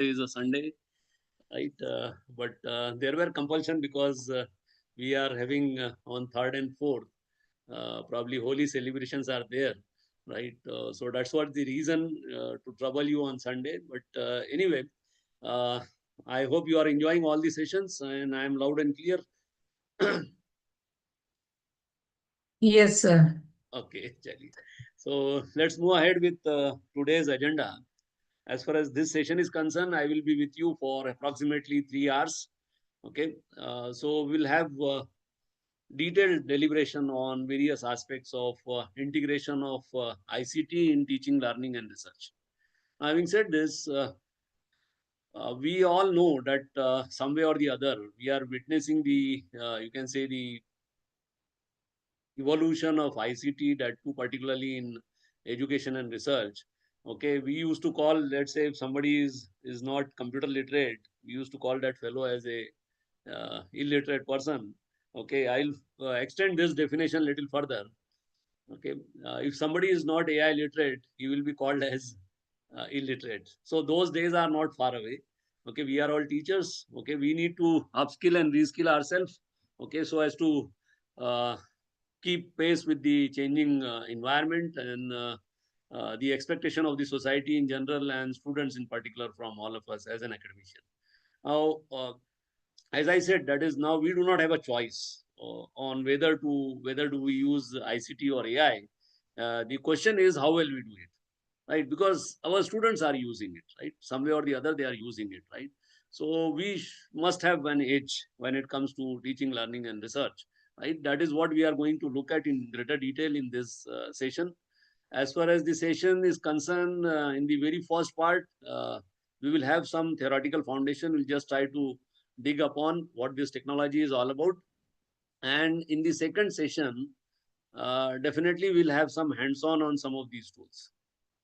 is a Sunday, right? But there were compulsion because we are having on 3rd and 4th, probably holy celebrations are there, right? So that's what the reason to trouble you on Sunday. But anyway, uh, I hope you are enjoying all the sessions and I am loud and clear. Yes, sir. Okay, Chali. So let's move ahead with today's agenda. As far as this session is concerned, I will be with you for approximately 3 hours. Okay, so we'll have detailed deliberation on various aspects of integration of ICT in teaching, learning, and research. Having said this, we all know that some way or the other, we are witnessing the, you can say, the evolution of ICT, that too particularly in education and research. Okay, we used to call, let's say, if somebody is not computer literate, we used to call that fellow as a illiterate person. Okay, I'll extend this definition a little further. Okay, if somebody is not AI literate, he will be called as illiterate. So those days are not far away. Okay, we are all teachers. Okay, we need to upskill and reskill ourselves. Okay, so as to uh, keep pace with the changing environment and the expectation of the society in general and students in particular from all of us as an academician. Now, as I said, that is now we do not have a choice on whether do we use ICT or AI. The question is how will we do it, right? Because our students are using it, right? Some way or the other, they are using it, right? So we must have an edge when it comes to teaching, learning, and research, right? That is what we are going to look at in greater detail in this session. As far as the session is concerned, in the very first part, we will have some theoretical foundation. We'll just try to dig upon what this technology is all about. And in the second session, definitely we'll have some hands-on on some of these tools.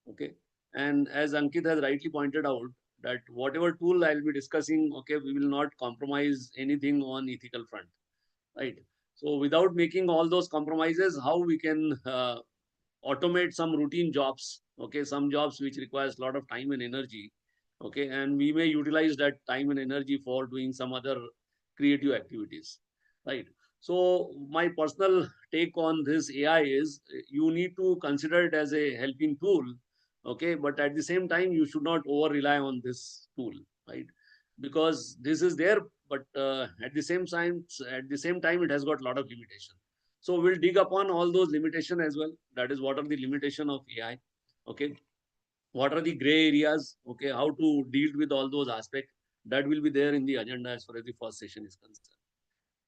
Okay. And as Ankit has rightly pointed out, that whatever tool I'll be discussing, okay, we will not compromise anything on ethical front, right? So without making all those compromises, how we can automate some routine jobs, okay, some jobs which requires a lot of time and energy, okay, and we may utilize that time and energy for doing some other creative activities, right? So my personal take on this AI is you need to consider it as a helping tool, okay, but at the same time you should not over rely on this tool, right? Because this is there, but at the same time it has got a lot of limitation. So we'll dig upon all those limitations as well. That is, what are the limitation of AI? Okay, what are the gray areas? Okay, how to deal with all those aspects? That will be there in the agenda as far as the first session is concerned.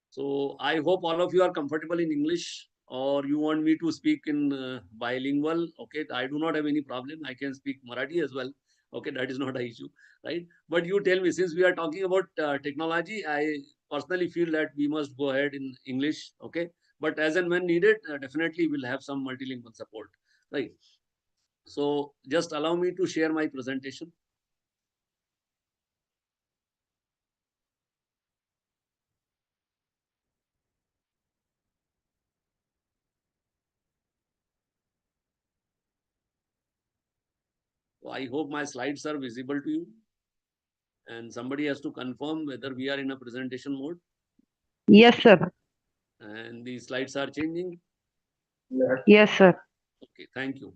So I hope all of you are comfortable in English, or you want me to speak in bilingual. Okay, I do not have any problem. I can speak Marathi as well. Okay, that is not an issue, right? But you tell me, since we are talking about technology, I personally feel that we must go ahead in English. Okay, but as and when needed, definitely we'll have some multilingual support, right? So just allow me to share my presentation. So I hope my slides are visible to you, and somebody has to confirm whether we are in a presentation mode. Yes, sir. And the slides are changing. Yes, sir. Okay, thank you.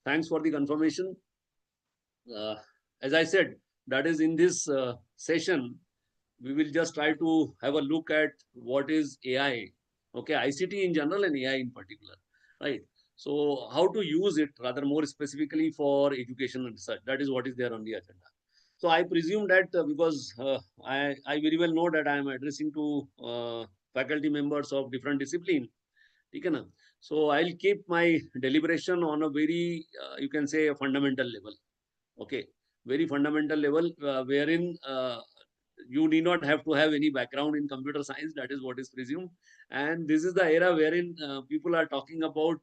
Thanks for the confirmation. Uh, as I said, that is in this session, we will just try to have a look at what is AI, okay, ICT in general and AI in particular, right? So how to use it rather more specifically for education and research. That is what is there on the agenda. So I presume that because I very well know that I am addressing to faculty members of different discipline. ठीक है ना? So I'll keep my deliberation on a very you can say a fundamental level. Okay, very fundamental level wherein you need not have to have any background in computer science. That is what is presumed, and this is the era wherein people are talking about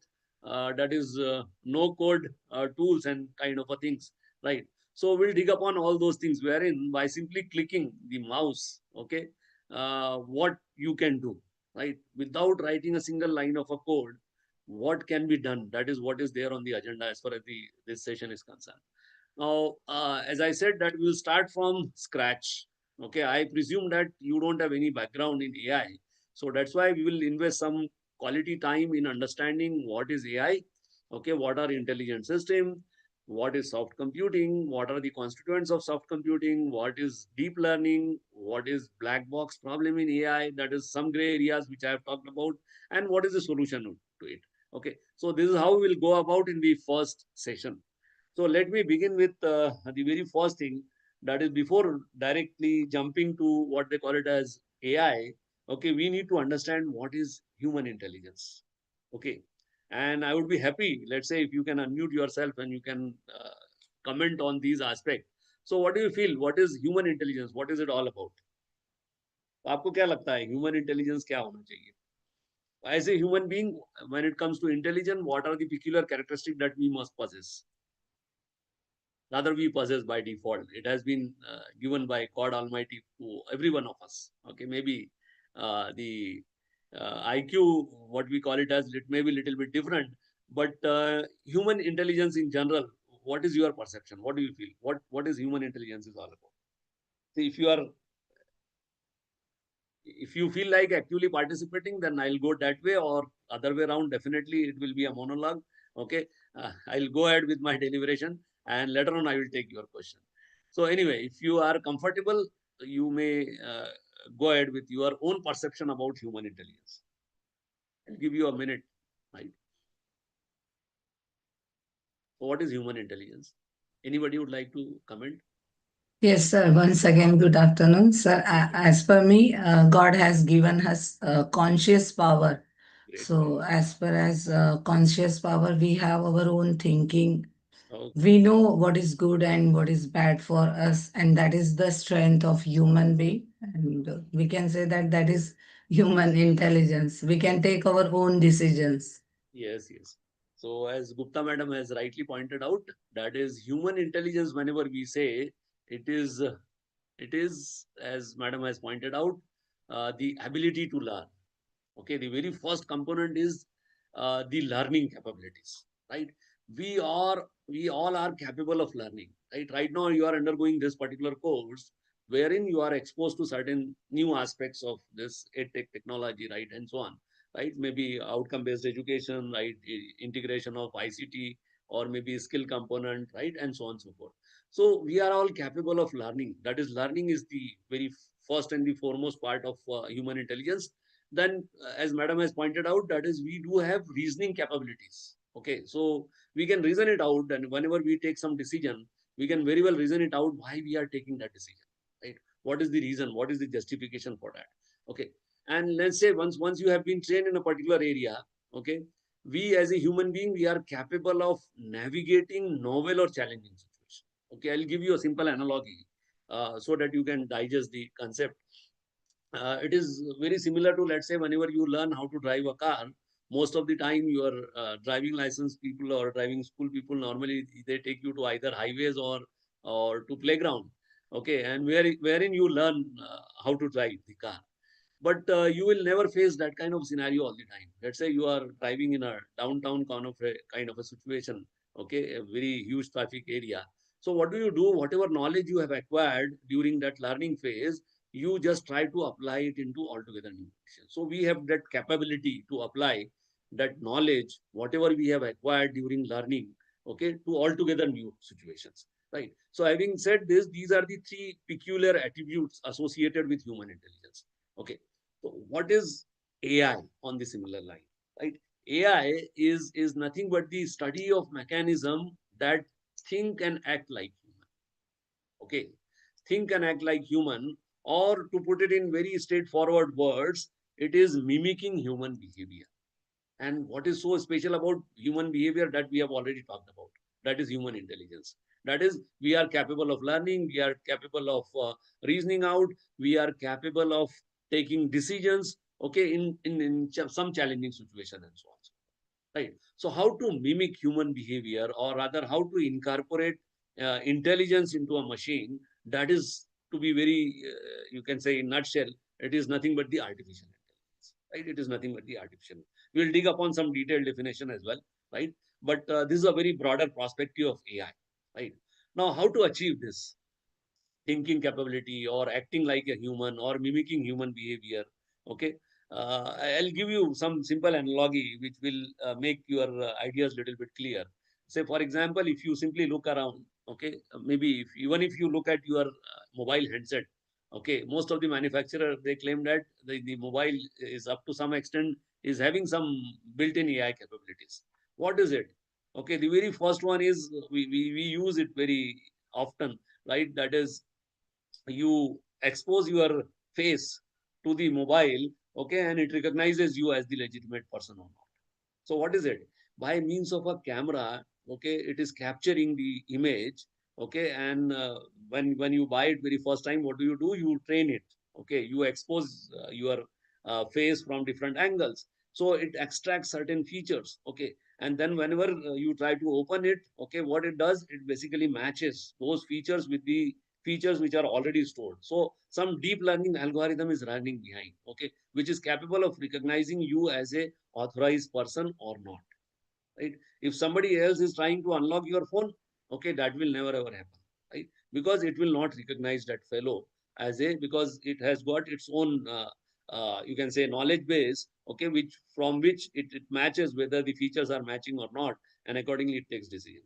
that is no code tools and kind of a things, right? So we'll dig upon all those things wherein by simply clicking the mouse, okay, what you can do, right, without writing a single line of a code, what can be done. That is what is there on the agenda as far as this session is concerned. Now, as I said, that we will start from scratch. Okay, I presume that you don't have any background in AI, so that's why we will invest some quality time in understanding what is AI. Okay, what are intelligent system, what is soft computing, what are the constituents of soft computing, what is deep learning, what is black box problem in AI, that is some gray areas which I have talked about, and what is the solution to it. Okay, so this is how we will go about in the first session. So let me begin with the very first thing, that is before directly jumping to what they call it as AI. Okay, we need to understand what is human intelligence. Okay, and I would be happy, let's say, if you can unmute yourself and you can comment on these aspects. So what do you feel? What is human intelligence? What is it all about? तो आपको क्या लगता है human intelligence क्या होना चाहिए? As a human being, when it comes to intelligence, what are the peculiar characteristics that we must possess? Rather we possess by default. It has been given by God Almighty to every one of us. Okay, maybe the IQ, what we call it as, it may be a little bit different, but human intelligence in general, what is your perception? What do you feel? What is human intelligence is all about? See, if you feel like actually participating, then I'll go that way, or other way around, definitely it will be a monologue. Okay, I'll go ahead with my deliberation, and later on I will take your question. So anyway, if you are comfortable, you may go ahead with your own perception about human intelligence. I'll give you a minute, right? So what is human intelligence? Anybody would like to comment? Yes, sir. Once again, good afternoon, sir. As per me, God has given us conscious power. Great. So, as per as conscious power, we have our own thinking. Okay. We know what is good and what is bad for us, and that is the strength of human being. And we can say that that is human intelligence. We can take our own decisions. Yes, yes. So as Gupta madam has rightly pointed out, that is human intelligence. Whenever we say it is, as madam has pointed out, the ability to learn. Okay, the very first component is the learning capabilities, right? We all are capable of learning, right? Right now you are undergoing this particular course wherein you are exposed to certain new aspects of this edtech technology, right? And so on, right? Maybe outcome based education, right? Integration of ICT, or maybe skill component, right? And so on and so forth. So we are all capable of learning. That is, learning is the very first and the foremost part of human intelligence. Then as madam has pointed out, that is, we do have reasoning capabilities. Okay, so we can reason it out, and whenever we take some decision, we can very well reason it out why we are taking that decision, right? What is the reason, what is the justification for that? Okay, and let's say once you have been trained in a particular area, okay, we as a human being, we are capable of navigating novel or challenging situations. Okay, I'll give you a simple analogy so that you can digest the concept. It is very similar to, let's say, whenever you learn how to drive a car, most of the time your driving license people or driving school people, normally they take you to either highways or to playground. Okay, and wherein you learn how to drive the car. But you will never face that kind of scenario all the time. Let's say you are driving in a downtown kind of a situation, okay, a very huge traffic area. So what do? Whatever knowledge you have acquired during that learning phase, you just try to apply it into altogether new conditions. So we have that capability to apply that knowledge, whatever we have acquired during learning, okay, to altogether new situations, right? So having said this, these are the three peculiar attributes associated with human intelligence. Okay, so what is AI on the similar line, right? AI is nothing but the study of mechanism that think and act like human. Okay, think and act like human, or to put it in very straightforward words, it is mimicking human behavior. And what is so special about human behavior that we have already talked about? That is human intelligence. That is, we are capable of learning, we are capable of reasoning out, we are capable of taking decisions, okay, in some challenging situation and so on. Right. So how to mimic human behavior, or rather how to incorporate intelligence into a machine, that is, to be very, you can say in nutshell, it is nothing but the artificial intelligence, right? It is nothing but the artificial. We'll dig upon some detailed definition as well, right? But this is a very broader perspective of AI, right? Now, how to achieve this thinking capability or acting like a human or mimicking human behavior? Okay, I'll give you some simple analogy which will make your ideas little bit clear. Say, for example, if you simply look around, okay, maybe if, even if you look at your mobile handset, okay, most of the manufacturer, they claim that the mobile is up to some extent is having some built-in AI capabilities. What is it? Okay, the very first one is we use it very often, right? That is, you expose your face to the mobile, okay, and it recognizes you as the legitimate person or not. So what is it? By means of a camera, okay, it is capturing the image, okay, and when you buy it very first time, what do? You train it, okay, you expose your face from different angles, so it extracts certain features, okay, and then whenever you try to open it, okay, what it does, it basically matches those features with the features which are already stored. So some deep learning algorithm is running behind, okay, which is capable of recognizing you as a authorized person or not, right? If somebody else is trying to unlock your phone, okay, that will never ever happen, right? Because it will not recognize that fellow as a, because it has got its own you can say knowledge base, okay, which from which it matches whether the features are matching or not, and accordingly it takes decision.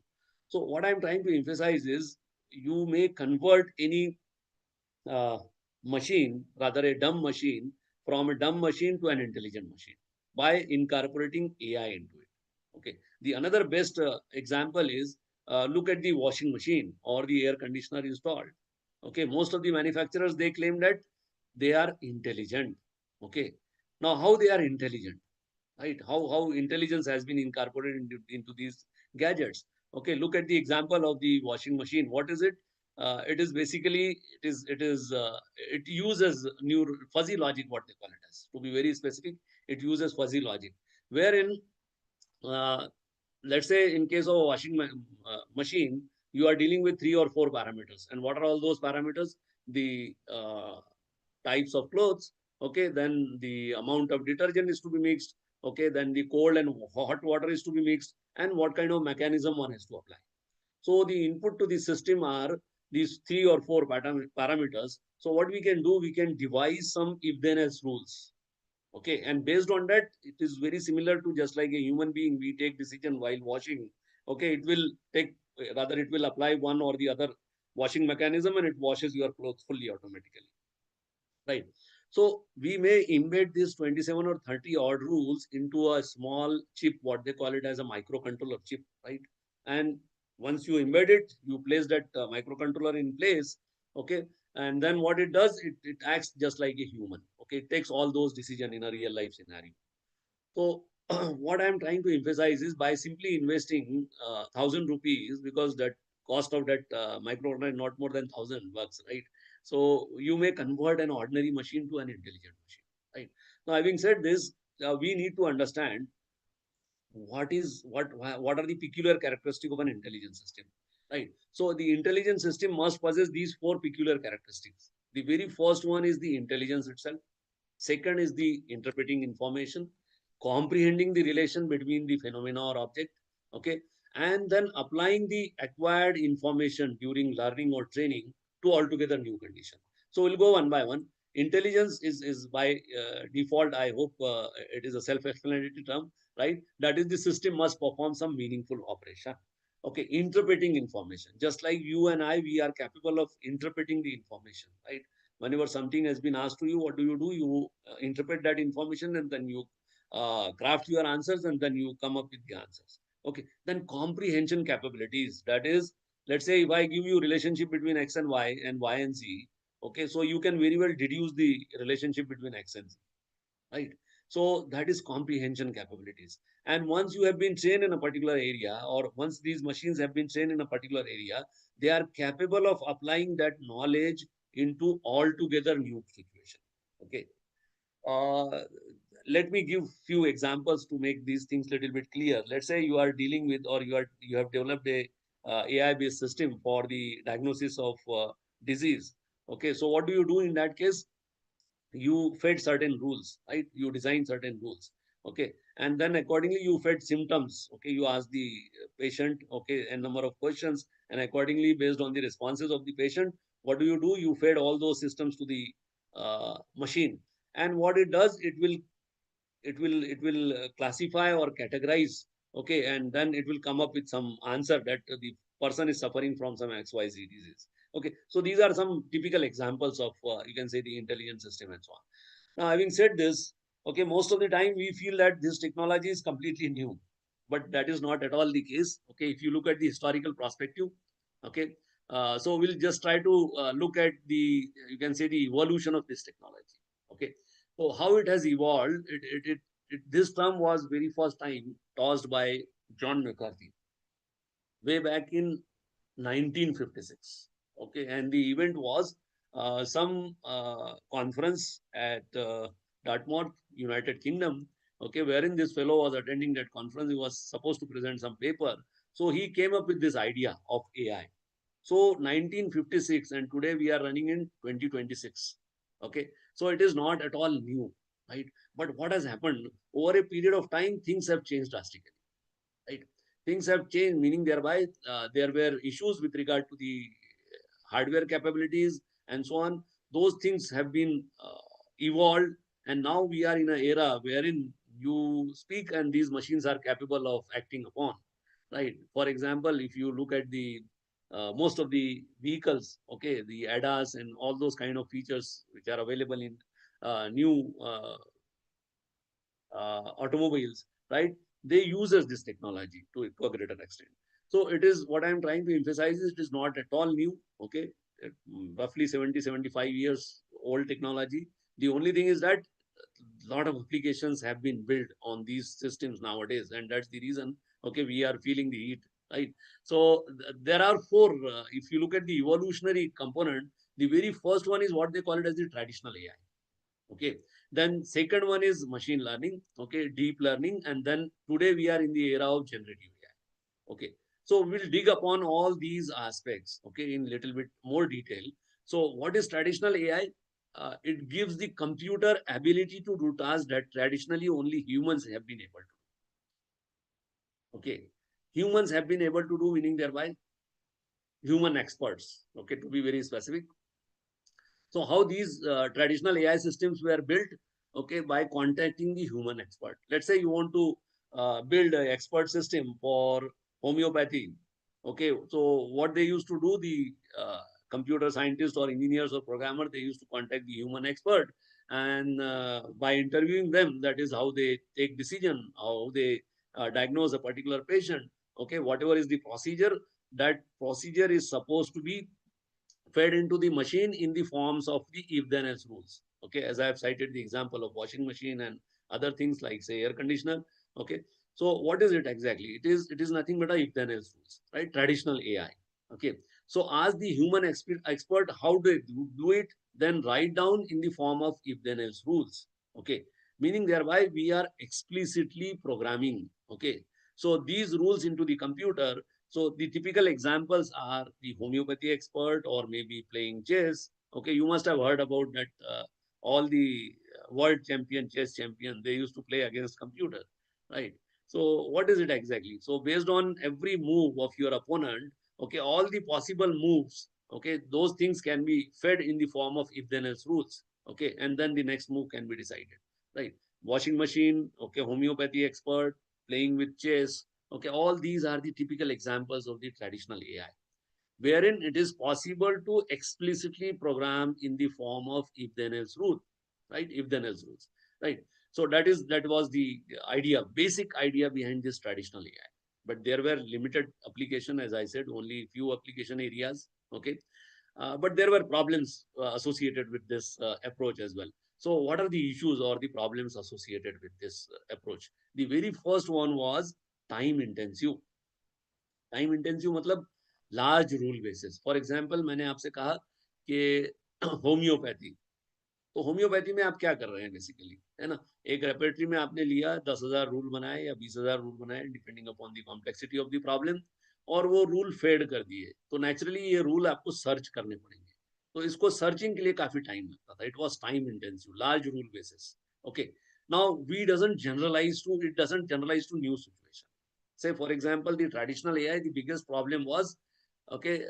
So what I'm trying to emphasize is, you may convert any uh, machine, rather a dumb machine, from a dumb machine to an intelligent machine by incorporating AI into it. Okay. The another best example is, look at the washing machine or the air conditioner installed. Okay. Most of the manufacturers, they claim that they are intelligent. Okay. Now, how they are intelligent? Right? How intelligence has been incorporated into these gadgets. Okay, look at the example of the washing machine. What is it? It is basically, it uses new fuzzy logic, what they call it as. To be very specific, it uses fuzzy logic, wherein uh, let's say in case of a machine, you are dealing with 3 or 4 parameters. And what are all those parameters? The types of clothes, okay, then the amount of detergent is to be mixed, okay, then the cold and hot water is to be mixed, and what kind of mechanism one has to apply. So the input to the system are these 3 or 4 parameters. So what we can do, we can devise some if then else rules. Okay, and based on that, it is very similar to just like a human being. We take decision while washing. Okay, it will take, rather it will apply one or the other washing mechanism, and it washes your clothes fully automatically, right? So we may embed these 27 or 30 odd rules into a small chip, what they call it as a microcontroller chip, right? And once you embed it, you place that microcontroller in place, okay? And then what it does, it acts just like a human, okay? It takes all those decisions in a real life scenario. So what I'm trying to emphasize is, by simply investing 1,000 rupees, because that cost of that microcontroller is not more than $1,000, right? So you may convert an ordinary machine to an intelligent machine, right? Now, having said this, we need to understand what are the peculiar characteristics of an intelligent system, right? So the intelligent system must possess these 4 peculiar characteristics. The very first one is the intelligence itself. Second is the interpreting information, comprehending the relation between the phenomena or object, okay, and then applying the acquired information during learning or training to altogether new condition. So we'll go one by one. Intelligence is by default, I hope it is a self-explanatory term, right? That is, the system must perform some meaningful operation. Okay, interpreting information. Just like you and I, we are capable of interpreting the information, right? Whenever something has been asked to you, what do? You interpret that information, and then you craft your answers, and then you come up with the answers. Okay, then comprehension capabilities. That is, let's say if I give you relationship between X and Y and Z, okay, so you can very well deduce the relationship between X and Z, right? So that is comprehension capabilities. And once you have been trained in a particular area, or once these machines have been trained in a particular area, they are capable of applying that knowledge into altogether new situation. Okay. Uh, Let me give few examples to make these things little bit clear. Let's say you are dealing with, or you have developed a AI based system for the diagnosis of disease. Okay, so what do you do in that case? You fed certain rules, right? You design certain rules, okay, and then accordingly you fed symptoms. Okay, you ask the patient, okay, a number of questions, and accordingly, based on the responses of the patient, what do? You fed all those systems to the machine, and what it does, it will classify or categorize, okay, and then it will come up with some answer that the person is suffering from some XYZ disease. Okay, so these are some typical examples of you can say the intelligent system and so on. Now, having said this, okay, most of the time we feel that this technology is completely new, but that is not at all the case. Okay, if you look at the historical perspective, okay, so we'll just try to look at the, you can say, the evolution of this technology. Okay, so how it has evolved, this term was very first time tossed by John McCarthy way back in 1956. Okay, and the event was some conference at Dartmouth, United Kingdom. Okay, wherein this fellow was attending that conference. He was supposed to present some paper. So he came up with this idea of AI. So 1956, and today we are running in 2026. Okay, so it is not at all new, right? But what has happened over a period of time, things have changed drastically, right? Things have changed, meaning thereby there were issues with regard to the hardware capabilities and so on. Those things have been evolved, and now we are in an era wherein you speak and these machines are capable of acting upon, right? For example, if you look at the most of the vehicles, okay, the ADAS and all those kind of features which are available in new automobiles, right? They uses this technology to a greater extent. So it is, what I'm trying to emphasize is, it is not at all new. Okay, roughly 70-75 years old technology. The only thing is that a lot of applications have been built on these systems nowadays, and that's the reason. Okay, we are feeling the heat, right? So there are four. If you look at the evolutionary component, the very first one is what they call it as the traditional AI. Okay, then second one is machine learning, okay, deep learning, and then today we are in the era of generative AI. Okay, so we'll dig upon all these aspects, okay, in little bit more detail. So what is traditional AI? It gives the computer ability to do tasks that traditionally only humans have been able to do. Okay, humans have been able to do, meaning thereby human experts, okay, to be very specific. So how these traditional AI systems were built? Okay, by contacting the human expert. Let's say you want to build an expert system for homeopathy. Okay, so what they used to do, the computer scientists or engineers or programmer, they used to contact the human expert, and by interviewing them, that is how they take decision, how they diagnose a particular patient. Okay, whatever is the procedure, that procedure is supposed to be fed into the machine in the forms of the if then else rules. Okay, as I have cited the example of washing machine and other things like say air conditioner. Okay, so what is it exactly? It is nothing but a if then else rules, right? Traditional AI. Okay, so ask the human expert how they do it, then write down in the form of if then else rules. Okay, meaning thereby we are explicitly programming. Okay, so these rules into the computer. So the typical examples are the homeopathy expert or maybe playing chess. Okay, you must have heard about that. All the world champion, chess champion, they used to play against computer, right? So what is it exactly? So based on every move of your opponent, okay, all the possible moves, okay, those things can be fed in the form of if then else rules. Okay, and then the next move can be decided, right? Washing machine, okay, homeopathy expert, playing with chess. Okay, all these are the typical examples of the traditional AI, wherein it is possible to explicitly program in the form of if then else rule, right? If then else rules, right? So that was the idea, basic idea behind this traditional AI. But there were limited application, as I said, only few application areas. Okay, but there were problems associated with this approach as well. So, what are the issues or the problems associated with this approach? The very first one was time intensive. Time intensive मतलब large rule basis. For example मैंने आपसे कहा कि homeopathy, तो homeopathy में आप क्या कर रहे हैं बेसिकली, है ना? एक रेपर्टरी में आपने लिया 10,000 रूल बनाए या 20,000 रूल बनाए, depending upon the complexity of the problem, और वो रूल फेड कर दिए. तो नेचुरली ये रूल आपको सर्च करने पड़ेंगे. तो इसको सर्चिंग के लिए काफी टाइम लगता था. It was time intensive, large rule basis. Okay, now we doesn't generalise to new situation. Say, for example, the traditional AI, the biggest problem was Okay,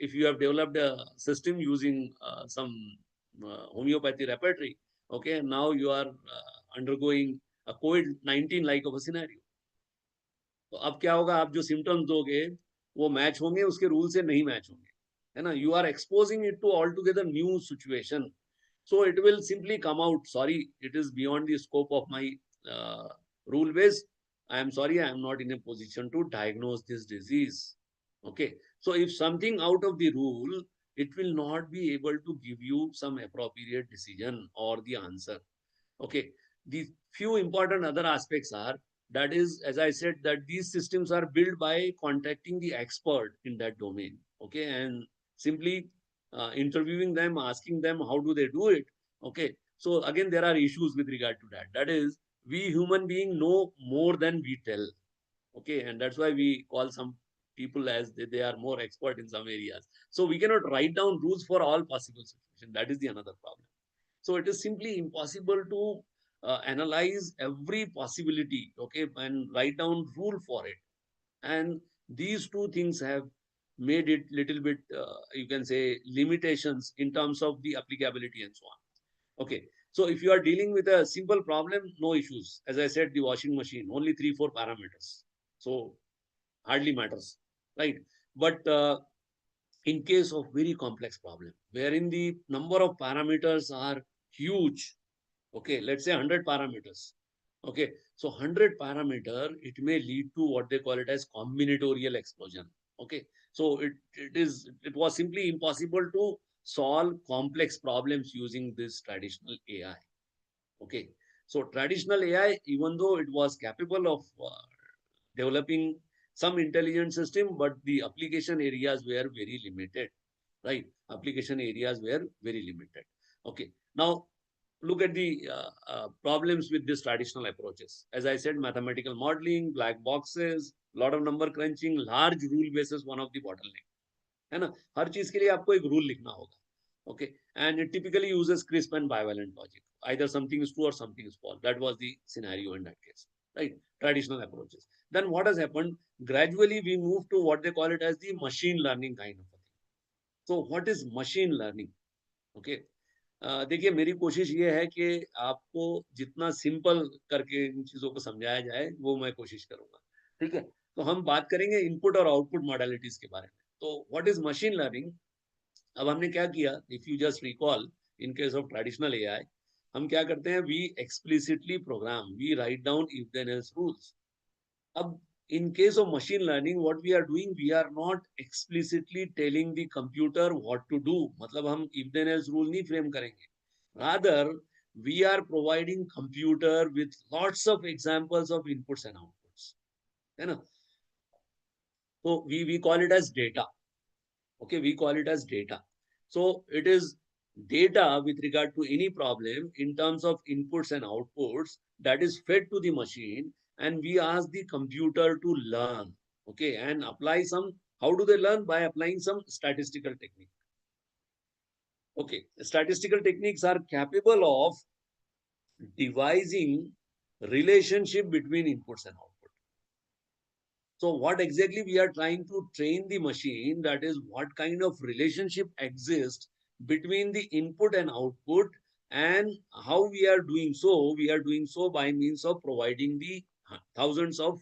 if you have developed a system using some homeopathy repertory, okay, now you are undergoing a COVID-19 like of a scenario. तो अब क्या होगा, आप जो symptoms दोगे वो match होंगे, उसके रूल से नहीं मैच होंगे, है ना. You are exposing it to altogether new situation. So it will simply come out, sorry, it is beyond the scope of my rule base. I am sorry, I am not in a position to diagnose this disease. Okay. So if something out of the rule, it will not be able to give you some appropriate decision or the answer. Okay. The few important other aspects are, that is, as I said, that these systems are built by contacting the expert in that domain. Okay. And simply interviewing them, asking them how do they do it. Okay. So again, there are issues with regard to that. That is, we human being know more than we tell. Okay. And that's why we call some people as they are more expert in some areas. So we cannot write down rules for all possible situations. That is the another problem. So it is simply impossible to analyze every possibility, okay, and write down rule for it. And these two things have made it little bit, you can say, limitations in terms of the applicability and so on. Okay. So if you are dealing with a simple problem, no issues. As I said, the washing machine, only 3-4 parameters. So hardly matters, right? But in case of very complex problem, wherein the number of parameters are huge, okay, let's say 100 parameters. Okay, so 100 parameter, it may lead to what they call it as combinatorial explosion. Okay, so it was simply impossible to solve complex problems using this traditional AI. Okay, so traditional AI, even though it was capable of developing some intelligent system, but the application areas were very limited, right? Application areas were very limited. Okay, now look at the problems with these traditional approaches. As I said, mathematical modeling, black boxes, lot of number crunching, large rule bases, one of the bottleneck. है ना, हर चीज के लिए आपको एक rule लिखना होगा. Okay, and it typically uses crisp and bivalent logic. Either something is true or something is false. That was the scenario in that case, right? Traditional approaches. Then what has happened? Gradually, we moved to what they call it as the machine learning kind of a thing. So, what is machine learning? Okay. देखिए, मेरी कोशिश ये है कि आपको जितना simple करके इन चीजों को समझाया जाए, वो मैं कोशिश करूंगा. ठीक है. तो हम बात करेंगे इनपुट और आउटपुट मॉडलिटीज के बारे में. तो व्हाट इज मशीन लर्निंग? अब हमने क्या किया, if you just recall, in case of traditional AI, हम क्या करते हैं, we explicitly program, we write down if then else rules. अब in case of machine learning, what we are doing, we are not explicitly telling the computer what to do. मतलब हम if then else rule नहीं frame करेंगे. Rather, we are providing computer with lots of examples of inputs and outputs. है ना? So we call it as data. Okay, we call it as data. So it is data with regard to any problem in terms of inputs and outputs that is fed to the machine, and we ask the computer to learn. Okay, and apply some. How do they learn? By applying some statistical technique. Okay, statistical techniques are capable of devising relationship between inputs and outputs. So what exactly we are trying to train the machine, that is what kind of relationship exists between the input and output, and how we are doing so. We are doing so by means of providing the thousands of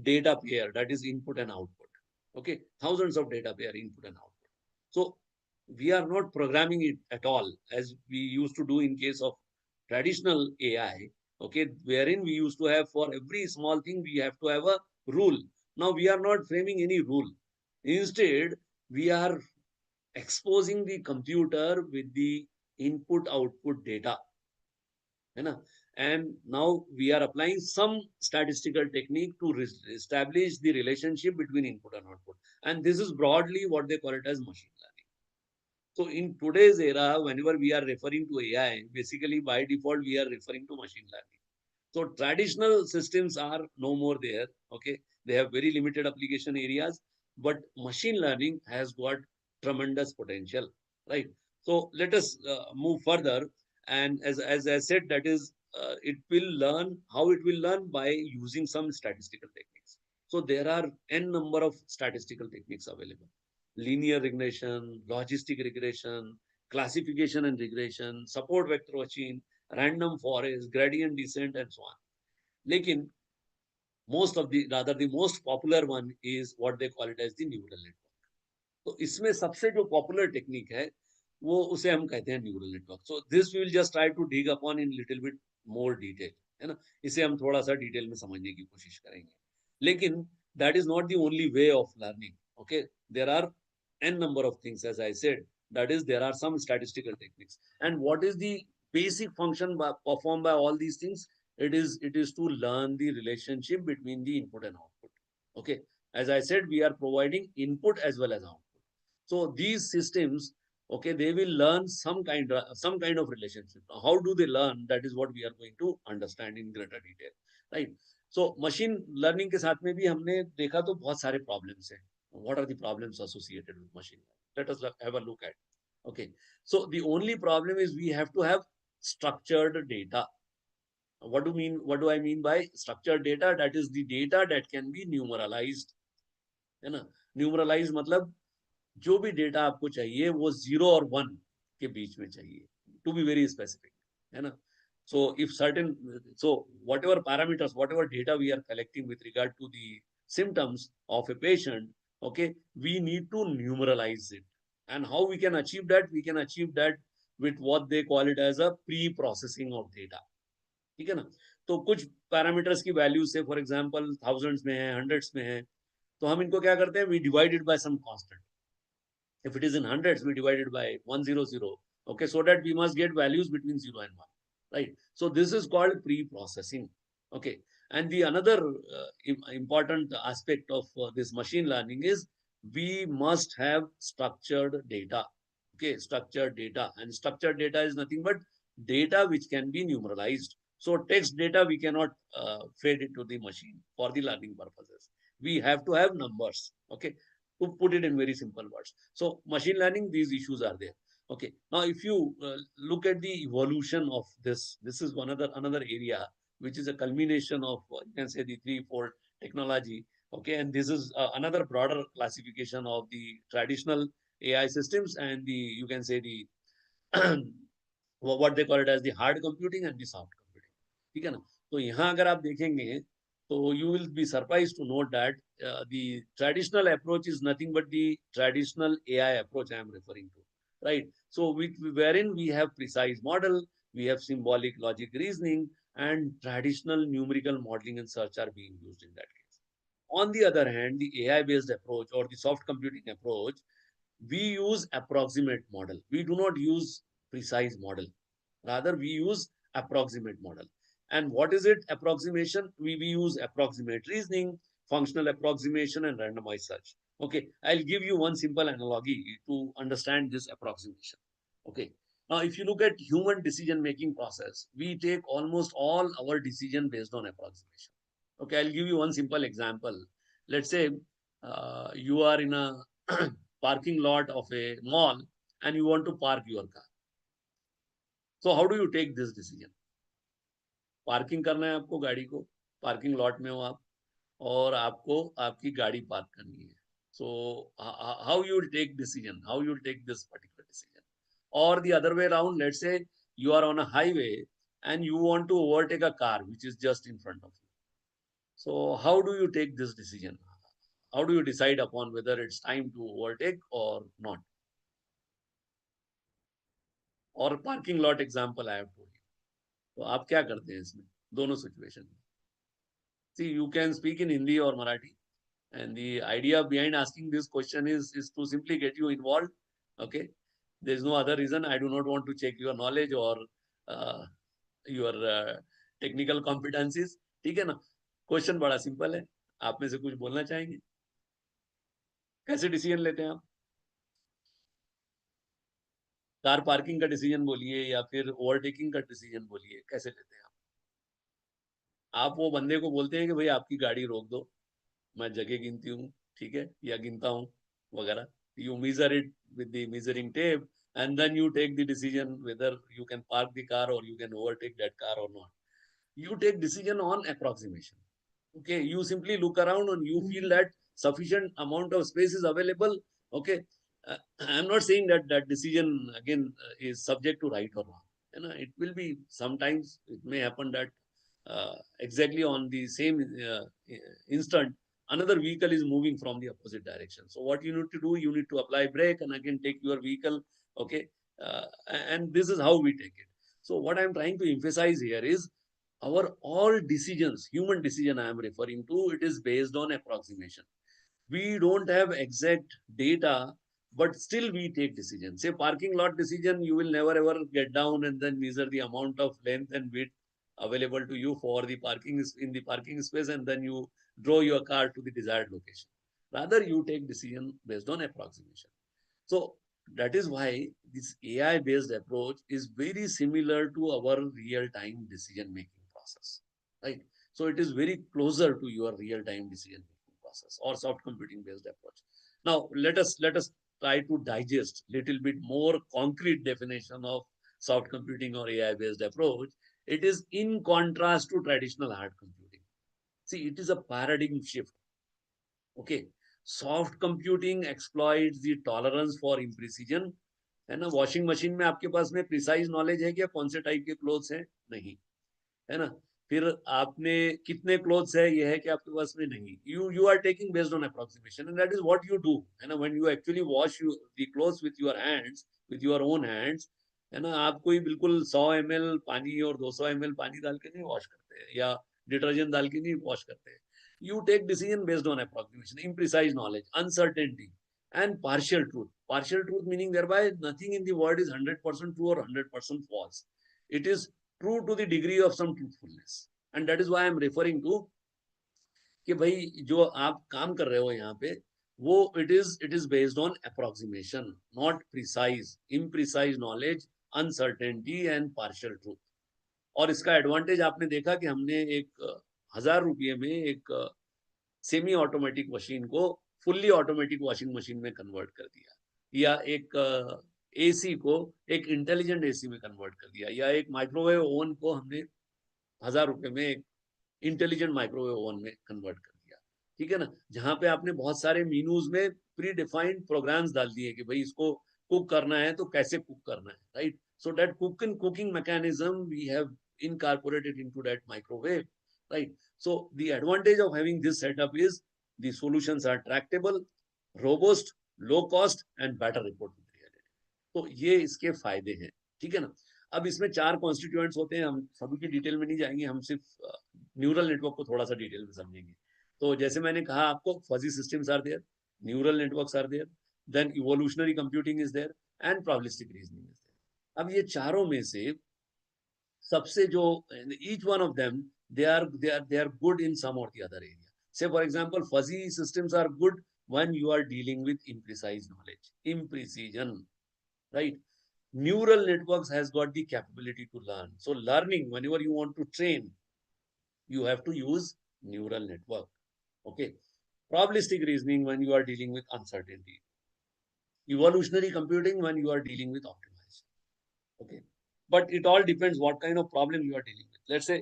data pair, that is input and output. Okay, thousands of data pair, input and output. So we are not programming it at all as we used to do in case of traditional AI. Okay, wherein we used to have for every small thing we have to have a rule. Now we are not framing any rule. Instead, we are exposing the computer with the input output data. And now we are applying some statistical technique to establish the relationship between input and output. And this is broadly what they call it as machine learning. So in today's era, whenever we are referring to AI, basically by default, we are referring to machine learning. So traditional systems are no more there. Okay, they have very limited application areas, but machine learning has got tremendous potential, right? So let us move further. And as I said, that is, it will learn. How it will learn? By using some statistical techniques. So there are n number of statistical techniques available. linear regression, logistic regression, classification and regression, support vector machine, random forest, gradient descent, and so on. Lekin the most popular one is what they call it as the neural network. तो इसमें सबसे जो popular technique है वो उसे हम कहते हैं neural network. So this we will just try to dig upon in little bit more detail, है ना. इसे हम थोड़ा सा डिटेल में समझने की कोशिश करेंगे. लेकिन that is not the only way of learning. Okay, there are n number of things, as I said. That is, there are some statistical techniques. And what is the basic function performed by all these things? It is to learn the relationship between the input and output. Okay, as I said, we are providing input as well as output. So these systems, okay, they will learn some kind of relationship. How do they learn? That is what we are going to understand in greater detail, right? So machine learning के साथ में भी हमने देखा तो बहुत सारे problems हैं. What are the problems associated with machine learning? Let us have a look at. Okay, so the only problem is we have to have structured data. What do I mean by structured data? That is the data that can be numeralized. है ना. Numeralized मतलब जो भी data आपको चाहिए वो 0 और 1 के बीच में चाहिए, टू बी वेरी स्पेसिफिक, है ना. So if certain, so whatever parameters, whatever data we are collecting with regard to the symptoms of a patient, okay, we need to numeralize it. And how we can achieve that? We can achieve that with what they call it as a pre-processing of data. ठीक है ना. तो कुछ parameters की value से for example thousands में है, hundreds में है, तो हम इनको क्या करते हैं, we divided by some constant. If it is in hundreds, we divide it by 100. Okay, so that we must get values between 0 and 1, right? So this is called pre-processing. Okay, and the another important aspect of this machine learning is we must have structured data. Okay, structured data, and structured data is nothing but data which can be numeralized. So text data we cannot feed it to the machine for the learning purposes. We have to have numbers. Okay, to put it in very simple words. So machine learning, these issues are there. Okay. Now, if you look at the evolution of this is another area which is a culmination of you can say the threefold technology. Okay, and this is another broader classification of the traditional AI systems and the you can say the what they call it as the hard computing and the soft computing. ठीक है ना. तो यहाँ अगर आप देखेंगे so you will be surprised to note that the traditional approach is nothing but the traditional AI approach I am referring to, right? So wherein we have precise model, we have symbolic logic reasoning, and traditional numerical modeling and search are being used in that case. On the other hand, the AI-based approach or the soft computing approach, we use approximate model. We do not use precise model. Rather, we use approximate model. And what is it? Approximation. We use approximate reasoning, functional approximation, and randomized search. Okay, I'll give you one simple analogy to understand this approximation. Okay, now if you look at human decision-making process, we take almost all our decision based on approximation. Okay, I'll give you one simple example. Let's say you are in a parking lot of a mall and you want to park your car. So how do you take this decision? Parking करना है आपको गाड़ी को, parking lot में हो आप और आपको आपकी गाड़ी पार्क करनी है. So how you will take decision, how you will take this particular decision, or the other way around. Let's say you are on a highway and you want to overtake a car which is just in front of you. So how do you take this decision? How do you decide upon whether it's time to overtake or not? Or parking lot example I have told you. तो आप क्या करते हैं इसमें दोनों situation में? See, you can speak in Hindi or Marathi, and the idea behind asking this question is to simply get you involved. Okay, there is no other reason. I do not want to check your knowledge or uh, your technical competencies. ठीक है ना. Question बड़ा simple है. आप में से कुछ बोलना चाहेंगे? कैसे डिसीजन लेते हैं आप? कार पार्किंग का डिसीजन बोलिए या फिर ओवरटेकिंग का डिसीजन बोलिए, कैसे लेते हैं आप? आप वो बंदे को बोलते हैं कि भाई आपकी गाड़ी रोक दो, मैं जगह गिनती हूँ, ठीक है, या गिनता हूँ वगैरह. You measure it with the measuring tape and then you take the decision whether you can park the car or you can overtake that car or not. You take decision on approximation. Okay, you simply look around and you feel that sufficient amount of space is available Okay, I'm not saying that that decision again is subject to right or wrong. You know, it will be sometimes it may happen that exactly on the same instant another vehicle is moving from the opposite direction. So what you need to do, you need to apply brake and again take your vehicle. Okay, and this is how we take it. So what I'm trying to emphasize here is our all decisions, human decision I am referring to, it is based on approximation. We don't have exact data, but still we take decisions. Say parking lot decision, you will never ever get down and then measure the amount of length and width available to you for the parking in the parking space, and then you draw your car to the desired location. Rather, you take decision based on approximation. So that is why this AI based approach is very similar to our real time decision making process, right? So it is very closer to your real time decision making process or soft computing based approach. Now let us try to digest little bit more concrete definition of soft computing or AI based approach. It is in contrast to traditional hard computing. See, it is a paradigm shift. Okay, soft computing exploits the tolerance for imprecision. है ना, washing machine में आपके पास में precise knowledge है क्या कौन से टाइप के क्लोथ्स हैं, नहीं, है ना. फिर आपने कितने क्लोथ्स है ये है कि आपके पास में नहीं. You are taking based on approximation and that is what you do, है ना. When you actually wash you the clothes with your hands, with your own hands, है ना, आप कोई बिल्कुल 100 ml पानी और 200 ml पानी डाल के नहीं वॉश करते हैं या डिटर्जेंट डाल के नहीं वॉश करते हैं. You take decision based on approximation, imprecise knowledge, uncertainty, and partial truth. Partial truth meaning thereby nothing in the word is 100% true or 100% false. It is true to the degree of some truthfulness. And that is why I am referring to कि भाई जो आप काम कर रहे हो यहाँ पे वो it is based on approximation, not precise. Imprecise knowledge, uncertainty and partial truth. और इसका एडवांटेज आपने देखा कि हमने एक 1000 रुपये में एक सेमी ऑटोमेटिक मशीन को फुल्ली ऑटोमेटिक वॉशिंग मशीन में कन्वर्ट कर दिया, या एक एसी को एक इंटेलिजेंट एसी में कन्वर्ट कर दिया, या एक माइक्रोवेव ओवन को हमने 1000 रुपये में एक इंटेलिजेंट माइक्रोवेव ओवन में कन्वर्ट कर दिया. ठीक है ना, जहां पे आपने बहुत सारे मीनूज में प्री डिफाइंड प्रोग्राम्स डाल दिए कि भाई इसको कुक करना है तो कैसे कुक करना है, right. So that cooking mechanism we have incorporated into that microwave, right. So the advantage of having this setup is the solutions are tractable, robust, low cost and better report with reality. तो ये इसके फायदे हैं. ठीक है ना. अब इसमें 4 कॉन्स्टिट्यूएंट्स होते हैं, हम सभी की डिटेल में नहीं जाएंगे, हम सिर्फ न्यूरल नेटवर्क को थोड़ा सा डिटेल में समझेंगे. तो जैसे मैंने कहा आपको, fuzzy systems are there, neural networks are there, then evolutionary computing is there and probabilistic reasoning is there. अब ये चारों में से सबसे जो each one of them, they are good in some or the other area. Say for example, fuzzy systems are good when you are dealing with imprecise knowledge, imprecision, right. Neural networks has got the capability to learn. So learning, whenever you want to train, you have to use neural network. Okay. Probabilistic reasoning when you are dealing with uncertainty. Evolutionary computing when you are dealing with optimization. Okay. But it all depends what kind of problem you are dealing with. Let's say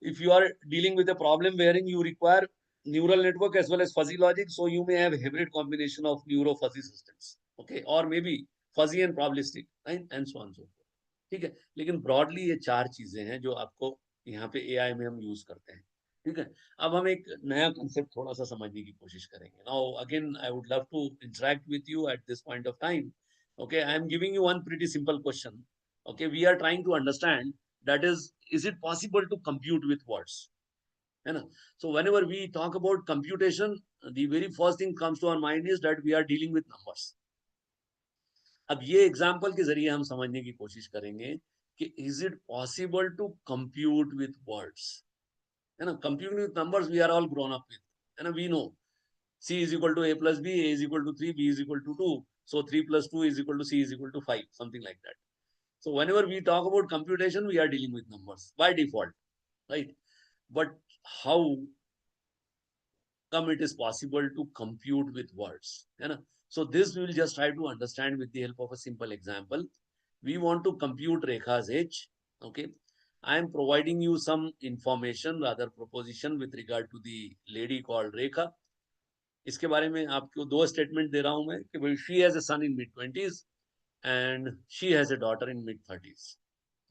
if you are dealing with a problem wherein you require neural network as well as fuzzy logic, so you may have a hybrid combination of neuro fuzzy systems, okay, or maybe fuzzy and probabilistic, right? And so on and so forth. ठीक है, लेकिन broadly ये 4 चीजें हैं जो आपको यहाँ पे एआई में हम यूज करते हैं. ठीक है, अब हम एक नया कंसेप्ट थोड़ा सा समझने की कोशिश करेंगे. Now again I would love to interact with you at this point of time. Okay, I am giving you one pretty simple question. Okay, we are trying to understand, that is it possible to compute with words, है ना. So whenever we talk about computation, the very first thing comes to our mind is that we are dealing with numbers. अब ये example के जरिए हम समझने की कोशिश करेंगे कि is it possible to compute with words, है ना. Computing with numbers we are all grown up with, है ना. We know C is equal to A plus B, A is equal to 3, B is equal to 2. So 3 plus 2 is equal to C is equal to 5, something like that. So whenever we talk about computation, we are dealing with numbers by default, right? But how come it is possible to compute with words? You know? So this we will just try to understand with the help of a simple example. We want to compute Rekha's age. Okay. I am providing you some information, rather proposition with regard to the lady called Rekha. इसके बारे में आपको 2 statement दे रहा हूं मैं कि भाई she has a son in mid-20s and she has a daughter in mid-30s.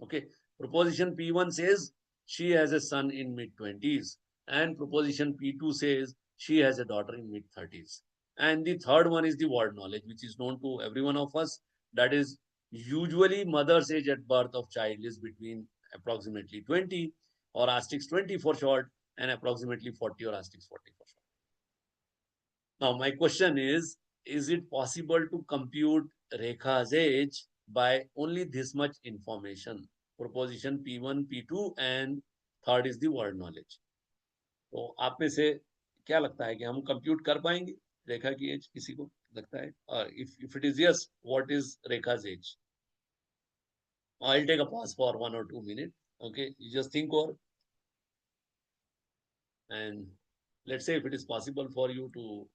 Okay, proposition P1 says she has a son in mid-20s and proposition P2 says she has a daughter in mid-30s. And the third one is the word knowledge, which is known to every one of us. That is, usually mother's age at birth of child is between approximately 20 or asterisk 20 for short and approximately 40 or asterisk 40 for short. Now, my question is it possible to compute Rekha's age by only this much information? Proposition P1, P2 and third is the word knowledge. तो आप में से क्या लगता है कि हम compute कर पाएंगे रेखा की एज? किसी को लगता है? और if it is yes, what is Rekha's age? I'll take a pause for 1 or 2 minutes. Okay, you just think over, and let's say if it is possible for you to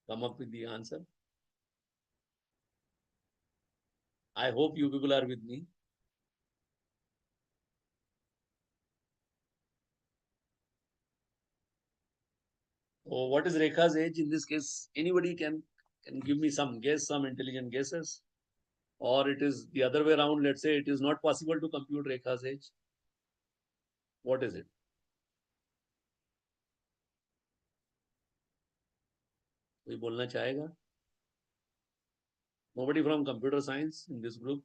come up with the answer. I hope you people are with me. So what is Rekha's age in this case? Anybody can give me some guess, some intelligent guesses? Or it is the other way around. Let's say it is not possible to compute Rekha's age. What is it? कोई बोलना चाहेगा? Nobody from computer science in this group?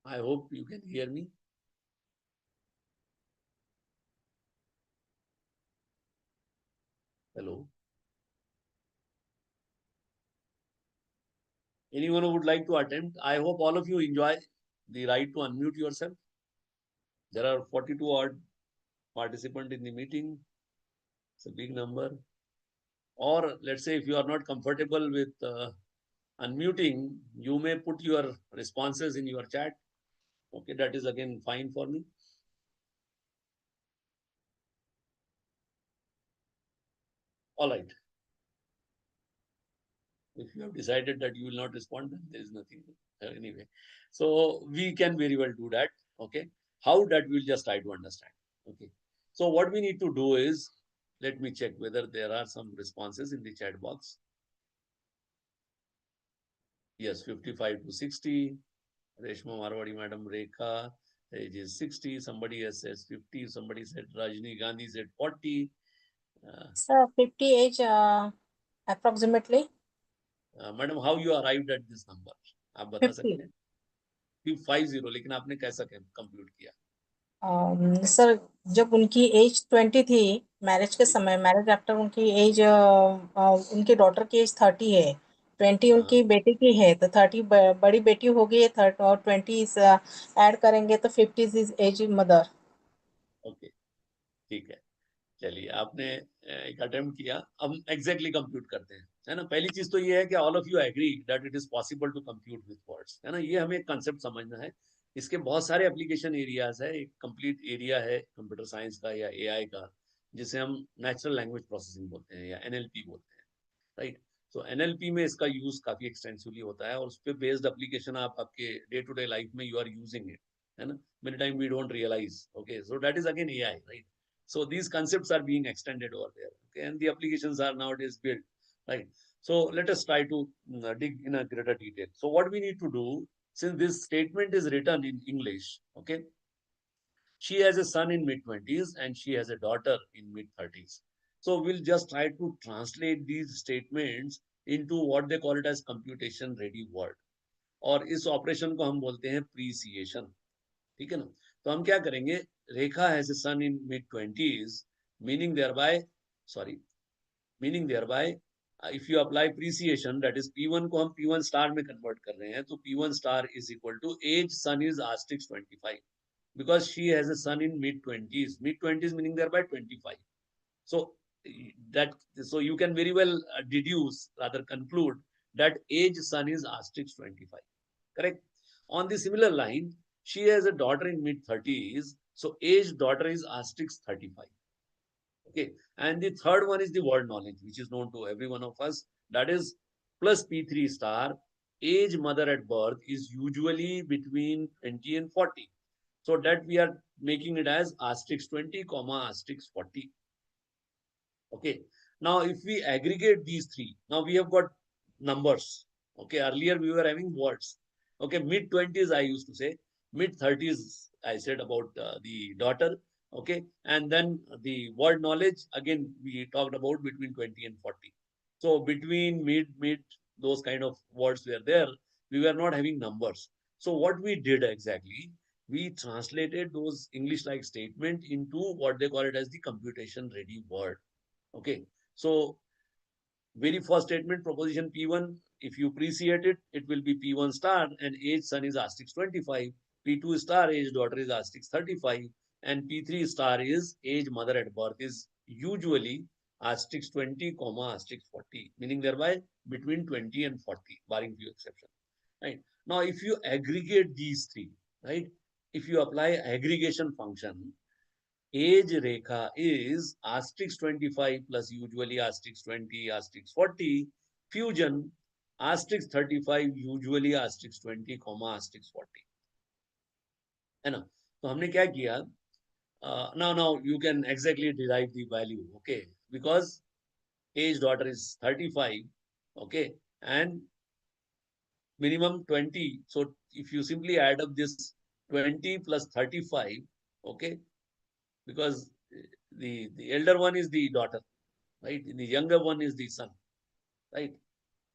I hope you can hear me. Hello. Anyone who would like to attempt? I hope all of you enjoy the right to unmute yourself. There are 42 odd participants in the meeting. It's a big number. Or let's say if you are not comfortable with unmuting, you may put your responses in your chat. Okay, that is again fine for me. All right. If you have decided that you will not respond, then there is nothing anyway. So we can very well do that. Okay. How that we'll just try to understand. Okay. So what we need to do is, let me check whether there are some responses in the chat box. Yes, 55 to 60. Reshma Marwadi Madam Rekha, age is 60. Somebody has said 50. Somebody said Rajni Gandhi said 40. Sir, 50 age approximately. Madam, how you arrived at this number? आप बता 50. सकते हैं? 50, लेकिन आपने कैसा compute किया? Sir जब उनकी एज 20 थी मैरिज के समय, मैरिज आफ्टर उनकी एज उनकी डॉटर की एज 30 है, 20 उनकी बेटी की है, तो 30 बड़ी बेटी हो गई है, 30 और 20 ऐड करेंगे तो 50 इज एज मदर. ओके, ठीक है. चलिए, आपने एक अटेम्प्ट किया. हम एग्जैक्टली कंप्यूट करते हैं, है ना. पहली चीज तो ये है कि all of you agree that it is possible to compute with words, है ना. ये हमें एक कंसेप्ट समझना है. इसके बहुत सारे एप्लीकेशन एरियाज है. एक कंप्लीट एरिया है कंप्यूटर साइंस का या एआई का, जिसे हम नेचुरल लैंग्वेज प्रोसेसिंग बोलते हैं या एनएलपी बोलते हैं, राइट. तो एनएलपी में इसका यूज काफी एक्सटेंसिवली होता है और उस पर बेस्ड एप्लीकेशन आप आपके डे टू डे लाइफ में यू आर यूजिंग इट, है ना. Many time we don't realise. Okay, so that is again AI, right. So these concepts are being extended over there, okay, and the applications are nowadays built, right. So let us try to dig in a greater detail. So what we need to do, since this statement is written in English, okay, she has a son in mid-20s and she has a daughter in mid-30s. So we'll just try to translate these statements into what they call it as computation ready word. और इस operation को हम बोलते हैं प्रीसिएशन. ठीक है ना. तो हम क्या करेंगे, Rekha has a son in mid-20s, meaning thereby if you apply appreciation, that is P1 को हम P1 star में convert कर रहे हैं, तो P1 star is equal to age son is asterisk 25, because she has a son in mid-20s meaning thereby 25. So you can very well deduce, rather conclude, that age son is asterisk 25, correct. On the similar line, she has a daughter in mid-30s, so age daughter is asterisk 35. Okay, and the third one is the word knowledge, which is known to every one of us. That is plus P3 star. Age mother at birth is usually between 20 and 40. So that we are making it as asterisk 20, asterisk 40. Okay. Now, if we aggregate these three, now we have got numbers. Okay. Earlier we were having words. Okay. Mid 20s, I used to say. Mid 30s, I said about the daughter. Okay. And then the word knowledge, again, we talked about between 20 and 40. So between mid, those kind of words were there. We were not having numbers. So what we did exactly, we translated those English-like statement into what they call it as the computation ready word. Okay. So very first statement, proposition P1, if you appreciate it, it will be P1 star and age son is asterisk 25. P2 star age daughter is asterisk 35. And P3 star is age mother at birth is usually asterisk 20, asterisk 40, meaning thereby between 20 and 40, barring few exceptions. Right. Now, if you aggregate these three, right, if you apply aggregation function, age rekha is asterisk 25 plus usually asterisk 20, asterisk 40, fusion asterisk 35, usually asterisk 20, asterisk 40. है ना? तो हमने क्या किया? Now you can exactly derive the value, okay? Because age daughter is 35, okay, and minimum 20. So if you simply add up this 20 plus 35, okay, because the elder one is the daughter, right? The younger one is the son, right?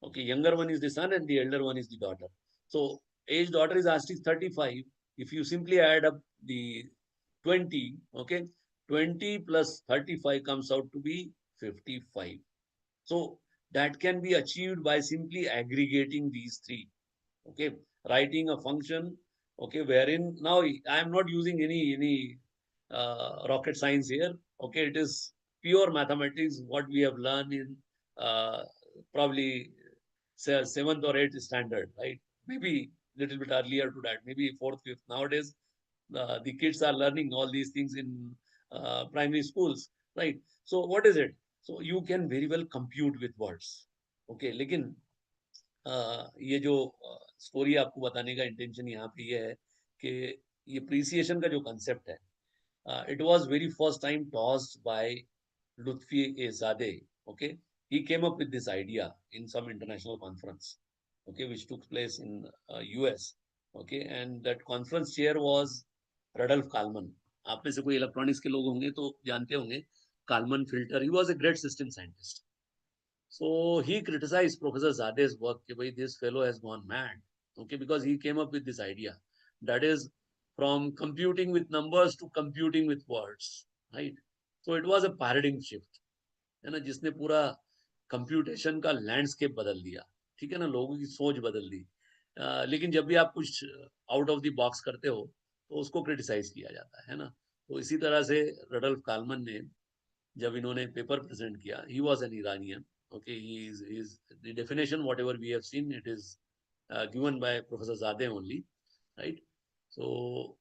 Okay, younger one is the son and the elder one is the daughter. So age daughter is asterisk 35. If you simply add up the 20, okay, 20 plus 35 comes out to be 55. So that can be achieved by simply aggregating these three. Okay, writing a function, okay, wherein now I am not using any rocket science here. Okay, it is pure mathematics, what we have learned in uh, probably say seventh or eighth standard, right? Maybe little bit earlier to that, maybe fourth, fifth. Nowadays, the kids are learning all these things in primary schools, right? So what is it? So you can very well compute with words. Okay, लेकिन ये जो story आपको बताने का intention यहाँ पे ये है कि ये प्रीसिएशन का जो कंसेप्ट है, it was very first time tossed by Lutfi Ezadeh. Okay, he came up with this idea in some international conference, okay, which took place in US. Okay, and that conference chair was Rudolf Kalman. आप में से कोई electronics के लोग होंगे तो जानते होंगे Kalman filter. He was a great system scientist. So he criticized Professor Zadeh's work. This fellow has gone mad. Okay, because he came up with this idea. That is from computing with numbers to computing with words. Right? So it was a paradigm shift. है ना, जिसने पूरा computation का landscape बदल दिया. ठीक है ना, लोगों की सोच बदल दी. लेकिन जब भी आप कुछ आउट ऑफ द बॉक्स करते हो तो उसको क्रिटिसाइज किया जाता है ना. तो इसी तरह से रडल्फ कालमन ने जब इन्होंने पेपर प्रेजेंट किया, he was an Iranian. Okay, he is the definition whatever we have seen, it is given by Professor Zadeh only, right? So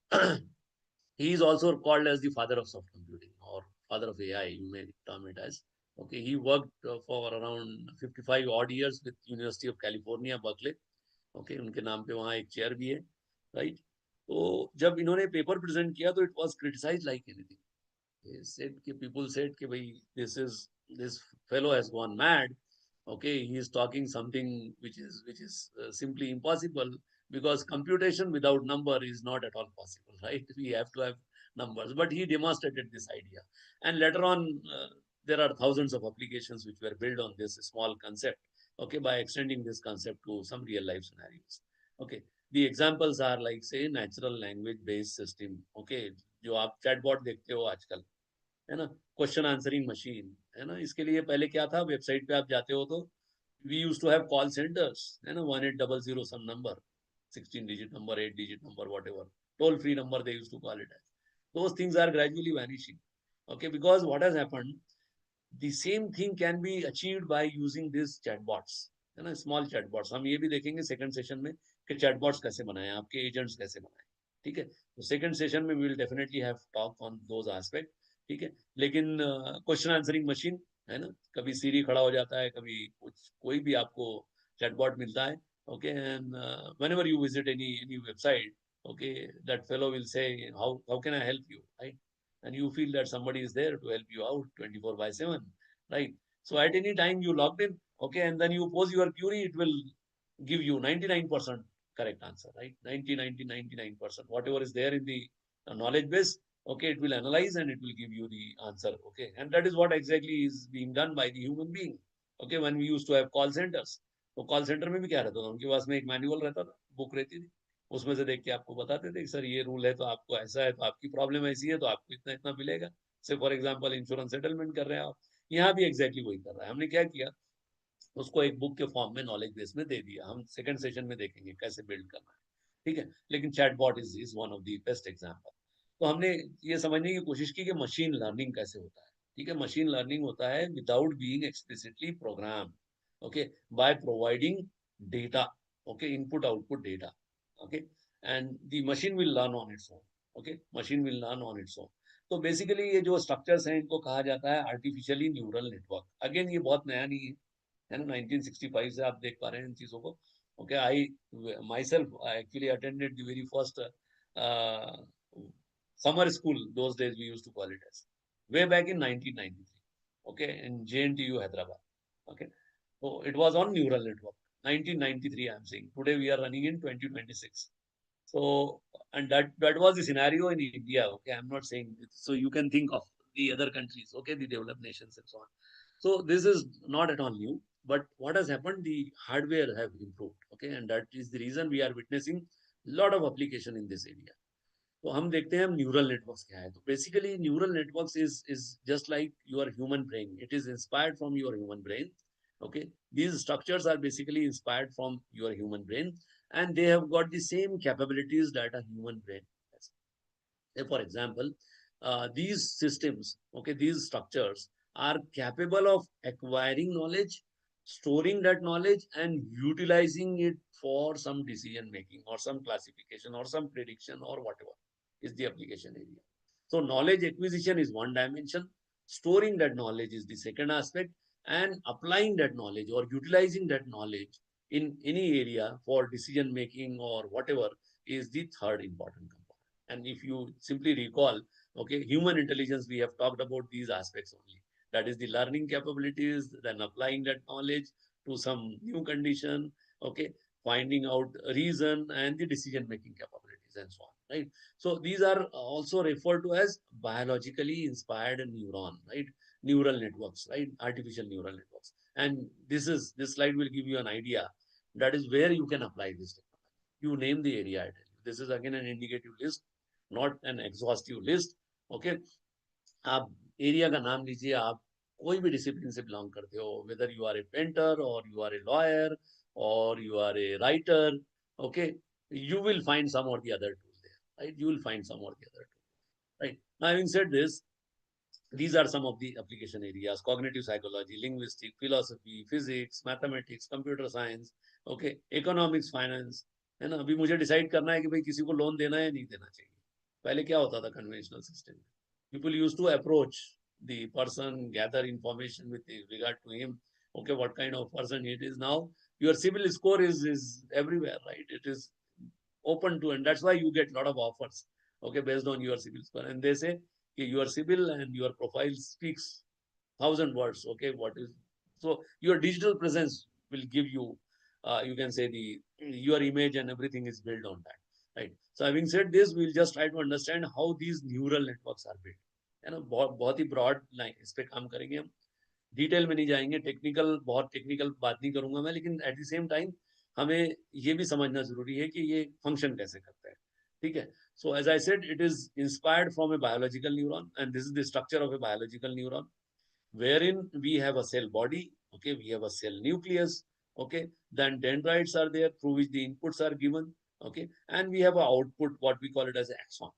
he is also called as the father of soft computing or father of AI, you may term it as. Okay, he worked for around 55 odd years with University of California, Berkeley. Okay, उनके नाम पे वहाँ एक chair भी है, right? तो जब इन्होंने पेपर प्रेजेंट किया तो it was criticized like anything. Said people said this fellow has gone mad. Okay, he is talking something which is simply impossible, because computation without number is not at all possible, right? We have to have numbers. But he demonstrated this idea, and later on there are thousands of applications which were built on this small concept. Okay, by extending this concept to some real life scenarios. Okay, the examples are like say natural language based system. Okay, जो आप chatbot देखते हो आजकल, है ना, question answering machine, है ना. इसके लिए पहले क्या था, वेबसाइट पे आप जाते हो तो we use to have call centres, है ना, 1800 some number, 16 digit number, 8 digit number, whatever, toll free number they used to call it as. Those things are gradually vanishing. Okay, because what has happened, the same thing can be achieved by using these chatbots, है ना, small chatbots. हम ये भी देखेंगे second session में कि chatbots कैसे बनाएं, आपके एजेंट्स कैसे बनाएं. ठीक है, तो सेकंड सेशन में we will definitely have talk on those aspect. ठीक है, लेकिन क्वेश्चन आंसरिंग मशीन, है ना, कभी सीरी खड़ा हो जाता है, कभी कुछ कोई भी आपको चैटबॉट मिलता है. Okay, and whenever you visit any website, okay, that fellow will say, how can I help you, right? And you feel that somebody is there to help you out 24/7, right? So at any time you logged in, okay, and then you pose your query, it will give you 99% correct answer, right? 99%. Whatever is there in the knowledge base, okay, it will analyze and it will give you the answer, okay? And that is what exactly is being done by the human being, okay? When we used to have call centers, तो call centre में भी क्या रहता था, उनके पास में एक manual रहता था, बुक रहती थी, उसमें से देख के आपको बताते थे सर ये रूल है तो आपको ऐसा है, तो आपकी प्रॉब्लम ऐसी है तो आपको इतना इतना मिलेगा। से फॉर एग्जांपल इंश्योरेंस सेटलमेंट कर रहे हैं आप, यहाँ भी एग्जैक्टली वही कर रहा है। हमने क्या किया, उसको एक बुक के फॉर्म में नॉलेज बेस में दे दिया। हम सेकंड सेशन में देखेंगे कैसे बिल्ड करना है, ठीक है। लेकिन chatbot is one of the best example. तो हमने ये समझने की कोशिश की कि मशीन लर्निंग कैसे होता है, ठीक है। मशीन लर्निंग होता है without being explicitly program, okay, by providing data, okay, input output data, okay, and the machine will learn on its own, okay, machine will learn on its own। तो basically ये जो structures हैं इनको कहा जाता है आर्टिफिशियली न्यूरल नेटवर्क। अगेन ये बहुत नया नहीं है ना, 1965 से आप देख पा रहे हैं इन चीजों को, okay. I my self actually attended the very first summer school, those days we used to call it as, way back in 1993, okay, in JNTU Hyderabad, okay। so it was on neural network, 1993 I'm saying. Today we are running in 2026. So, and that was the scenario in India, okay, I'm not saying it. So you can think of the other countries, okay, the developed nations and so on. So this is not at all new, but what has happened, the hardware have improved, okay, and that is the reason we are witnessing a lot of application in this area। तो हम देखते हैं हम neural networks क्या है। तो basically neural networks is just like your human brain, it is inspired from your human brain, okay, these structures are basically inspired from your human brain, and they have got the same capabilities that a human brain has। For example, these systems, okay, these structures are capable of acquiring knowledge, storing that knowledge, and utilizing it for some decision making or some classification or some prediction or whatever is the application area। So knowledge acquisition is one dimension, storing that knowledge is the second aspect, and applying that knowledge or utilizing that knowledge in any area for decision making or whatever is the third important component। And if you simply recall, okay, human intelligence, we have talked about these aspects only. That is the learning capabilities, then applying that knowledge to some new condition, okay, finding out reason and the decision making capabilities and so on, right? So these are also referred to as biologically inspired neuron, right? Neural networks, right? Artificial neural networks. And this slide will give you an idea. That is where you can apply this technology। You name the area, I tell you. This is again an indicative list, not an exhaustive list, okay। आप area का नाम लीजिए, आप कोई भी discipline से belong करते हो, whether you are a painter और यू आर ए लॉयर और you are a writer, okay, you will find some or the other tool there, right? You will find some or the other tool, right? Now, having said this, these are some of the application areas: cognitive psychology, linguistics, philosophy, physics, mathematics, computer science, okay, economics, finance, है ना। अभी मुझे decide करना है कि भाई किसी को लोन देना है या नहीं देना चाहिए। पहले क्या होता था कन्वेंशनल सिस्टम में, people used to approach the person, gather information with regard to him, okay, what kind of person it is। Now your civil score is everywhere, right? It is open to, and that's why you get a lot of offers, okay, based on your civil score, and they say your civil and your profile speaks 1,000 words, okay, what is, so your digital presence will give you, you can say the your image and everything is built on that, right? So having said this, we'll just try to understand how these neural networks are built, है ना। बहुत ही broad line इस पे काम करेंगे हम, detail में नहीं जाएंगे, टेक्निकल बहुत टेक्निकल बात नहीं करूंगा मैं, लेकिन एट द सेम टाइम हमें ये भी समझना जरूरी है कि ये फंक्शन कैसे करता है, ठीक है। So as I said, it is inspired from a biological neuron, and this is the structure of a biological neuron, wherein we have a cell body, okay, we have a cell nucleus, okay, then dendrites are there through which the inputs are given, okay, and we have an output, what we call it as axon।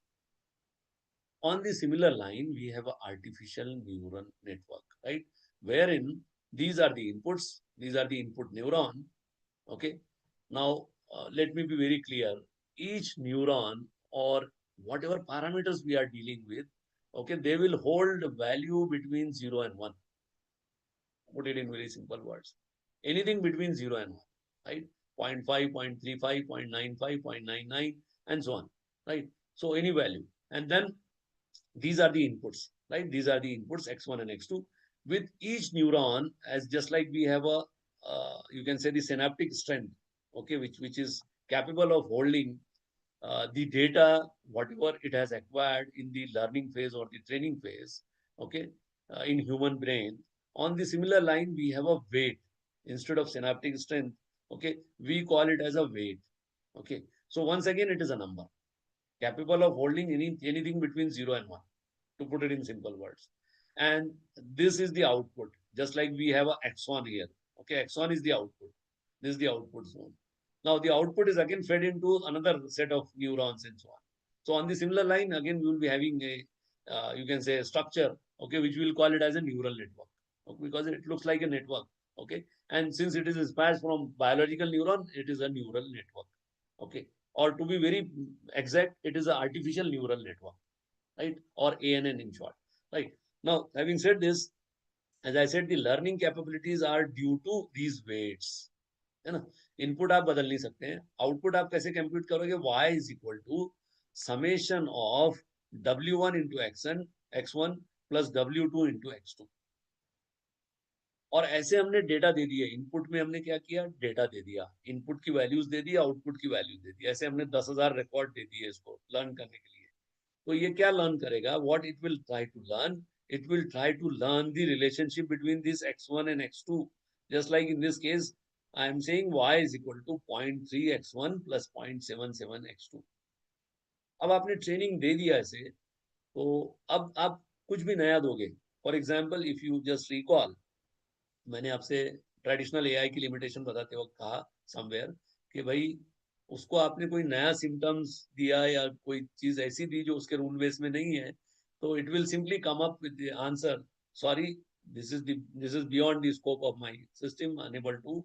On the similar line, we have an artificial neural network, right, wherein these are the inputs, these are the input neuron, okay। Now let me be very clear, each neuron or whatever parameters we are dealing with, okay, they will hold value between 0 and 1, put it in very simple words, anything between 0 and 1, right? 0.5, 0.35, 0.95, 0.99, and so on, right? So any value, and then these are the inputs, right? These are the inputs x1 and x2. With each neuron, as just like we have a, you can say the synaptic strength, okay, which is capable of holding the data, whatever it has acquired in the learning phase or the training phase, okay, in human brain. On the similar line, we have a weight instead of synaptic strength, okay, we call it as a weight, okay. So once again, it is a number capable of holding anything between 0 and 1, to put it in simple words. And this is the output, just like we have a axon here. Okay, axon is the output. This is the output zone. Now the output is again fed into another set of neurons and so on. So on the similar line, again, we will be having a, you can say a structure, okay, which we will call it as a neural network, okay, because it looks like a network, okay. And since it is inspired from biological neuron, it is a neural network, okay. Or to be very exact, it is an artificial neural network, right? Or ANN in short, right? Now, having said this, as I said, the learning capabilities are due to these weights, है ना? Input आप बदल नहीं सकते हैं, output आप कैसे compute करोगे? Y is equal to summation of W1 into X1 plus W2 into X2. और ऐसे हमने डेटा दे दिए, इनपुट में हमने क्या किया? डेटा दे दिया, इनपुट की वैल्यूज दे दी, आउटपुट की वैल्यूज दे दी, ऐसे हमने 10,000 रिकॉर्ड दे दिए इसको लर्न करने के लिए। तो ये क्या लर्न करेगा? What it will try to learn? It will try to learn the relationship between this x1 and x2. Just like in this case, I am saying y is equal to 0.3 x1 plus 0.77 x2. अब आपने training दे दिया ऐसे, तो अब आप कुछ भी नया दोगे। For example, if you just recall, मैंने आपसे ट्रेडिशनल एआई की लिमिटेशन बताते वक्त कहा समवेयर कि भाई उसको आपने कोई नया सिम्टम्स दिया या कोई चीज ऐसी दी जो उसके रूल बेस में नहीं है, तो it will simply come up with the answer, sorry, this is beyond the scope of my system, unable to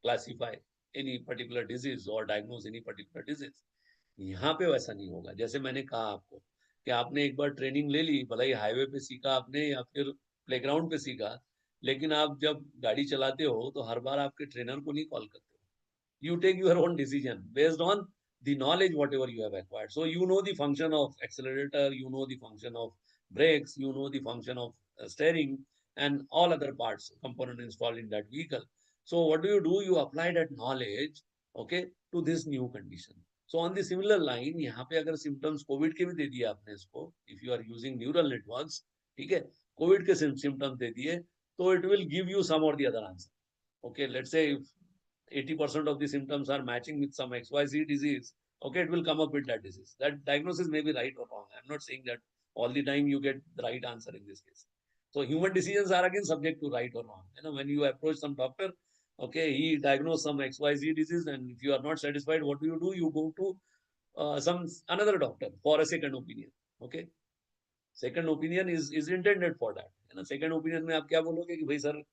classify any particular disease or diagnose any particular disease. यहाँ पे वैसा नहीं होगा। जैसे मैंने कहा आपको कि आपने एक बार ट्रेनिंग ले ली, भले ही हाईवे पे सीखा आपने या फिर प्लेग्राउंड पे सीखा, लेकिन आप जब गाड़ी चलाते हो तो हर बार आपके ट्रेनर को नहीं कॉल करते हो। You take your own decision based on the knowledge whatever you have acquired. So you know the function of accelerator, you know the function of brakes, you know the function of steering and all other parts component installed in that vehicle. So what do? You apply that knowledge, okay, to this new condition. So on the similar line, यहाँ पे अगर symptoms COVID के भी दे दिए आपने इसको, if you are using neural networks, ठीक है, COVID के symptoms दे दिए, तो it will give you some or the other answer. Okay, let's say if 80% of the symptoms are matching with some XYZ disease, okay, it will come up with that disease. That diagnosis may be right or wrong. I'm not saying that all the time you get the right answer in this case. So human decisions are again subject to right or wrong. You know, when you approach some doctor, okay, he diagnosed some XYZ disease, and if you are not satisfied, what do? You go to some another doctor for a second opinion. Okay, second opinion is intended for that. है ना, second opinion में आप क्या बोलोगे कि भाई sir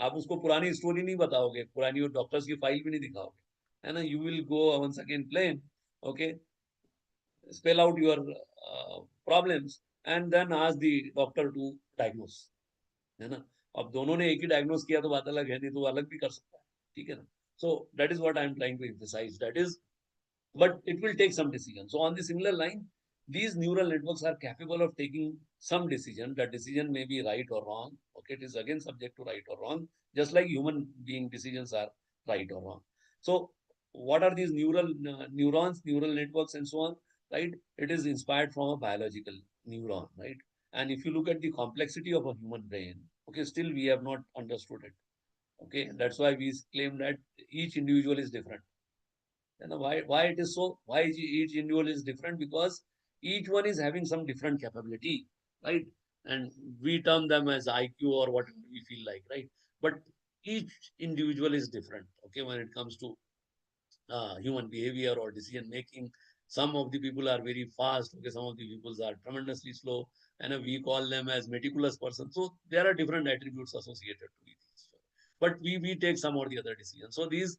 आप उसको पुरानी स्टोरी नहीं बताओगे, पुरानी डॉक्टर्स की फाइल भी नहीं दिखाओगे, है ना, you will go once again plain, okay, spell out your problems and then ask the doctor to diagnose, है ना। अब दोनों ने एक ही डायग्नोस किया तो बात अलग है, नहीं तो अलग भी कर सकता है, ठीक है ना। So that is what I am trying to emphasize, that is, but it will take some decision. So on the similar line, these neural networks are capable of taking some decision. That decision may be right or wrong. Okay, it is again subject to right or wrong, just like human being decisions are right or wrong. So what are these neurons, neural networks, and so on? Right? It is inspired from a biological neuron, right? And if you look at the complexity of a human brain, okay, still we have not understood it. Okay, that's why we claim that each individual is different. And why it is so? Why each individual is different? Because each one is having some different capability, right? And we term them as IQ or whatever we feel like, right? But each individual is different, okay, when it comes to human behavior or decision making. Some of the people are very fast, okay, some of the people are tremendously slow, and we call them as meticulous person. So there are different attributes associated to these. But we take some or the other decisions. So these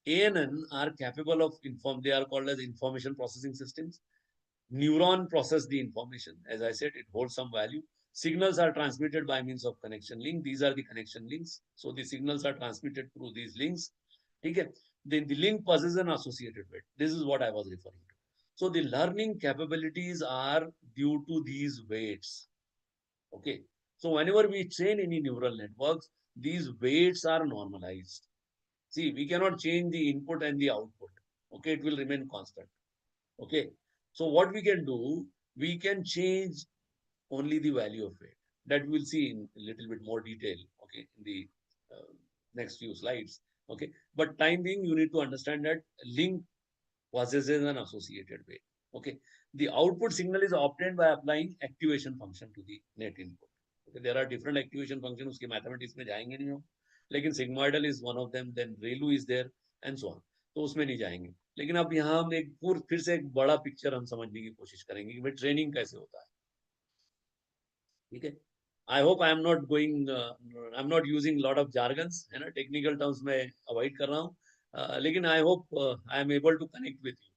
ANN are capable of they are called as information processing systems. Neuron process the information. As I said, it holds some value. Signals are transmitted by means of connection link. These are the connection links. So the signals are transmitted through these links. Okay. Then the link possesses an associated weight. This is what I was referring to. So the learning capabilities are due to these weights. Okay, so whenever we train any neural networks, these weights are normalized. See, we cannot change the input and the output. Okay, it will remain constant. Okay, so what we can do, we can change only the value of weight. That we'll see in a little bit more detail, okay, in the uh, next few slides. Okay, but time being, you need to understand that link possesses an associated weight. Okay, the output signal is obtained by applying activation function to the net input. Okay, there are different activation functions, uske mathematics में जाएंगे नहीं हम, लेकिन sigmoidal is one of them, then ReLU is there and so on. तो उसमें नहीं जाएंगे, लेकिन अब यहाँ हम एक फिर से एक बड़ा पिक्चर हम समझने की कोशिश करेंगे कि भाई ट्रेनिंग कैसे होता है. ठीक है, I hope I am not going, I am not using lot of jargons, है ना, टेक्निकल टर्म्स में अवॉइड कर रहा हूँ, लेकिन I hope I am able to connect with you.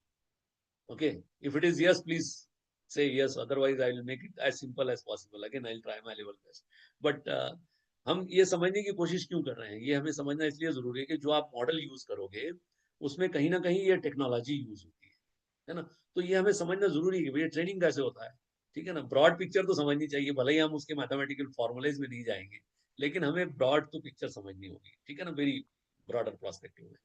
Okay, if it is yes, please say yes. Otherwise, I will make it as simple as possible. Again, I'll try my level best. But हम ये समझने की कोशिश क्यों कर रहे हैं, ये हमें समझना इसलिए जरूरी है कि जो आप मॉडल यूज करोगे उसमें कहीं ना कहीं ये टेक्नोलॉजी यूज होती है ना. तो ये हमें समझना जरूरी है कि भैया ट्रेनिंग कैसे होता है. ठीक है ना, ब्रॉड पिक्चर तो समझनी चाहिए, भले ही हम उसके मैथमेटिकल फॉर्मुलेज में नहीं जाएंगे, लेकिन हमें ब्रॉड तो पिक्चर समझनी होगी. ठीक है ना, वेरी ब्रॉडर पर्सपेक्टिव में.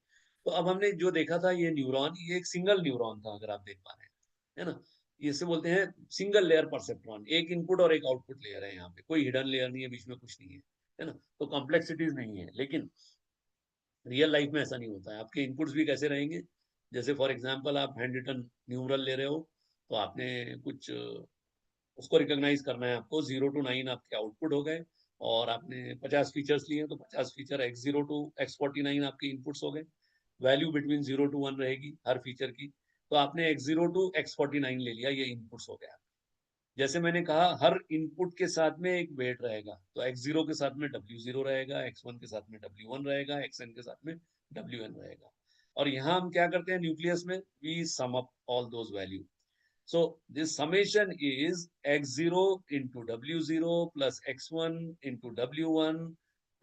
तो अब हमने जो देखा था, ये न्यूरॉन, ये एक सिंगल न्यूरॉन था, अगर आप देख पा रहे हैं, है ना. इसे बोलते हैं सिंगल लेयर परसेप्ट्रॉन. एक इनपुट और एक आउटपुट लेयर है, यहाँ पे कोई हिडन लेयर नहीं है, बीच में कुछ नहीं है ना. तो कॉम्प्लेक्सिटीज नहीं है. लेकिन रियल लाइफ में ऐसा नहीं होता है. आपके इनपुट्स भी कैसे रहेंगे, जैसे फॉर एग्जांपल आप हैंड रिटन न्यूमरल ले रहे हो, तो आपने कुछ उसको रिकॉग्नाइज करना है. आपको 0 to 9 आपके आउटपुट हो गए, और आपने 50 फीचर्स लिए, तो 50 फीचर x0 to x49 आपके इनपुट्स हो गए. वैल्यू बिटवीन 0 to 1 रहेगी हर फीचर की. तो आपने x0 to x49 ले लिया, ये इनपुट्स हो गया. जैसे मैंने कहा, हर इनपुट के साथ में एक वेट रहेगा, तो x0 के साथ में w0 रहेगा, x1 के साथ में w1 रहेगा, xn के साथ में wn रहेगा. और यहाँ हम क्या करते हैं न्यूक्लियस में, we sum up all those value. So this summation is x0 into w0 plus x1 into w1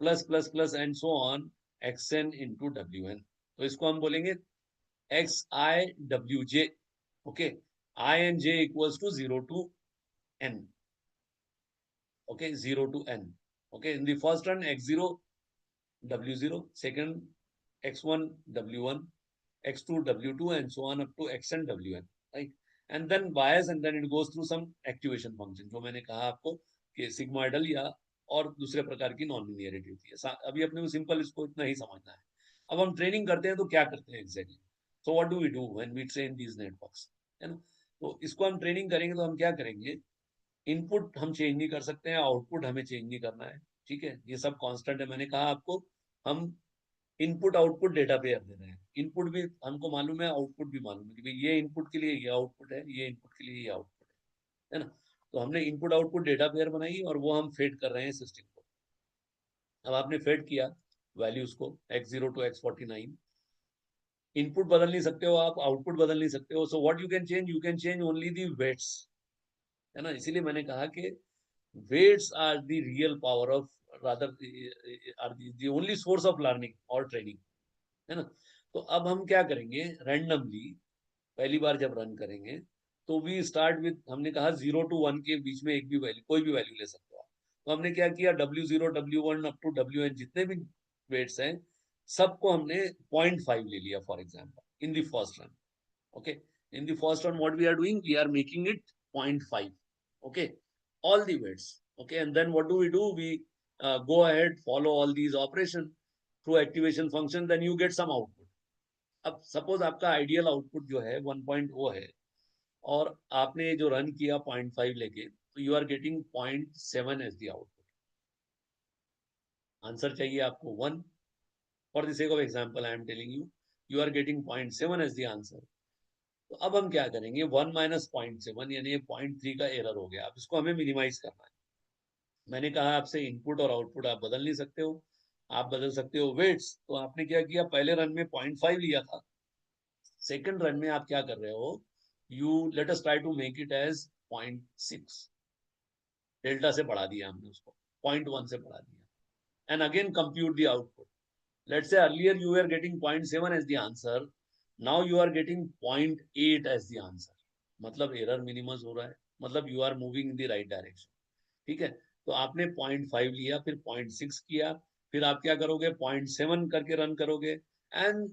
plus and so on xn into wn. तो इसको हम बोलेंगे xi wj. Okay, I and j equals to 0 to n. Okay, 0 to n. Okay, in the first run x0 w0, second x1 w1, x2 w2 and so on up to xn wn, right? And then bias, and then it goes through some activation function, जो मैंने कहा आपको कि sigmoidal या और दूसरे प्रकार की नॉन लिनियरिटी होती है. अभी अपने को सिंपल इसको इतना ही समझना है. अब हम ट्रेनिंग करते हैं तो क्या करते हैं exactly. So what do we do when we train these networks, है ना. तो इसको हम ट्रेनिंग करेंगे तो हम क्या करेंगे, इनपुट हम चेंज नहीं कर सकते हैं, आउटपुट हमें चेंज नहीं करना है. ठीक है, ये सब कांस्टेंट है. मैंने कहा आपको, हम इनपुट आउटपुट डेटा पेयर दे रहे हैं. इनपुट भी हमको मालूम है, आउटपुट भी मालूम है कि भाई ये इनपुट के लिए ये आउटपुट है, ये इनपुट के लिए ये आउटपुट है ना. तो हमने इनपुट आउटपुट डेटा पेयर बनाई और वो हम फेड कर रहे हैं सिस्टम को. अब आपने फेड किया वैल्यूज को x0 to x49. इनपुट बदल नहीं सकते हो आप, आउटपुट बदल नहीं सकते हो. So what you can change only the weights, है ना. इसीलिए मैंने कहा कि weights are the real power of, rather are the only source of learning or training, है ना. तो अब हम क्या करेंगे, रैंडमली पहली बार जब रन करेंगे तो वी स्टार्ट विथ, हमने कहा 0 to 1 के बीच में एक भी वैल्यू, कोई भी वैल्यू ले सकते हो आप. तो हमने क्या किया, w0 w1 up to wn जितने भी वेट्स हैं सबको हमने 0.5 ले लिया for example in the first run. Okay, in the first one what we are doing, we are making it 0.5. Okay, all the weights. Okay, and then what do, we go ahead, follow all these operation through activation function, then you get some output. अब suppose आपका ideal output जो है 1.0 है, और आपने जो run किया 0.5 लेके, तो you are getting 0.7 as the output. Answer चाहिए आपको 1. For the sake of example I am telling you, you are getting 0.7 as the answer. तो अब हम क्या करेंगे, 1 माइनस 0.7 यानी 0.3 का एरर हो गया. अब इसको हमें मिनिमाइज करना है. मैंने कहा आपसे इनपुट और आउटपुट आप बदल नहीं सकते हो, आप बदल सकते हो वेट्स. तो आपने क्या किया, पहले रन में 0.5 लिया था, सेकंड रन में आप क्या कर रहे हो, you let us try to make it as 0.6. Delta से बढ़ा दिया हमने उसको, 0.1 से बढ़ा दिया. And again compute the output. Let's say earlier you were getting 0.7 as the answer. Now you are getting 0.8 as the answer. मतलब एरर मिनिमस हो रहा है, मतलब you are moving in the right direction. ठीक है, तो आपने 0.5 लिया, फिर 0.6 किया, फिर आप क्या करोगे 0.7 करके रन करोगे, and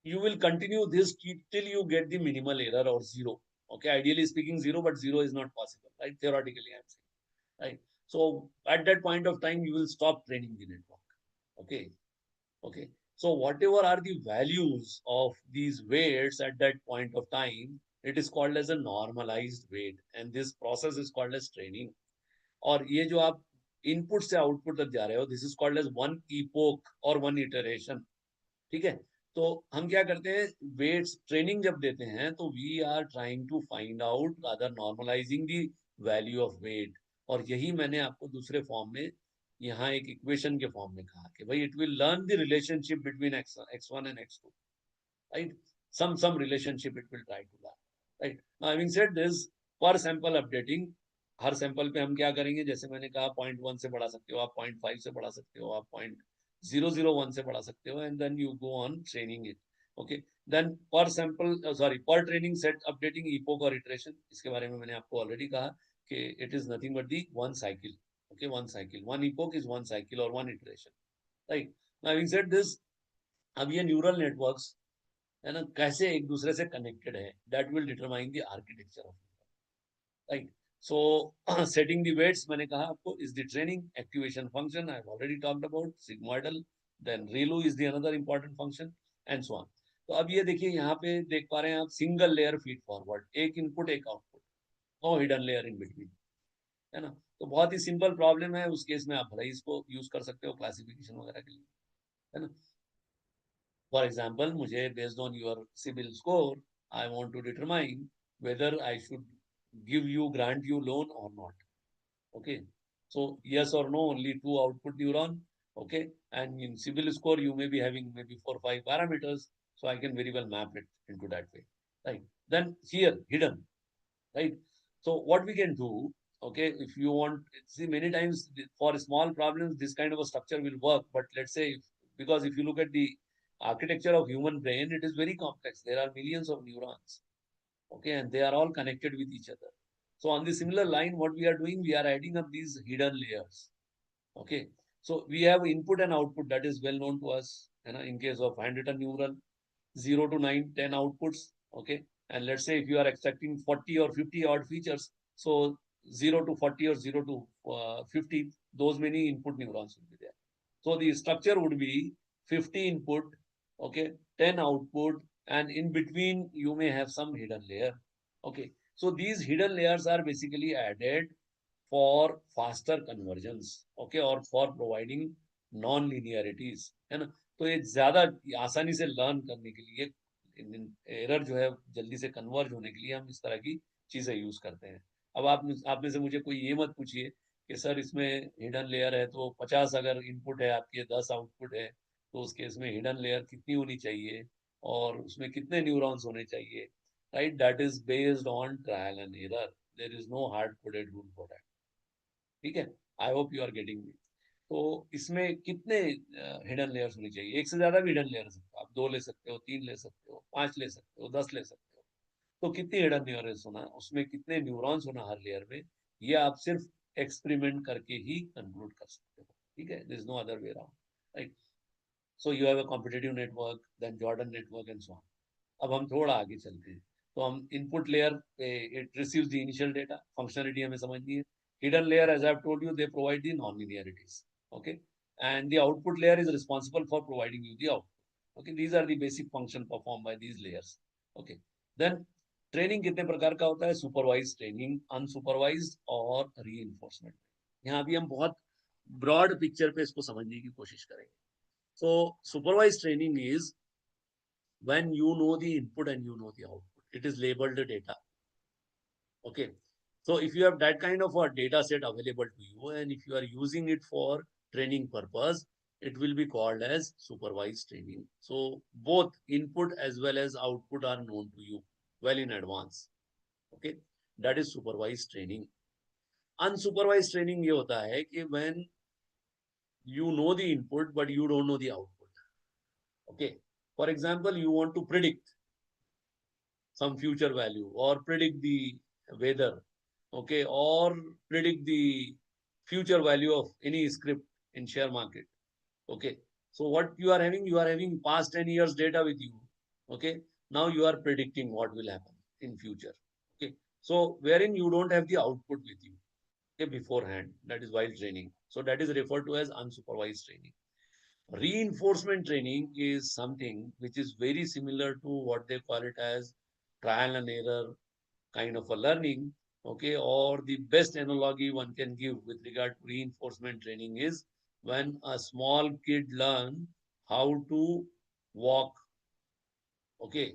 you will continue this till you get the minimal error or zero. Okay, ideally speaking zero, but zero is not possible, right? Theoretically I'm saying, right? So at that point of time you will stop training the network. Okay, okay, so whatever are the values of these weights at that point of time, it is called as a normalized weight, and this process is called as training. और ये जो आप input से output तक जा रहे हो, this is called as one epoch और वन इटरेशन। ठीक है, तो हम क्या करते हैं, वेट्स ट्रेनिंग जब देते हैं तो we are trying to find out rather normalising the value of weight. और यही मैंने आपको दूसरे फॉर्म में यहाँ एक इक्वेशन के फॉर्म में कहा कि भाई it will learn the relationship between x1 and x2, right? Some relationship it will try to learn, right? Now having said this, per sample updating, her sample पे हम क्या करेंगे, जैसे मैंने कहा 0.1 से बढ़ा सकते हो आप, 0.5 से बढ़ा सकते हो आप, 0.001 से बढ़ा सकते हो, and then you go on training it. Okay, then per sample sorry per training set updating epoch और इटरेशन, इसके बारे में मैंने आपको ऑलरेडी कहा कि it is nothing but the one cycle. Okay, one cycle, one epoch is one cycle और one iteration, right? Now having said this, अब ये न्यूरल नेटवर्क्स है ना, कैसे एक दूसरे से कनेक्टेड है, that will determine the architecture of, right? So setting the weights मैंने कहा आपको is the training, activation function I have already talked about, sigmoidal, then ReLU is the another important function, and so on. तो अब ये देखिए यहाँ पे देख पा रहे हैं आप, सिंगल लेयर फीड फॉरवर्ड, एक इनपुट एक output, no hidden layer in between, है ना? तो बहुत ही सिंपल प्रॉब्लम है, उस केस में आप भले ही इसको यूज कर सकते हो क्लासिफिकेशन वगैरह के लिए, है ना? For example, मुझे based on your CIBIL score, I want to determine whether I should give you, grant you loan or not. Okay, so yes or no, only two output neuron. Okay, and in CIBIL score you may be having maybe 4 or 5 parameters, so I can very well map it into that way, right? Then here hidden, right? So what we can do, okay, if you want, see many times for small problems this kind of a structure will work, but let's say because if you look at the architecture of human brain, it is very complex. There are millions of neurons, okay, and they are all connected with each other. So on the similar line, what we are doing, we are adding up these hidden layers. Okay, so we have input and output, that is well known to us, you know, in case of handwritten neural, 0 to 9, 10 outputs. Okay, and let's say if you are expecting 40 or 50 odd features, so 0 to 40 or 0 to 50, those many input neurons will be there. So the structure would be 50 input, okay, 10 output, and in between you may have some hidden layer. Okay, so these hidden layers are basically added for faster conversions, okay, or for providing non linearities, है ना? तो ये ज्यादा आसानी से learn करने के लिए, एरर जो है जल्दी से कन्वर्ज होने के लिए हम इस तरह की चीजें यूज करते हैं। अब आप में से मुझे कोई ये मत पूछिए कि सर इसमें हिडन लेयर है तो 50 अगर इनपुट है आपके 10 आउटपुट है, तो उस केस में हिडन लेयर कितनी होनी चाहिए और उसमें कितने न्यूरॉन्स होने चाहिए, right? That is based on trial and error, there is no hard coded rule for that. ठीक है, I hope you are getting me. तो इसमें कितने हिडन लेयर्स होनी चाहिए? एक से ज्यादा भी हिडन लेयर्स, आप 2 ले सकते हो, 3 ले सकते हो, 5 ले सकते हो, 10 ले सकते हो। तो कितनी हिडन लेयर्स होना, उसमें कितने न्यूरॉन्स होना हर लेयर में, ये आप सिर्फ एक्सपेरिमेंट करके ही कंक्लूड कर सकते हो। ठीक है, there is no other way around, right? So you have a competitive network, then Jordan network and so on. अब हम थोड़ा आगे चलते हैं, तो हम इनपुट लेयर पे it receives the initial data, functionality हमें समझनी है। Hidden layer, as I have told you, they provide the non-linearities, okay, and the output layer is responsible for providing you the output. Okay, these are the basic function performed by these layers. Okay, then training कितने प्रकार का होता है? Supervise training, unsupervised और reinforcement. यहाँ भी हम बहुत ब्रॉड पिक्चर पे इसको समझने की कोशिश करेंगे। So supervise training is when you know the input and you know the output. It is labeled data. Okay. So if you have that kind of a data set available to you, and if you are using it for training purpose, it will be called as supervised training. So both input as well as output are known to you well in advance. Okay. That is supervised training. Unsupervised training ये होता है कि when you know the input but you don't know the output. Okay. For example, you want to predict some future value or predict the weather, okay, or predict the future value of any script in share market. Okay. So what you are having past 10 years data with you. Okay. Now you are predicting what will happen in future. Okay. So wherein you don't have the output with you, okay, beforehand. That is while training. So that is referred to as unsupervised training. Reinforcement training is something which is very similar to what they call it as trial and error kind of a learning. Okay. Or the best analogy one can give with regard to reinforcement training is when a small kid learn how to walk. Okay.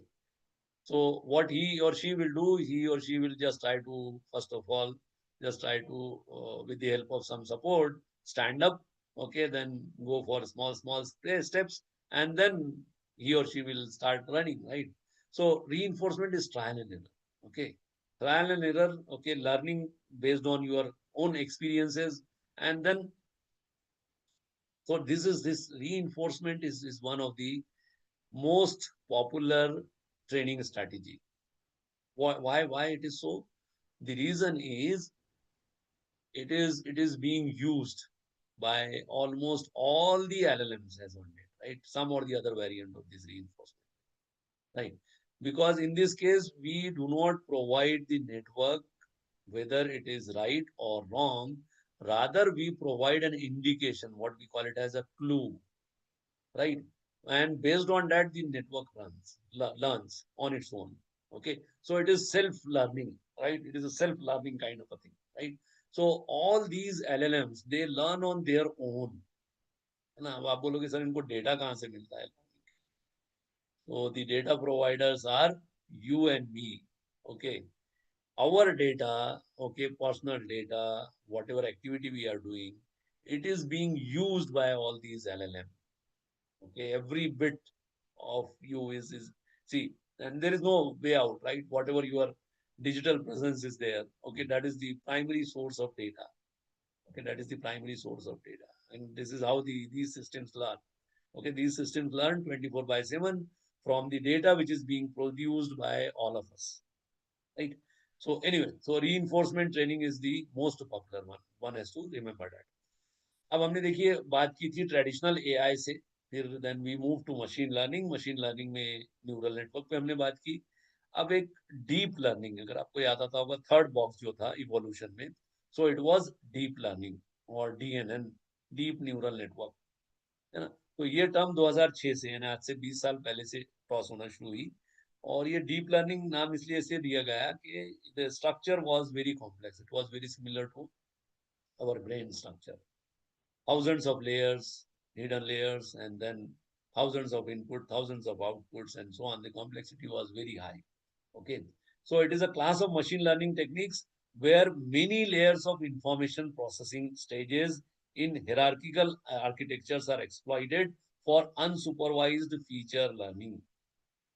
So what he or she will do, he or she will just try to, first of all, just try to, with the help of some support, stand up. Okay. Then go for small steps, and then he or she will start running, right? So reinforcement is trial and error. Okay. Trial and error. Okay. Learning based on your own experiences. And then, so this reinforcement is one of the most popular training strategy. Why it is so? The reason is it is being used by almost all the LLMs as on date, right? Some or the other variant of this reinforcement, right? Because in this case, we do not provide the network whether it is right or wrong. Rather, we provide an indication, what we call it as a clue, right? And based on that, the network learns on its own. Okay. So it is self-learning, right? It is a self-learning kind of a thing, right? So all these LLMs, they learn on their own. है ना? अब आप बोलोगे sir इनको data कहाँ से मिलता है? So the data providers are you and me. Okay. Our data, okay, personal data, whatever activity we are doing, it is being used by all these LLM. Okay, every bit of you is see, and there is no way out, right? Whatever your digital presence is there, okay, that is the primary source of data. Okay, that is the primary source of data. And this is how these systems learn. Okay, these systems learn 24/7 from the data which is being produced by all of us. Right? So anyway, so reinforcement training is the most popular one. One has to remember that. अब हमने देखिए बात की थी traditional AI से, फिर then we move to machine learning में neural network पे हमने बात की. अब एक डीप लर्निंग, अगर आपको याद आता होगा थर्ड बॉक्स जो था इवोल्यूशन में, so it was deep learning और डीएनएन, डीप न्यूरल नेटवर्क, है ना. तो ये टर्म 2006 से, यानी आज से 20 साल पहले से टॉस होना शुरू हुई. और ये डीप लर्निंग नाम इसलिए इसे दिया गया कि the structure was very complex, it was very similar to our brain structure. Thousands of layers, hidden layers, and then thousands of input, thousands of outputs, and so on. The complexity was very high. Okay. So it is a class of machine learning techniques where many layers of information processing stages in hierarchical architectures are exploited for unsupervised feature learning,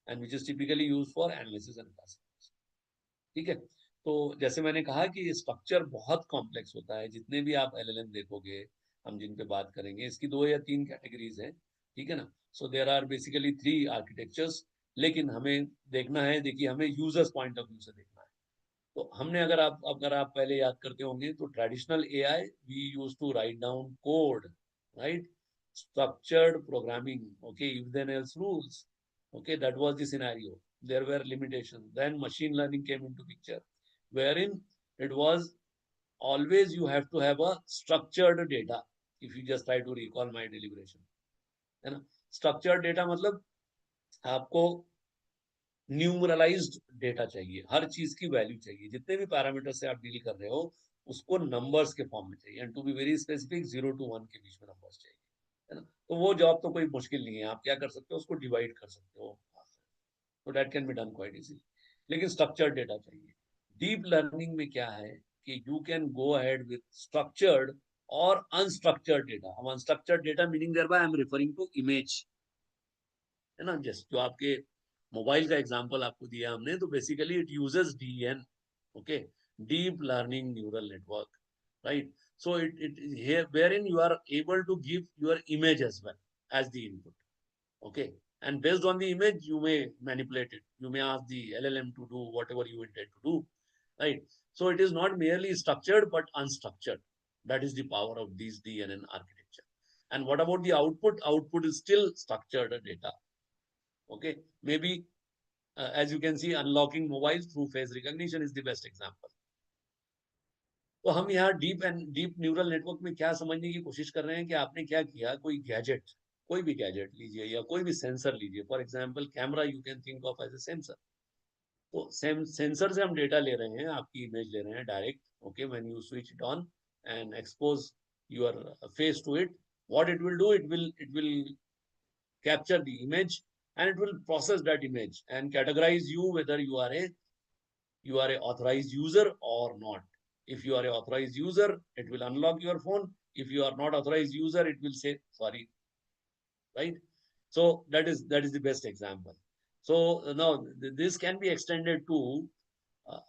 and which is typically used for analysis and classification. ठीक है. तो जैसे मैंने कहा कि structure बहुत complex होता है. जितने भी आप एलएलएम देखोगे, हम जिन पे बात करेंगे, इसकी 2 या 3 कैटेगरीज हैं. ठीक है ना. So there are basically 3 architectures. लेकिन हमें देखना है, देखिए हमें यूजर्स पॉइंट ऑफ व्यू से देखना है. तो हमने अगर आप पहले याद करते होंगे तो traditional AI we use to write down code, right, structured programming, okay, if then else rules. Okay, that was the scenario. There were limitations. Then machine learning came into picture, wherein it was always you have to have a structured data. If you just try to recall my deliberation, है ना. Structured data मतलब आपको न्यूमरलाइज्ड data चाहिए, हर चीज की value चाहिए, जितने भी पैरामीटर से आप डील कर रहे हो उसको नंबर्स के फॉर्म में चाहिए. And to be very specific, 0 to 1 के बीच में नंबर्स चाहिए, है ना. तो वो जॉब तो कोई मुश्किल नहीं है, आप क्या कर सकते हो, उसको डिवाइड कर सकते हो. तो that can be done quite easily. लेकिन स्ट्रक्चर्ड डेटा चाहिए. डीप लर्निंग में क्या है कि you can go ahead with structured और अनस्ट्रक्चर्ड डेटा. हम unstructured data meaning there by I am referring to image, है ना. जस्ट जो आपके मोबाइल का एग्जांपल आपको दिया हमने, तो basically it uses DN, okay, deep learning neural network, right. So it here wherein you are able to give your image as well as the input. Okay. And based on the image, you may manipulate it. You may ask the LLM to do whatever you intend to do, right? So it is not merely structured, but unstructured. That is the power of these DNN architecture. And what about the output? Output is still structured data. Okay. Maybe, as you can see, unlocking mobiles through face recognition is the best example. तो हम यहाँ deep neural network में क्या समझने की कोशिश कर रहे हैं कि आपने क्या किया, कोई गैजेट, कोई भी गैजेट लीजिए या कोई भी सेंसर लीजिए. For example camera you can think of as a sensor. तो सेंसर से हम डेटा ले रहे हैं, आपकी इमेज ले रहे हैं direct. Okay, when you switch it on and expose your face to it, what it will do, it will capture the image and it will process that image and categorize you whether you are a authorized user or not. If you are a authorized user, it will unlock your phone. If you are not authorized user, it will say sorry, right? So that is the best example. So now this can be extended to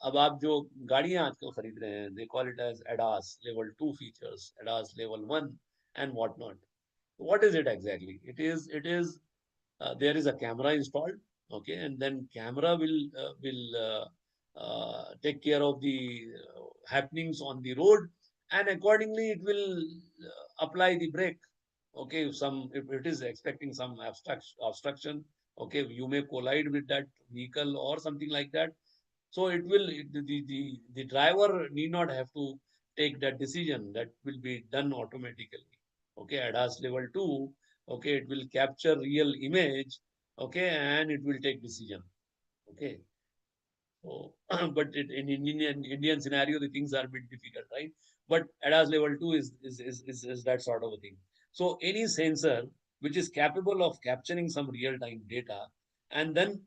अब आप जो गाड़ियां आजकल खरीद रहे हैं, they call it as ADAS level 2 features, ADAS level 1 and whatnot. What is it exactly? It is there is a camera installed, okay, and then camera will take care of the happenings on the road, and accordingly it will apply the brake. Okay, if it is expecting some obstruction, okay, you may collide with that vehicle or something like that. So the driver need not have to take that decision. That will be done automatically. Okay, ADAS level 2. Okay, it will capture real image. Okay, and it will take decision. Okay. So, but in Indian scenario, the things are a bit difficult, right? But ADAS level 2 is that sort of a thing. So any sensor which is capable of capturing some real-time data, and then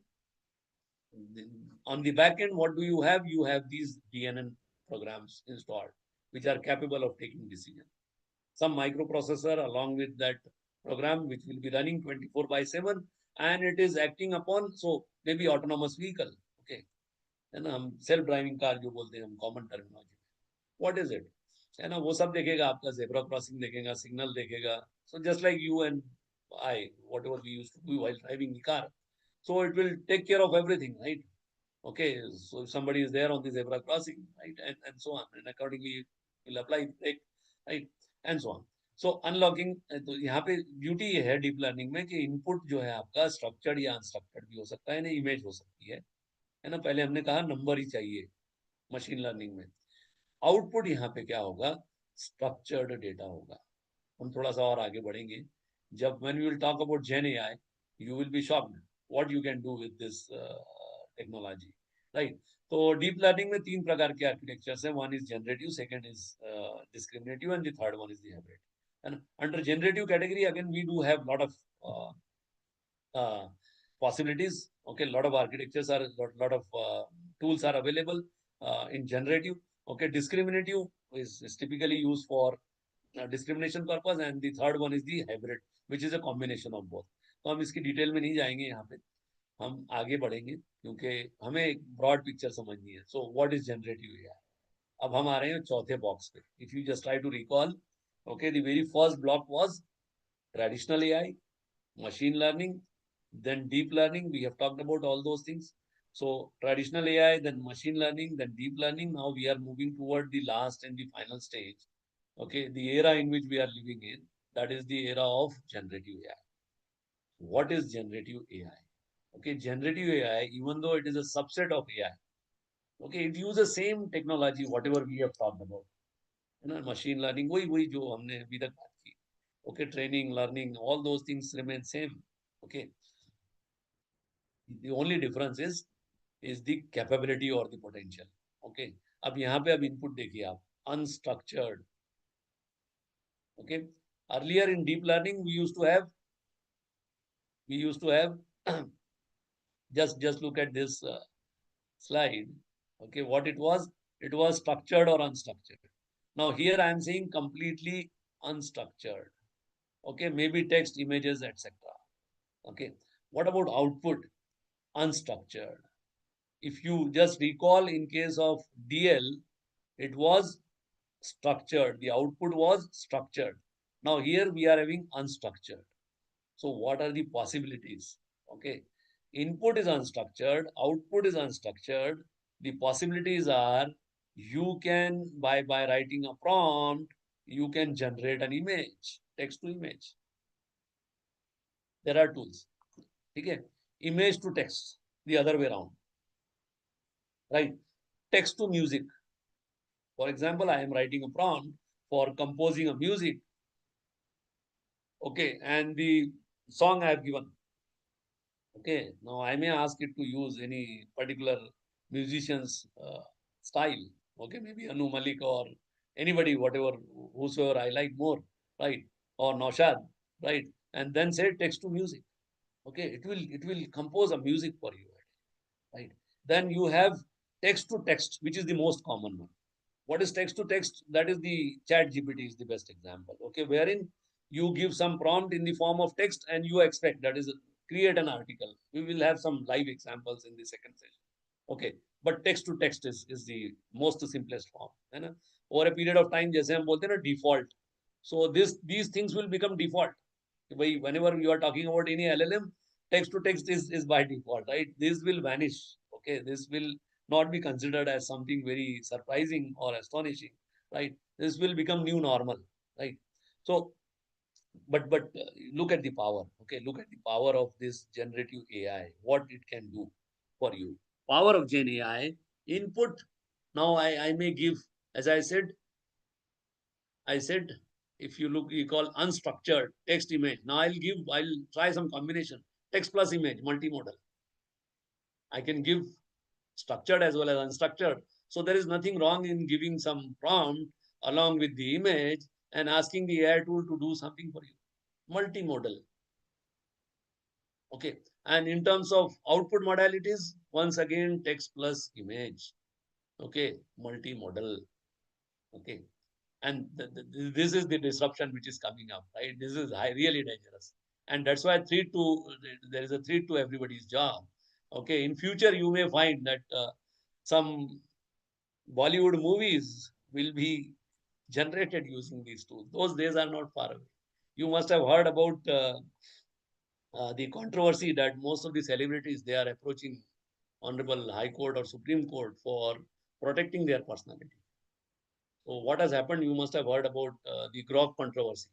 on the back end, what do you have? You have these DNN programs installed, which are capable of taking decision. Some microprocessor along with that program, which will be running 24/7, and it is acting upon, so maybe autonomous vehicle. Okay. है ना, हम self driving car जो बोलते हैं हम common terminology. What is it? है ना, वो सब देखेगा, आपका जेब्रा क्रॉसिंग देखेगा, सिग्नल देखेगा. So just like you and I, whatever we used to do while driving the car. So it will take care of everything, right? Okay, so if somebody is there on the zebra crossing, right, and so on, and accordingly will apply the brake, right, and so on. So unlocking, तो यहाँ पे beauty ये है deep learning में कि input जो है आपका स्ट्रक्चर्ड या अनस्ट्रक्चर्ड भी हो सकता है ना, इमेज हो सकती है ना. पहले हमने कहा नंबर ही चाहिए मशीन लर्निंग में. आउटपुट यहाँ पे क्या होगा? स्ट्रक्चर्ड डेटा होगा. हम थोड़ा सा और आगे बढ़ेंगे. जब when we will talk about Gen AI, you will be shocked what you can do with this technology, right? तो डीप लर्निंग में 3 प्रकार के आर्किटेक्चर्स हैं. One is generative, second is discriminative and the third one is the hybrid. And under generative category again we do have lot of possibilities. Okay, lot of architectures are, lot of tools are available in generative. Okay, discriminative is typically used for discrimination purpose, and the third one is the hybrid, which is a combination of both. तो हम इसकी detail में नहीं जाएंगे यहाँ पे, हम आगे बढ़ेंगे क्योंकि हमें एक ब्रॉड पिक्चर समझनी है. So what is generative AI? अब हम आ रहे हैं चौथे बॉक्स पे. If you just try to recall, okay, the very first block was traditional AI, machine learning, then deep learning. We have talked about all those things. So traditional AI, then machine learning, then deep learning. Now we are moving toward the last and the final stage. Okay, the era in which we are living in, that is the era of generative AI. What is generative AI? Okay, generative AI, even though it is a subset of AI, okay, it uses same technology, whatever we have talked about. You know, machine learning, वही जो हमने अभी तक बात की. Okay, training, learning, all those things remain same. Okay, the only difference is the capability or the potential. Okay, अब यहाँ पे अब input देखिए आप, unstructured. Okay, earlier in deep learning we used to have just look at this slide. Okay, what it was structured or unstructured. Now here I am saying completely unstructured. Okay, maybe text, images, etc. Okay, what about output? Unstructured. If you just recall, in case of DL, it was structured. The output was structured. Now here we are having unstructured. So what are the possibilities? Okay, input is unstructured, output is unstructured. The possibilities are you can by writing a prompt, you can generate an image, text to image. There are tools. Okay, image to text, the other way around, right? Text to music. For example, I am writing a prompt for composing a music. Okay, and the song I have given. Okay, now I may ask it to use any particular musician's style. Okay, maybe Anu Malik or anybody, whatever, whosoever I like more, right? Or Naushad, right? And then say text to music. Okay, it will compose a music for you, right? Then you have text to text, which is the most common one. What is text to text? That is the chat GPT is the best example. Okay, wherein you give some prompt in the form of text and you expect that is create an article. We will have some live examples in the second session. Okay, but text to text is the most simplest form. है ना? Over a period of time, जैसे हम बोलते हैं ना default. So these things will become default. Whenever you are talking about any LLM, text to text is by default, right? This will vanish. Okay, this will not be considered as something very surprising or astonishing, right? This will become new normal, right? So, but look at the power. Okay, look at the power of this generative AI. What it can do for you. Power of Gen AI input. Now I may give, as I said, if you look, you call unstructured text image. Now I'll try some combination text plus image multimodal. I can give structured as well as unstructured. So there is nothing wrong in giving some prompt along with the image and asking the AI tool to do something for you. Multimodal. Okay. And in terms of output modalities, once again, text plus image. Okay. Multimodal. Okay. And this is the disruption which is coming up, right? This is really dangerous. And that's why there is a threat to everybody's job. Okay. In future, you may find that some Bollywood movies will be generated using these tools. Those days are not far away. You must have heard about the controversy that most of the celebrities they are approaching Honorable High Court or Supreme Court for protecting their personality. So what has happened? You must have heard about the Grok controversy.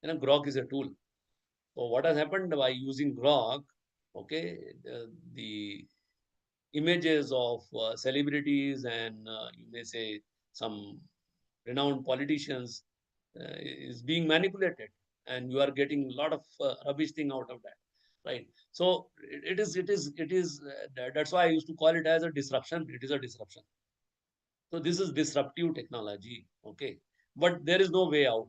Grok is a tool. So what has happened by using Grok? Okay, the images of celebrities and you may say some renowned politicians is being manipulated, and you are getting a lot of rubbish thing out of that, right? So that's why I used to call it as a disruption. It is a disruption. So this is disruptive technology, okay? But there is no way out.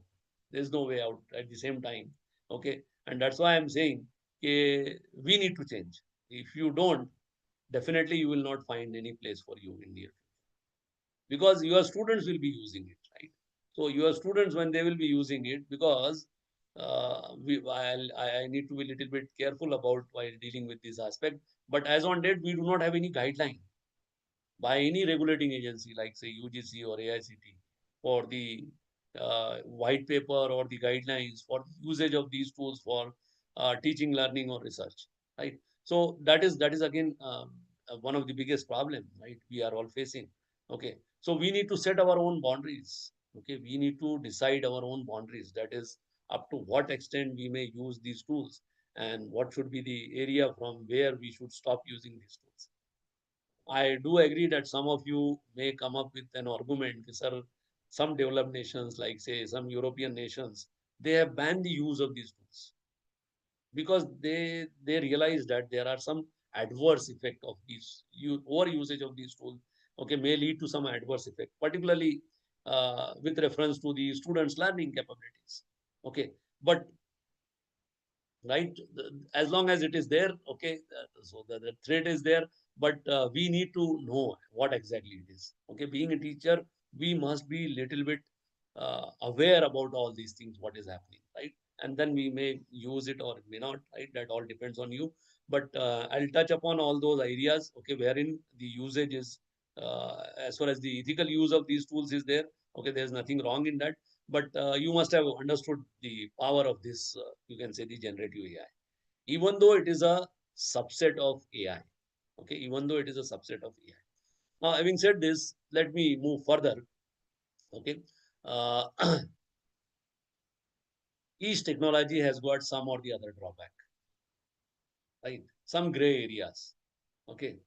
There is no way out at the same time, okay? And that's why I'm saying we need to change. If you don't, definitely you will not find any place for you in near future, because your students will be using it, right? So your students, when they will be using it, because I need to be a little bit careful about while dealing with this aspect. But as on date, we do not have any guideline by any regulating agency like say UGC or AICT for the white paper or the guidelines for usage of these tools for teaching, learning, or research, right? So that is again one of the biggest problem, right? We are all facing. Okay, so we need to set our own boundaries. Okay, we need to decide our own boundaries. That is up to what extent we may use these tools and what should be the area from where we should stop using these tools. I do agree that some of you may come up with an argument. Sir, some developed nations, like say some European nations, they have banned the use of these tools because they realize that there are some adverse effect of these over usage of these tools. Okay, may lead to some adverse effect, particularly with reference to the students' learning capabilities. Okay, but right, as long as it is there, okay, so the threat is there, but we need to know what exactly it is. Okay, being a teacher, we must be little bit aware about all these things, what is happening, right? And then we may use it or may not, right? That all depends on you. But I'll touch upon all those areas, okay, wherein the usage is as far as the ethical use of these tools is there. Okay, there's nothing wrong in that, but you must have understood the power of this, you can say, the generative AI. even though it is a subset of AI. Okay, even though it is a subset of AI. Now, having said this, let me move further. Okay, uh, each technology has got some or the other drawback, right? Some gray areas. Okay,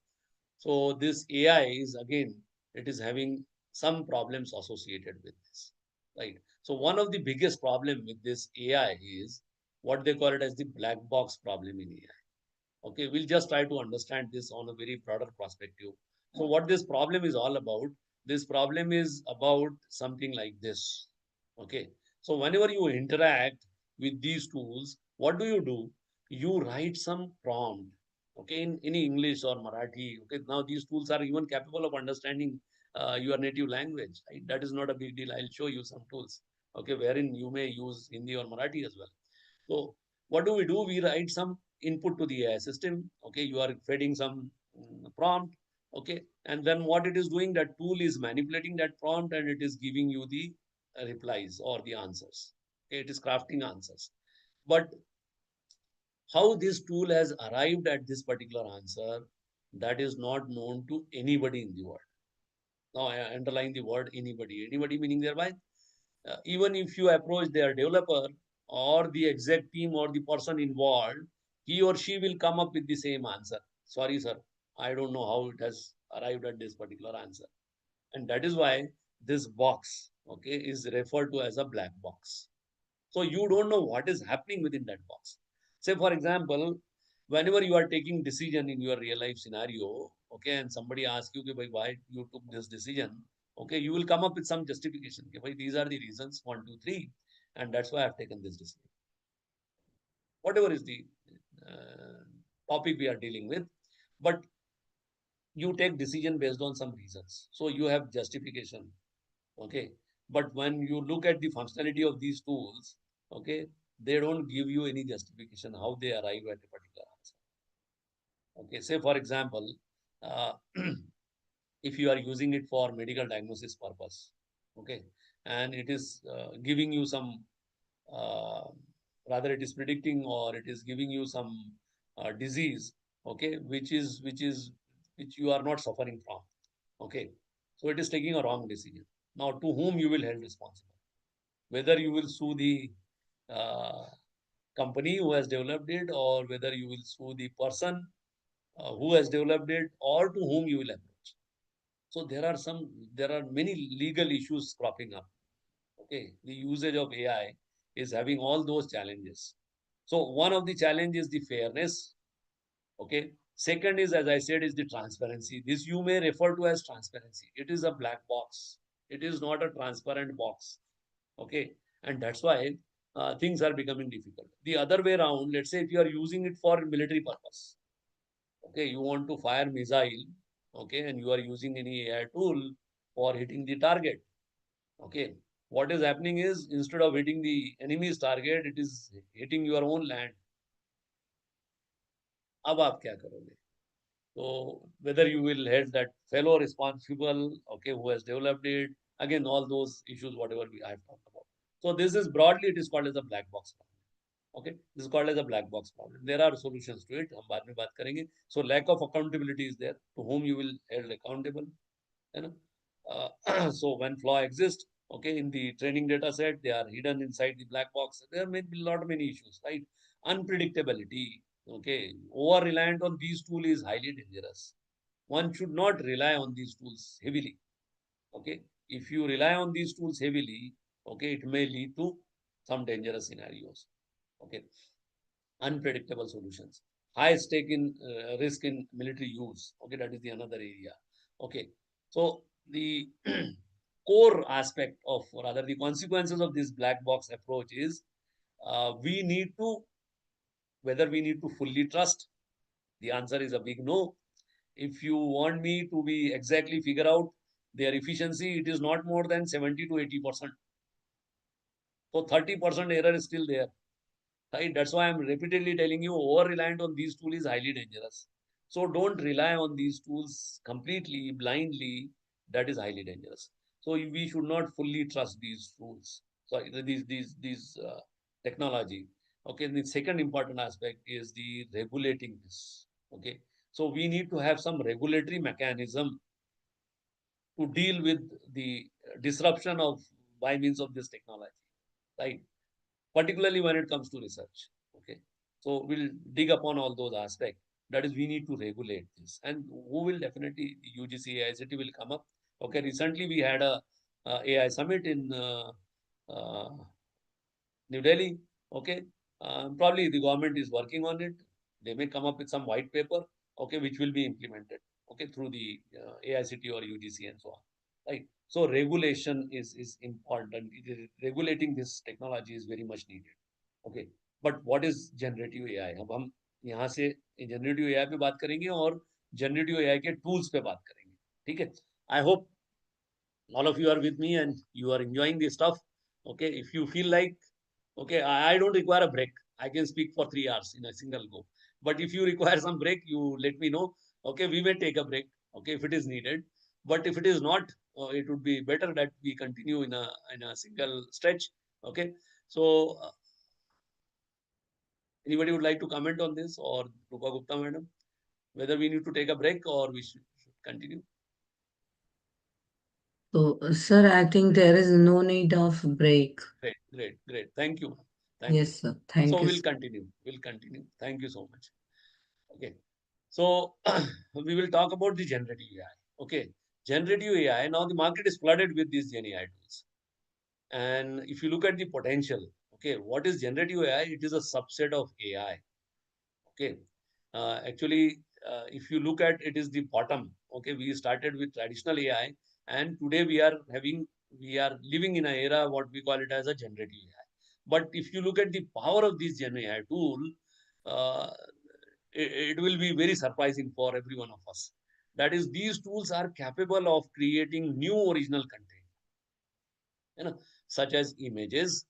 so this AI is again, it is having some problems associated with this, right? So one of the biggest problem with this AI is what they call it as the black box problem in AI. Okay, we'll just try to understand this on a very broader perspective. So what this problem is all about, this problem is about something like this. Okay, so whenever you interact with these tools, what do? You write some prompt, okay, in any English or Marathi. Okay, now these tools are even capable of understanding your native language, right? That is not a big deal. I'll show you some tools, okay, wherein you may use Hindi or Marathi as well. So what do? We write some input to the AI system. Okay, you are feeding some prompt. Okay, and then what it is doing, that tool is manipulating that prompt and it is giving you the replies or the answers. Okay, it is crafting answers. But how this tool has arrived at this particular answer, that is not known to anybody in the world. Now I underline the word anybody. Anybody meaning thereby, even if you approach their developer or the exec team or the person involved, he or she will come up with the same answer. Sorry, sir, I don't know how it has arrived at this particular answer. And that is why this box, okay, is referred to as a black box. So you don't know what is happening within that box. Say, for example, whenever you are taking decision in your real life scenario, okay, and somebody asks you, okay, why you took this decision, okay, you will come up with some justification. Okay, these are the reasons, 1, 2, 3, and that's why I've taken this decision. Whatever is the uh, topic we are dealing with, but you take decision based on some reasons. So you have justification. Okay, but when you look at the functionality of these tools, okay, they don't give you any justification how they arrive at a particular answer. Okay, say for example, uh, if you are using it for medical diagnosis purpose, okay, and it is giving you some, uh, rather it is predicting or it is giving you some disease, okay, which you are not suffering from. Okay, so it is taking a wrong decision. Now, to whom you will held responsible? Whether you will sue the uh, company who has developed it, or whether you will sue the person who has developed it, or to whom you will approach. So there are many legal issues cropping up. Okay, the usage of AI is having all those challenges. So one of the challenges is the fairness. Okay, second is, as I said, is the transparency. This you may refer to as transparency. It is a black box. It is not a transparent box. Okay, and that's why things are becoming difficult. The other way around, let's say if you are using it for military purpose, okay, you want to fire missile, okay, and you are using any AI tool for hitting the target. Okay, what is happening is, instead of hitting the enemy's target, it is hitting your own land. अब आप क्या करोगे? So whether you will head that fellow responsible, okay, who has developed it, again, all those issues, whatever I have talked about. So this is broadly, it is called as a black box problem. Okay, this is called as a black box problem. There are solutions to it. हम बाद में बात करेंगे. So lack of accountability is there. To whom you will held accountable? You know? So when flaw exists, okay, in the training data set, they are hidden inside the black box. There may be a lot of many issues, right? Unpredictability, okay, over reliant on these tools is highly dangerous. One should not rely on these tools heavily. Okay, if you rely on these tools heavily, okay, it may lead to some dangerous scenarios. Okay, unpredictable solutions, high stake in risk in military use. Okay, that is the another area. Okay, so the core aspect of, or rather the consequences of this black box approach is, we need to, whether we need to fully trust, the answer is a big no. If you want me to be exactly figure out their efficiency, it is not more than 70 to 80%. So 30% error is still there. Right? That's why I'm repeatedly telling you, over reliant on these tools is highly dangerous. So don't rely on these tools completely, blindly. That is highly dangerous. So we should not fully trust these tools. Sorry, these technology. Okay, the second important aspect is the regulating this. Okay, so we need to have some regulatory mechanism to deal with the disruption of by means of this technology, right? Particularly when it comes to research. Okay, so we'll dig upon all those aspects. That is, we need to regulate this, and who will definitely UGC AICT will come up. Okay, recently we had a AI summit in uh, New Delhi. Okay, probably the government is working on it. They may come up with some white paper. Okay, which will be implemented. Okay, through the AICT or UGC and so on. Right. So regulation is important. Regulating this technology is very much needed. Okay, but what is generative AI? अब हम यहाँ से generative AI पे बात करेंगे और generative AI के tools पे बात करेंगे. ठीक है? I hope all of you are with me and you are enjoying this stuff. Okay, if you feel like, okay, I don't require a break. I can speak for 3 hours in a single go. But if you require some break, you let me know. Okay, we may take a break. Okay, if it is needed. But if it is not, it would be better that we continue in a single stretch. Okay, so anybody would like to comment on this, or Rupa Gupta madam, whether we need to take a break or we should continue? So, sir, I think there is no need of break. Great. Thank you. Thank you. Yes, sir. Thank So you. we'll continue. Thank you so much. Okay. So we will talk about the generative AI. Okay. Generative AI. Now the market is flooded with these Gen AI tools. And if you look at the potential, okay, what is generative AI? It is a subset of AI. Okay. Actually, if you look at it is the bottom. Okay. We started with traditional AI, and today we are living in an era what we call it as a generative AI. But if you look at the power of this Gen AI tool, uh, it will be very surprising for every one of us. That is, these tools are capable of creating new original content, such as images,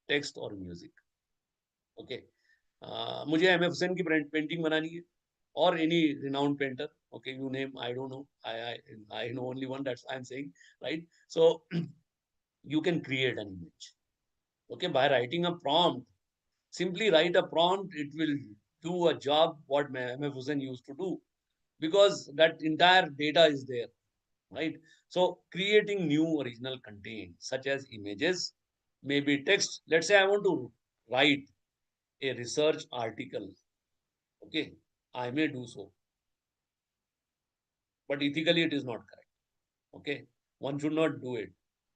text, or music. Okay. मुझे MF Hussain की painting बनानी है or any renowned painter. Okay, you name, I don't know. I know only one, that's I'm saying, right? So you can create an image. Okay, by writing a prompt, simply write a prompt, it will do a job what MF Hussain used to do, because that entire data is there, right? So creating new original content such as images, maybe text. Let's say I want to write a research article. Okay, I may do so, but ethically it is not correct. Okay, one should not do it,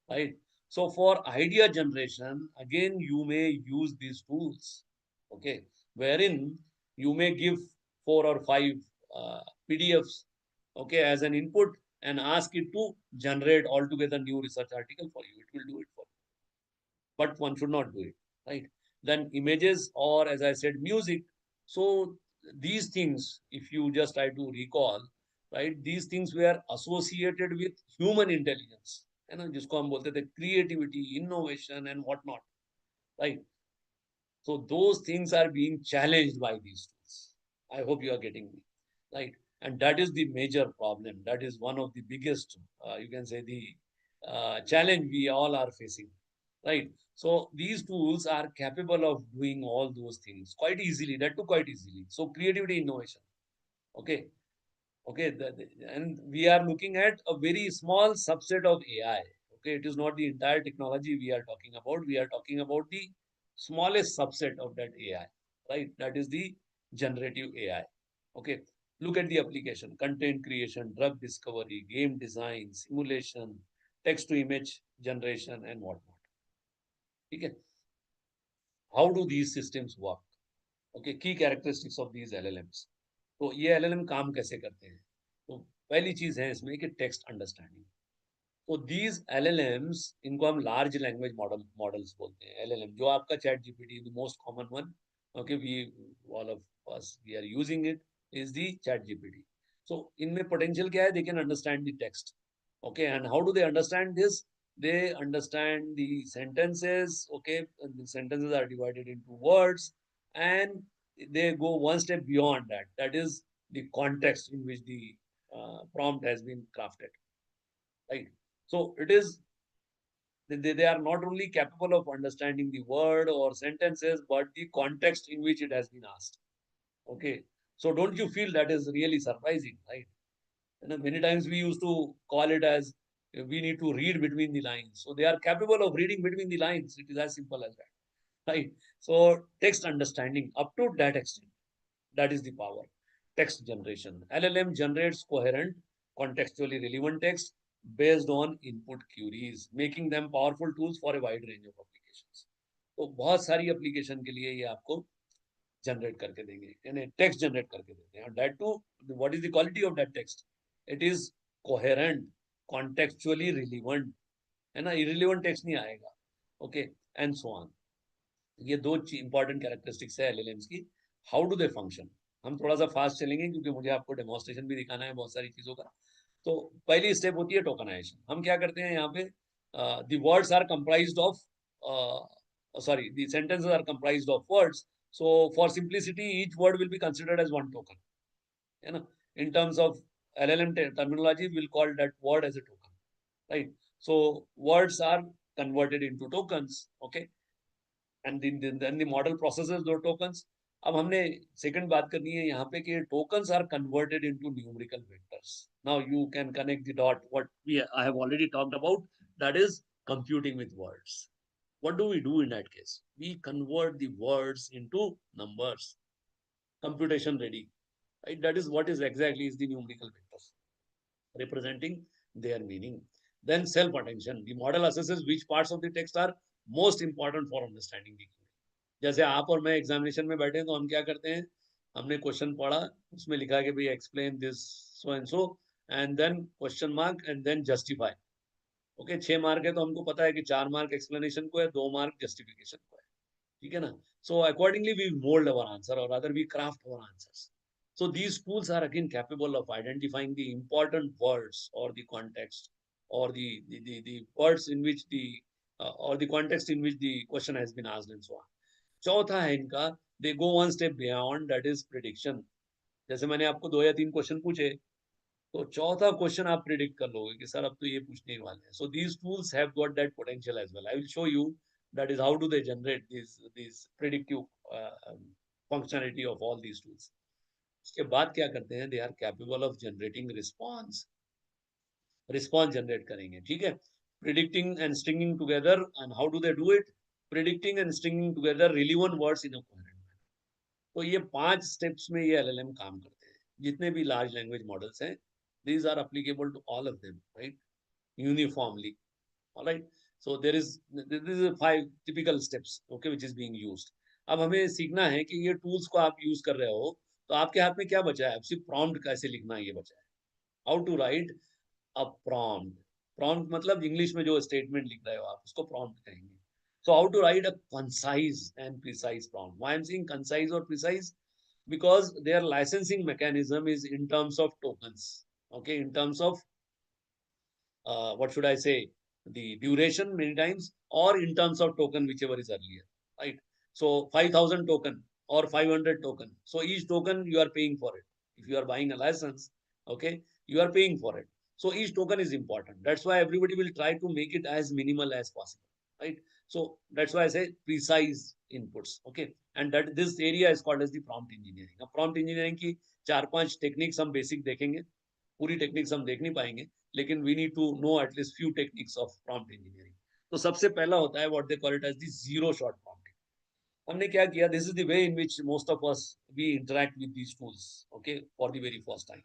right? So for idea generation, again, you may use these tools. Okay, wherein you may give 4 or 5 PDFs, okay, as an input, and ask it to generate altogether new research article for you. It will do it for you, but one should not do it, right? Then images, or as I said, music. So these things, if you just try to recall, right, these things were associated with human intelligence, जिसको हम बोलते थे creativity, innovation and whatnot, right? So those things are being challenged by these tools. I hope you are getting me, right? And that is the major problem. That is one of the biggest, you can say, the challenge we all are facing, right? So these tools are capable of doing all those things quite easily. That too quite easily. So creativity, innovation. Okay, okay, and we are looking at a very small subset of AI. Okay, it is not the entire technology we are talking about. We are talking about the smallest subset of that AI, right? That is the generative AI. Okay, look at the application: content creation, drug discovery, game design, simulation, text to image generation, and whatnot. Okay, how do these systems work? Okay, key characteristics of these LLMs. तो ये LLM काम कैसे करते हैं? तो पहली चीज है इसमें कि टेक्स्ट अंडरस्टैंडिंग. तो दीज LLMs, इनको हम लार्ज लैंग्वेज मॉडल्स बोलते हैं. LLM जो आपका ChatGPT, the most common one. Okay, we all of us we are using it, is the ChatGPT. So इनमें पोटेंशियल क्या है? They can understand the text. Okay, and how do they understand this? They understand the sentences. Okay, and the sentences are divided into words, and they go one step beyond that. That is the context in which the prompt has been crafted, right? So it is They are not only capable of understanding the word or sentences, but the context in which it has been asked. Okay. So don't you feel that is really surprising, right? Many times we used to call it as we need to read between the lines. So they are capable of reading between the lines. It is as simple as that, right? So text understanding up to that extent, that is the power. Text generation. LLM generates coherent, contextually relevant text based on input queries, making them powerful tools for a wide range of applications. तो बहुत सारी application के लिए ये आपको generate करके देंगे, यानी टेक्स्ट जनरेट करके देते हैं. That to what is the quality of that text? It is coherent, contextually relevant, है ना, इरिलीवेंट टेक्स्ट नहीं आएगा. Okay, and so on. ये दो इंपॉर्टेंट कैरेक्टरिस्टिक्स है एलएलएम्स की. How do they function? हम थोड़ा सा फास्ट चलेंगे क्योंकि मुझे आपको डेमोन्स्ट्रेशन भी दिखाना है बहुत सारी चीजों का. तो पहली स्टेप होती है टोकनाइजेशन. हम क्या करते हैं यहाँ पे? The words are comprised of sorry, the sentences are comprised of words. So for simplicity, each word will be considered as one token. You know, in terms of LLM terminology, we'll call that word as a token, right? So words are converted into tokens, okay? And then the model processes those tokens. अब हमने second बात करनी है यहाँ पे कि tokens are converted into numerical vectors. Now you can connect the dot. What I have already talked about, that is computing with words. What do we do in that case? We convert the words into numbers. Computation ready, right? That is what is exactly is the numerical vectors representing their meaning. Then self-attention. The model assesses which parts of the text are most important for understanding the query. जैसे आप और मैं examination में बैठे हैं तो हम क्या करते हैं? हमने क्वेश्चन पढ़ा, उसमें लिखा कि भाई explain this so and then question mark and then justify. Okay, 6 mark है तो हमको पता है कि 4 मार्क एक्सप्लेनेशन को है, 2 मार्क जस्टिफिकेशन को है. ठीक है ना? So accordingly we mold our answer, or rather we craft our answers. So these tools are again capable of identifying the important words or the context or the words in which the or the context in which the question has been asked and so on. चौथा है इनका, they go one step beyond, that is prediction. जैसे मैंने आपको 2 या 3 question पूछे, तो चौथा क्वेश्चन आप प्रिडिक्ट कर लोगे कि सर अब तो ये पूछने वाले हैं. So these tools have got that potential as well. I will show you that is how do they generate these predictive functionality of all these tools. उसके बाद क्या करते हैं? They are capable of generating response generate करेंगे. ठीक है, predicting and stringing together. And how do they do it? Predicting and stringing together relevant words in a coherent manner. तो ये 5 steps में ये LLM काम करते हैं. जितने भी large language models हैं, these are applicable to all of them, right? Uniformly. All right. So this is 5 typical steps, okay, which is being used. अब हमें सीखना है कि ये tools को आप use कर रहे हो, तो आपके हाथ में क्या बचा है? अब सिर्फ prompt कैसे लिखना है ये बचा है. How to write a prompt. Prompt मतलब इंग्लिश में जो statement लिख रहे हो आप, उसको prompt कहेंगे. So how to write a concise and precise prompt. Why I'm saying concise or precise? Because their licensing mechanism is in terms of tokens, okay, in terms of what should I say, the duration many times, or in terms of token, whichever is earlier, right? So 5,000 token or 500 token. So each token you are paying for it. If you are buying a license, okay, you are paying for it. So each token is important. That's why everybody will try to make it as minimal as possible, right? So that's why I say precise inputs, okay? And that this area is called as the prompt engineering. Now prompt engineering की 4-5 techniques हम basic देखेंगे. पूरी techniques हम देख नहीं पाएंगे, लेकिन we need to know at least few techniques of prompt engineering. तो सबसे पहला होता है what they call it as the zero shot prompting. हमने क्या किया? This is the way in which most of us we interact with these tools, okay, for the very first time.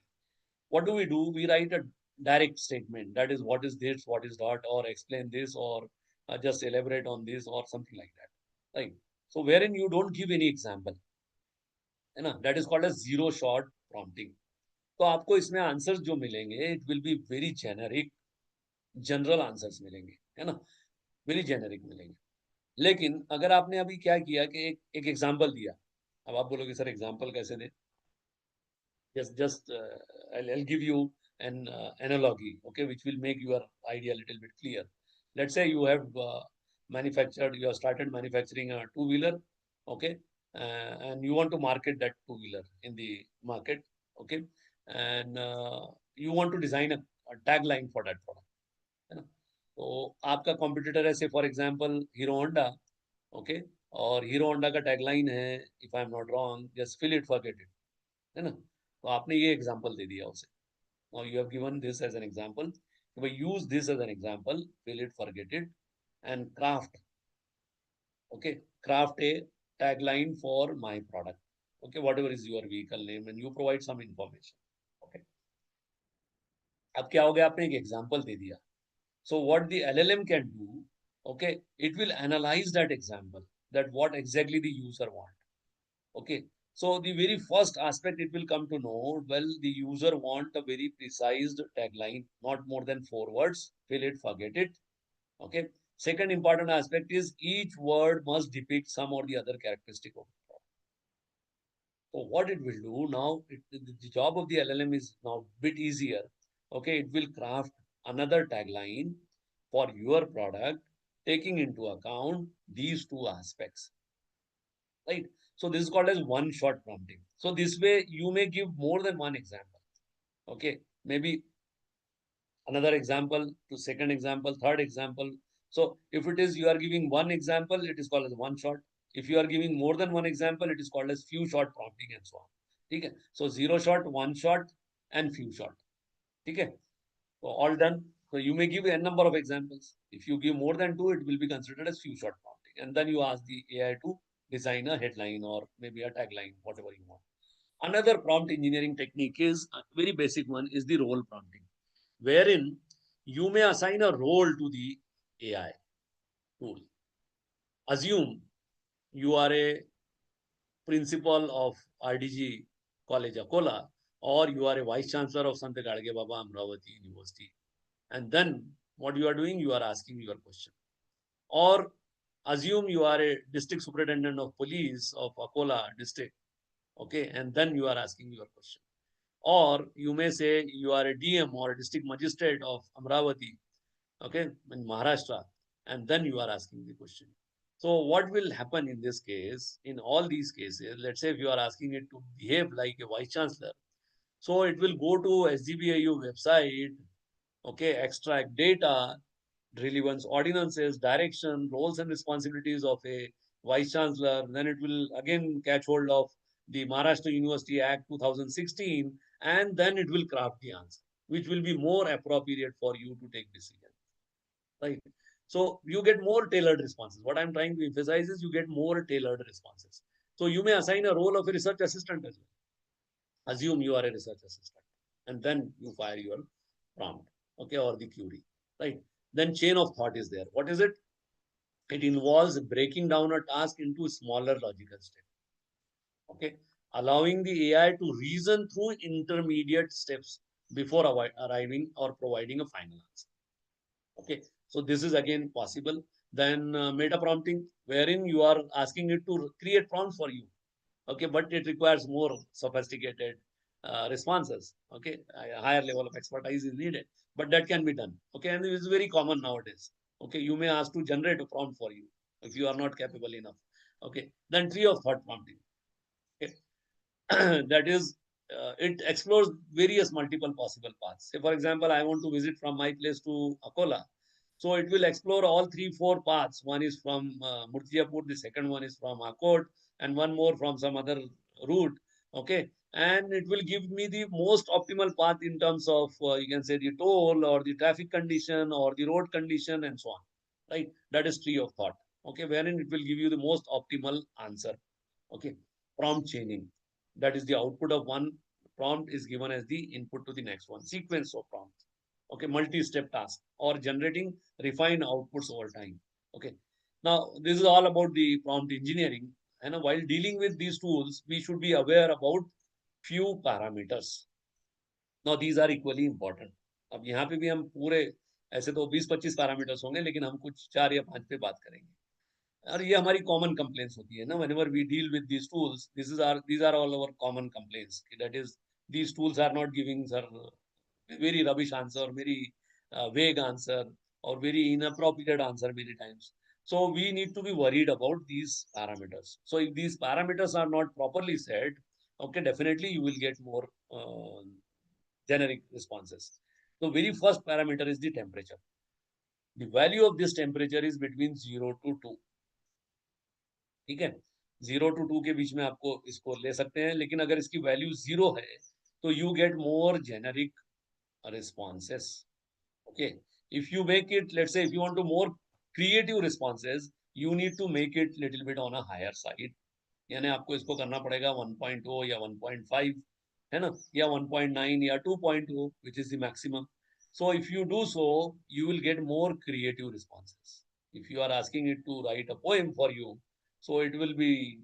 What do? We write a direct statement, that is what is this, what is that, or explain this, or just elaborate on this, or something like that, right? So wherein you don't give any example, है ना, that is called as zero shot prompting. तो आपको इसमें answers जो मिलेंगे, it will be very generic, general answers मिलेंगे, है ना, वेरी जेनेरिक मिलेंगे. लेकिन अगर आपने अभी क्या किया कि एक एग्जांपल दिया, अब आप बोलोगे सर एग्जांपल कैसे दे? just I'll give you an analogy, okay, which will make your idea a little bit clear. Let's say you have you have started manufacturing a two-wheeler, okay, and you want to market that two-wheeler in the market, okay, and you want to design a tagline for that product. You know? तो आपका competitor है, say for example Hero Honda, okay, और Hero Honda का tagline है, if I am not wrong, just fill it forget it, है ना? तो आपने ये एग्जाम्पल दे दिया उसे. Now you have given this as an example, use this as an example, fill it forget it, and craft, okay, craft a tagline for my product, okay, whatever is your vehicle name, and you provide some information, okay. अब क्या हो गया, आपने एक example दे दिया. So what the LLM can do, okay, it will analyze that example, that what exactly the user want, okay. So the very first aspect it will come to know, well, the user want a very precise tagline, not more than 4 words, fill it forget it, okay. Second important aspect is each word must depict some or the other characteristic of the product. So what it will do now, the job of the LLM is now bit easier. Okay, it will craft another tagline for your product, taking into account these two aspects, right? So this is called as one-shot prompting. So this way you may give more than one example. Okay, maybe another example to second example, third example. So if it is you are giving one example, it is called as one shot. If you are giving more than one example, it is called as few shot prompting and so on. Okay. So 0 shot, 1 shot, and few shot. Okay. So all done. So you may give a number of examples. If you give more than two, it will be considered as few shot prompting. And then you ask the AI to design a headline or maybe a tagline, whatever you want. Another prompt engineering technique is a very basic one, is the role prompting, wherein you may assign a role to the AI tool. Assume you are a principal of RDG College Akola, or you are a vice chancellor of Sant Gadge Baba Amravati University. And then what you are doing, you are asking your question. Or assume you are a district superintendent of police of Akola district, okay, and then you are asking your question. Or you may say you are a DM or a district magistrate of Amravati, okay, in Maharashtra, and then you are asking the question. So what will happen in this case, in all these cases, let's say if you are asking it to behave like a vice chancellor, so it will go to SGBAU website, okay, extract data, relevance ordinances, direction, roles and responsibilities of a vice chancellor. Then it will again catch hold of the Maharashtra University Act 2016, and then it will craft the answer, which will be more appropriate for you to take decision, right? So you get more tailored responses. What I'm trying to emphasize is you get more tailored responses. So you may assign a role of a research assistant as well. Assume you are a research assistant, and then you fire your prompt, okay, or the query, right? Then chain of thought is there. What is it? It involves breaking down a task into smaller logical steps, okay, allowing the AI to reason through intermediate steps before arriving or providing a final answer. Okay, so this is again possible. Then meta prompting, wherein you are asking it to create prompts for you. Okay, but it requires more sophisticated responses. Okay, a higher level of expertise is needed, but that can be done. Okay, and it is very common nowadays. Okay, you may ask to generate a prompt for you if you are not capable enough. Okay, then tree of thought prompting. Okay, that is, it explores various multiple possible paths. Say, for example, I want to visit from my place to Akola. So it will explore all 3, 4 paths. One is from Murtiapur, the second one is from Akot, and one more from some other route. Okay. And it will give me the most optimal path in terms of, you can say, the toll or the traffic condition or the road condition and so on. Right. That is tree of thought. Okay. Wherein it will give you the most optimal answer. Okay. Prompt chaining. That is the output of one prompt is given as the input to the next one. Sequence of prompts. Okay. Multi-step task or generating refined outputs over time. Okay. Now, this is all about the prompt engineering. And while dealing with these tools, we should be aware about few parameters. Now, these are equally important. अब यहाँ पे भी हम पूरे ऐसे तो 20-25 parameters होंगे, लेकिन हम कुछ 4 या 5 पे बात करेंगे. और ये हमारी कॉमन कंप्लेंट्स होती है ना, whenever we deal with these tools, these are all our common complaints. That is, these tools are not giving very rubbish answer, very vague answer, or very inappropriate answer many times. So we need to be worried about these parameters. So if these parameters are not properly set, okay, definitely you will get more generic responses. The very first parameter is the temperature. The value of this temperature is between 0 to 2. ठीक है, 0 to 2 के बीच में आपको इसको ले सकते हैं, लेकिन अगर इसकी वैल्यू 0 है तो you get more generic responses. Okay, if you make it, let's say if you want to more creative responses, you need to make it little bit on a higher side. यानी आपको इसको करना पड़ेगा 1.0 या 1.5, है ना, या 1.9 या 2.0, which is the maximum. So if you do so, you will get more creative responses. If you are asking it to write a poem for you, so it will be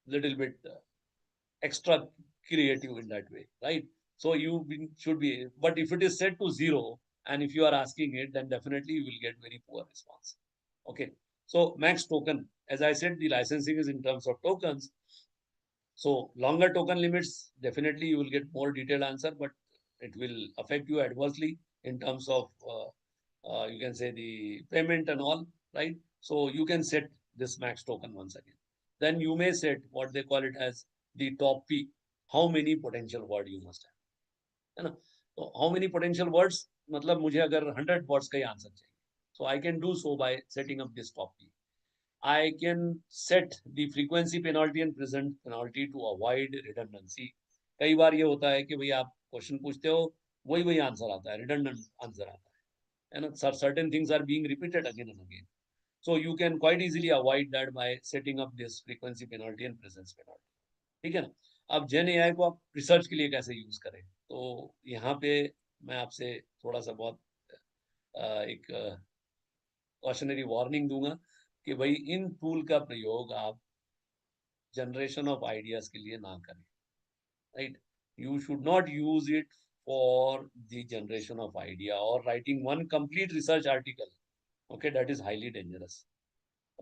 little bit extra creative in that way, right? So you should be, but if it is set to 0, and if you are asking it, then definitely you will get very poor response. Okay, so max token, as I said, the licensing is in terms of tokens. So longer token limits, definitely you will get more detailed answer, but it will affect you adversely in terms of, you can say, the payment and all, right? So you can set this max token once again. Then you may set what they call it as the top P, how many potential word you must have, है ना? So how many potential words, मतलब मुझे अगर 100 words का ही answer चाहिए, so I can do so by setting up this top P. I can set the frequency penalty and present penalty to avoid redundancy. कई बार ये होता है कि भाई आप क्वेश्चन पूछते हो, वही आंसर आता है, redundant आंसर आता है ना, certain things are being repeated again and again. So you can quite easily avoid that by setting up this frequency penalty and presence penalty. ठीक है ना? अब जेन एआई को आप रिसर्च के लिए कैसे यूज करें, तो यहाँ पे मैं आपसे थोड़ा सा बहुत एक कॉशनरी वार्निंग दूंगा कि भाई इन टूल का प्रयोग आप जनरेशन ऑफ आइडियाज के लिए ना करें, right? You should not use it for the generation of idea और writing one complete research article. Okay, that is highly dangerous.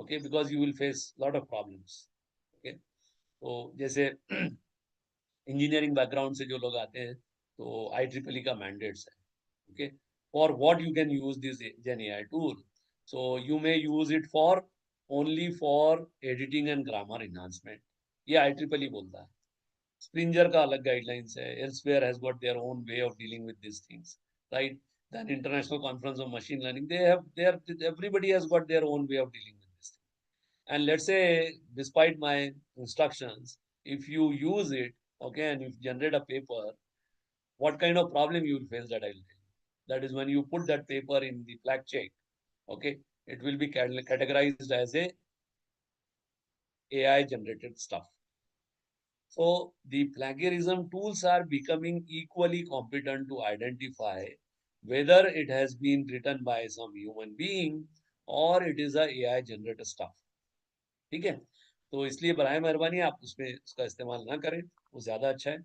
Okay, because you will face lot of problems. Okay, तो जैसे engineering background से जो लोग आते हैं, तो IEEE का मैंडेट्स है. Okay, for what you can use this Gen AI tool, so you may use it for only for editing and grammar enhancement. ये IEEE बोलता है. Springer का अलग गाइडलाइंस है. Elsewhere has got their own way of dealing with these things, right? Then International Conference of Machine Learning, everybody has got their own way of dealing with this thing. And let's say, despite my instructions, if you use it, okay, and if you generate a paper, what kind of problem you will face, that I will tell you. That is when you put that paper in the flag check, okay, it will be categorized as a AI generated stuff. So the plagiarism tools are becoming equally competent to identify whether it has been written by some human being or it is a AI generated stuff. ठीक है, तो इसलिए बराए मेहरबानी आप उसमें उसका इस्तेमाल ना करें, वो ज्यादा अच्छा है.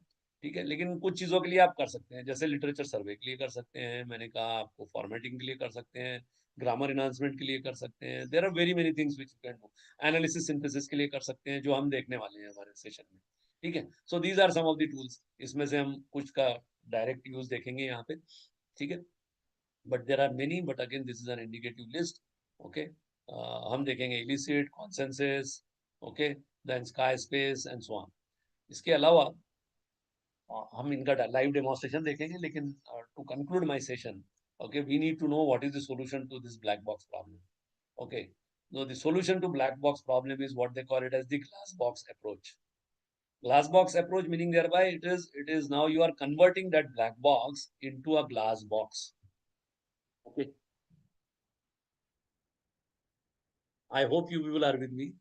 ठीक है, लेकिन कुछ चीजों के लिए आप कर सकते हैं, जैसे लिटरेचर सर्वे के लिए कर सकते हैं, मैंने कहा आपको फॉर्मेटिंग के लिए कर सकते हैं, ग्रामर इनहांसमेंट के लिए कर सकते हैं. There are very many things which you can do. Analysis synthesis के लिए कर सकते हैं, जो हम देखने वाले हैं हमारे सेशन में. ठीक है, so these are some of the tools. इसमें से हम कुछ का डायरेक्ट यूज देखेंगे यहाँ पे. ठीक है, but there are many, but again this is an indicative list. Okay, हम देखेंगे Elicit, Consensus, okay, then sky space and so on. इसके अलावा हम इनका लाइव डेमोन्स्ट्रेशन देखेंगे, लेकिन to conclude my session, okay, we need to know what is the solution to this black box problem. Okay, so the solution to black box problem is what they call it as the glass box approach. Glass box approach meaning thereby it is now you are converting that black box into a glass box. Okay, I hope you people are with me.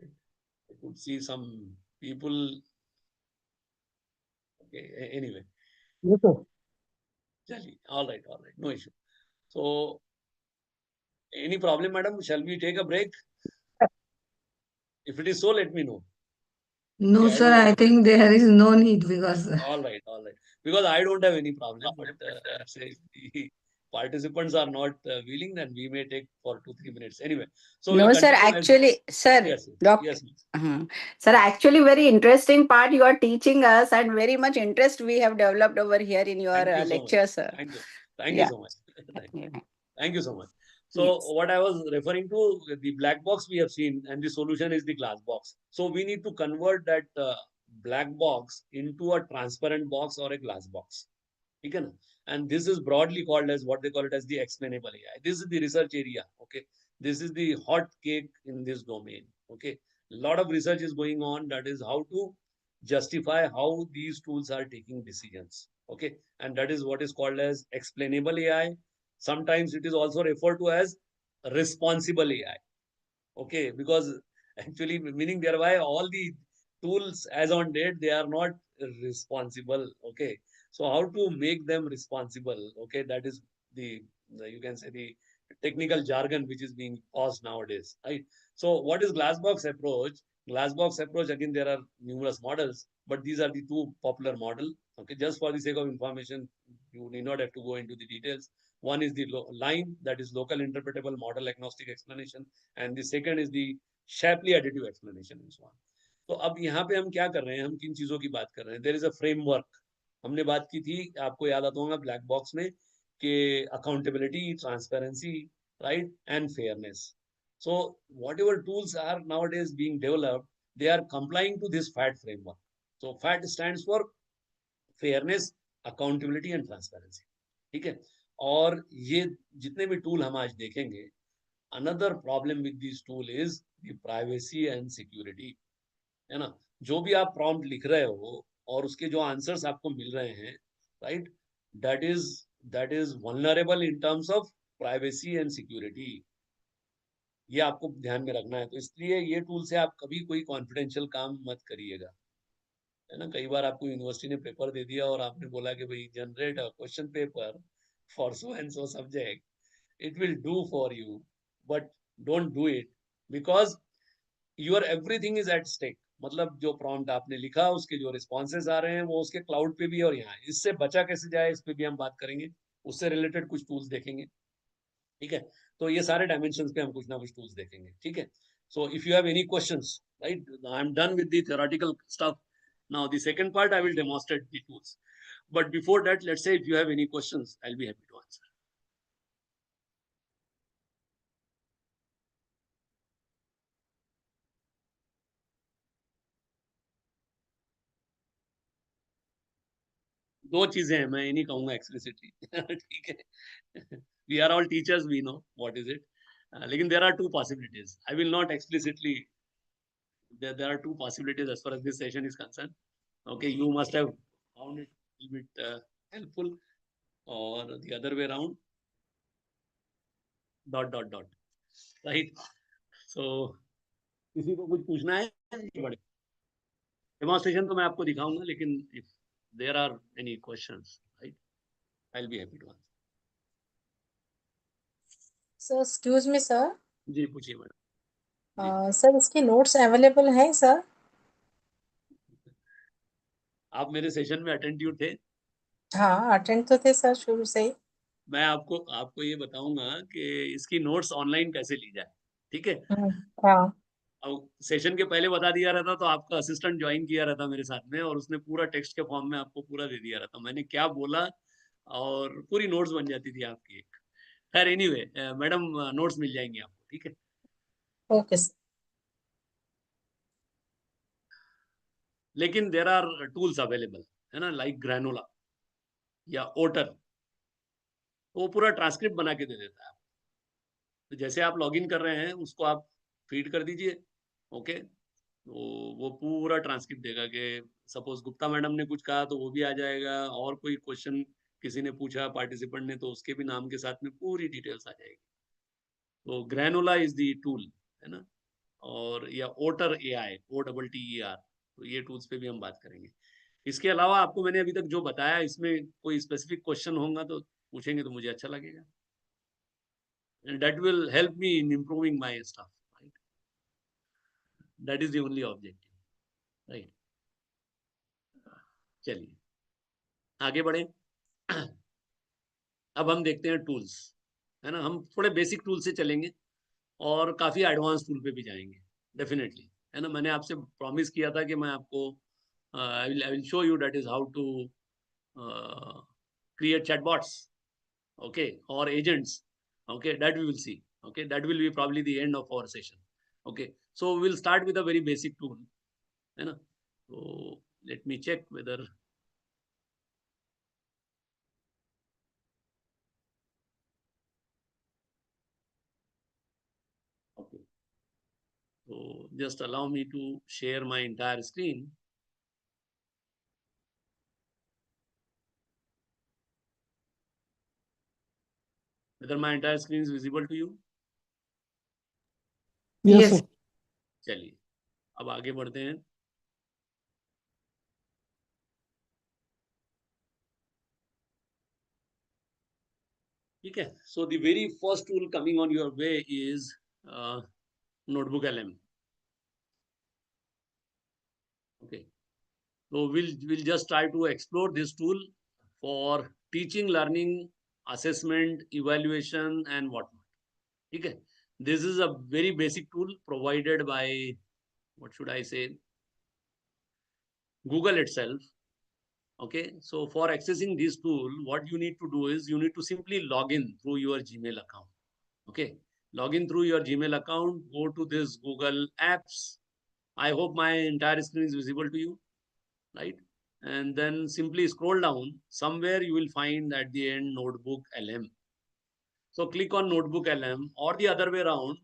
I could see some people. Okay, anyway, Yes, sir. all right, no issue. So any problem, madam? Shall we take a break? If it is so, let me know. No, Okay, I sir, don't I have. think there is no need because All right. Because I don't have any problem, but let's say the participants are not willing, then we may take for 2-3 minutes. Anyway, so No, we'll sir, continue. actually, sir, Yes, doctor, yes, yes. sir, actually, very interesting part you are teaching us, and very much interest we have developed over here in your Thank you so much. lecture, sir. Thank you Yeah. so much. Yeah. Thank you so much. So Yes. what I was referring to, the black box we have seen, and the solution is the glass box. So we need to convert that black box into a transparent box or a glass box. ठीक है ना. And this is broadly called as what they call it as the explainable AI. This is the research area. Okay, this is the hot cake in this domain. Okay, a lot of research is going on. That is how to justify how these tools are taking decisions. Okay, and that is what is called as explainable AI. Sometimes it is also referred to as responsible AI. Okay, because actually meaning thereby all the tools as on date, they are not responsible. Okay, so how to make them responsible? Okay, that is the you can say the technical jargon which is being caused nowadays, right? So what is glass box approach? Glass box approach, again, there are numerous models, but these are the two popular model. Okay, just for the sake of information, you need not have to go into the details. One is the line, that is local interpretable model agnostic explanation, and the second is the Shapley additive explanation and so on. तो अब यहाँ पे हम क्या कर रहे हैं, हम किन चीजों की बात कर रहे हैं? There is a framework. हमने बात की थी, आपको याद आता होगा ब्लैक बॉक्स में, कि accountability, transparency, right, and fairness. So whatever tools are nowadays being developed, they are complying to this FAT framework. So FAT stands for fairness, accountability and transparency. ठीक है. और ये जितने भी टूल हम आज देखेंगे, another problem with this tool is the privacy and security. है ना. जो भी आप prompt लिख रहे हो और उसके जो आंसर्स आपको मिल रहे हैं, right, that is vulnerable in terms of privacy and security. ये आपको ध्यान में रखना है. तो इसलिए ये टूल से आप कभी कोई कॉन्फिडेंशियल काम मत करिएगा. है ना. कई बार आपको यूनिवर्सिटी ने पेपर दे दिया और आपने बोला कि भाई generate a question paper for so and so subject, it will do for you, but don't do it, because your everything is at stake. मतलब जो prompt आपने लिखा, उसके जो responses आ रहे हैं, वो उसके cloud पे भी और यहाँ. इससे बचा कैसे जाए, इस पे भी हम बात करेंगे. उससे related कुछ tools देखेंगे. ठीक है. तो ये सारे dimensions पे हम कुछ ना कुछ tools देखेंगे. ठीक है. So if you have any questions, right, I'm done with the theoretical stuff. Now the second part, I will demonstrate the tools. But before that, let's say if you have any questions, I'll be happy to answer. दो चीजें हैं, मैं ये नहीं कहूंगा explicitly. ठीक है. We are all teachers, we know what is it. लेकिन there are two possibilities. I will not explicitly. There are two possibilities as far as this session is concerned. Okay, you must have found it a little bit helpful, or the other way around. Dot dot dot. Right. So किसी को कुछ पूछना है? Demonstration तो मैं आपको दिखाऊंगा, लेकिन if there are any questions, right, I'll be happy to answer. Sir excuse me sir. जी पूछिए मैडम. सर इसके नोट्स अवेलेबल हैं सर? आप मेरे सेशन में अटेंटिव थे? हाँ अटेंड तो थे सर शुरू से ही. मैं आपको ये बताऊंगा कि इसकी नोट्स ऑनलाइन कैसे ली जाए. ठीक है. हाँ. अब सेशन के पहले बता दिया रहता तो आपका असिस्टेंट ज्वाइन किया रहता मेरे साथ में, और उसने पूरा टेक्स्ट के फॉर्म में आपको पूरा दे दिया रहता, मैंने क्या बोला, और पूरी नोट्स बन जाती थी आपकी एक. खैर एनीवे, मैडम नोट्स मिल जाएंगे आपको. ठीक है. Okay sir. लेकिन देर आर टूल्स अवेलेबल, है ना, लाइक ग्रैनोला या ओटर. तो वो पूरा ट्रांसक्रिप्ट बना के दे देता है. तो जैसे आप लॉगिन कर रहे हैं, उसको आप फीड कर दीजिए. ओके. तो वो पूरा ट्रांसक्रिप्ट देगा कि सपोज गुप्ता मैडम ने कुछ कहा तो वो भी आ जाएगा, और कोई क्वेश्चन किसी ने पूछा पार्टिसिपेंट ने तो उसके भी नाम के साथ में पूरी डिटेल्स आ जाएगी. तो ग्रैनोला इज द टूल, है ना. और या ओटर एआई, OTTER. तो ये टूल्स पे भी हम बात करेंगे. इसके अलावा आपको मैंने अभी तक जो बताया, इसमें कोई स्पेसिफिक क्वेश्चन होगा तो पूछेंगे तो मुझे अच्छा लगेगा. And that will help me in improving my stuff, right? That is the only objective, right? चलिए आगे बढ़े. अब हम देखते हैं टूल्स, है ना. हम थोड़े बेसिक टूल से चलेंगे और काफी एडवांस टूल पे भी जाएंगे डेफिनेटली, है ना. मैंने आपसे प्रॉमिस किया था कि मैं आपको I will show you that is how to create chatbots, okay, or agents. Okay, that we will see. Okay, that will be probably the end of our session. Okay, so we will start with a very basic tool, है ना. So let me check whether So just allow me to share my entire screen. Whether my entire screen is visible to you? Yes, sir. चलिए अब आगे बढ़ते हैं. ठीक है. So the very first tool coming on your way is Notebook LM. Okay. So we'll just try to explore this tool for teaching, learning, assessment, evaluation, and whatnot. Okay. This is a very basic tool provided by, what should I say, Google itself. Okay. So for accessing this tool, what you need to do is you need to simply log in through your Gmail account. Okay. Log in through your Gmail account, go to this Google Apps. I hope my entire screen is visible to you, right? And then simply scroll down. Somewhere you will find at the end Notebook LM. So click on Notebook LM, or the other way around.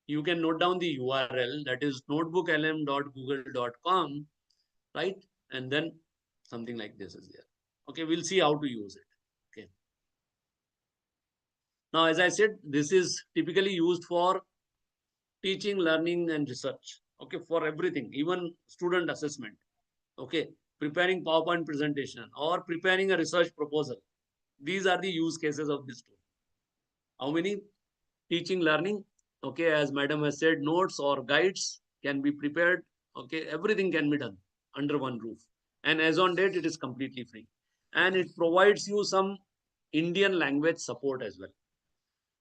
You can note down the URL, that is notebooklm.google.com, right? And then something like this is there. Okay, we'll see how to use it. Okay. Now, as I said, this is typically used for teaching, learning, and research. Okay, for everything, even student assessment. Okay, preparing PowerPoint presentation or preparing a research proposal. These are the use cases of this tool. How many? Teaching, learning. Okay, as madam has said, notes or guides can be prepared. Okay, everything can be done under one roof. And as on date, it is completely free. And it provides you some Indian language support as well.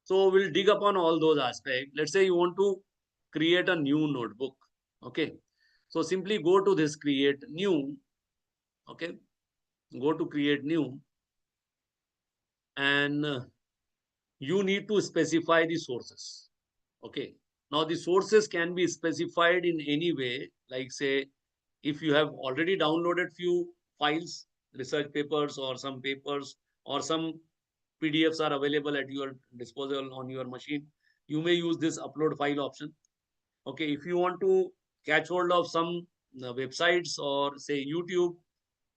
So we'll dig upon all those aspects. Let's say you want to create a new notebook. Okay. So simply go to this create new. Okay. Go to create new. And you need to specify the sources. Okay. Now the sources can be specified in any way, like say, if you have already downloaded few files, research papers or some papers or some PDFs are available at your disposal on your machine, you may use this upload file option. Okay. If you want to catch hold of some websites or say YouTube,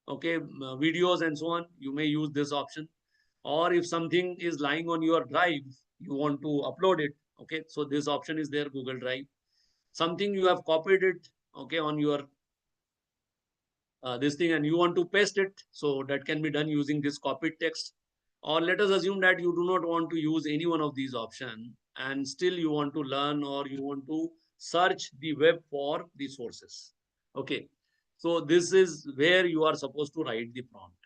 okay, videos and so on, you may use this option. Or if something is lying on your drive, you want to upload it. Okay, so this option is there, Google Drive. Something you have copied it, okay, on your this thing, and you want to paste it, so that can be done using this copied text. Or let us assume that you do not want to use any one of these options, and still you want to learn or you want to search the web for the sources. Okay, so this is where you are supposed to write the prompt.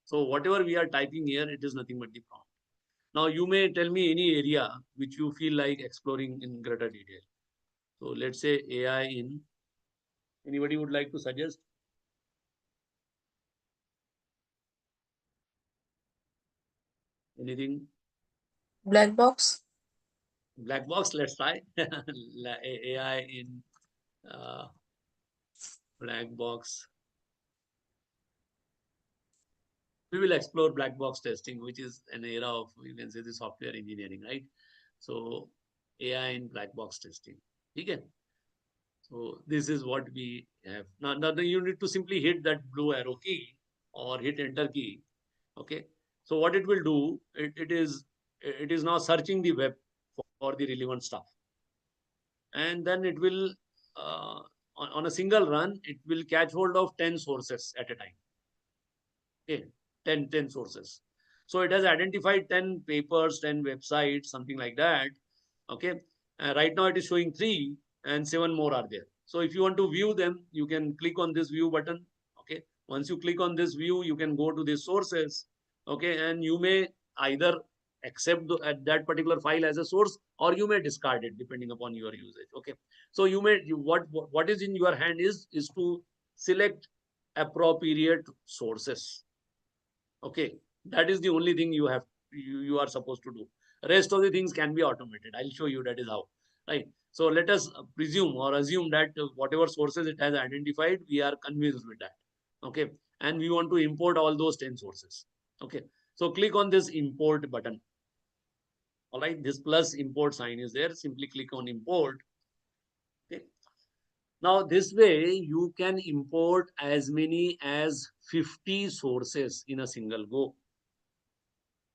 So whatever we are typing here, it is nothing but the prompt. Now you may tell me any area which you feel like exploring in greater detail. So let's say AI in, anybody would like to suggest? Anything? Black box. Black box, let's try. AI in uh, black box. We will explore black box testing, which is an era of, you can say, the software engineering, right? So AI in black box testing. Okay. So this is what we have. Now you need to simply hit that blue arrow key or hit enter key. Okay. So what it will do, it is now searching the web for the relevant stuff. And then it will, on a single run, it will catch hold of 10 sources at a time. Okay, 10 sources. So it has identified 10 papers, 10 websites, something like that. Okay. Right now it is showing 3 and 7 more are there. So if you want to view them, you can click on this view button. Okay. Once you click on this view, you can go to the sources. Okay. And you may either accept that particular file as a source, or you may discard it depending upon your usage. Okay. So what is in your hand is to select appropriate sources. Okay, that is the only thing you are supposed to do. Rest of the things can be automated. I'll show you that is how. Right. So let us presume or assume that whatever sources it has identified, we are convinced with that. Okay. And we want to import all those 10 sources. Okay. So click on this import button. All right. This plus import sign is there. Simply click on import. Now this way you can import as many as 50 sources in a single go.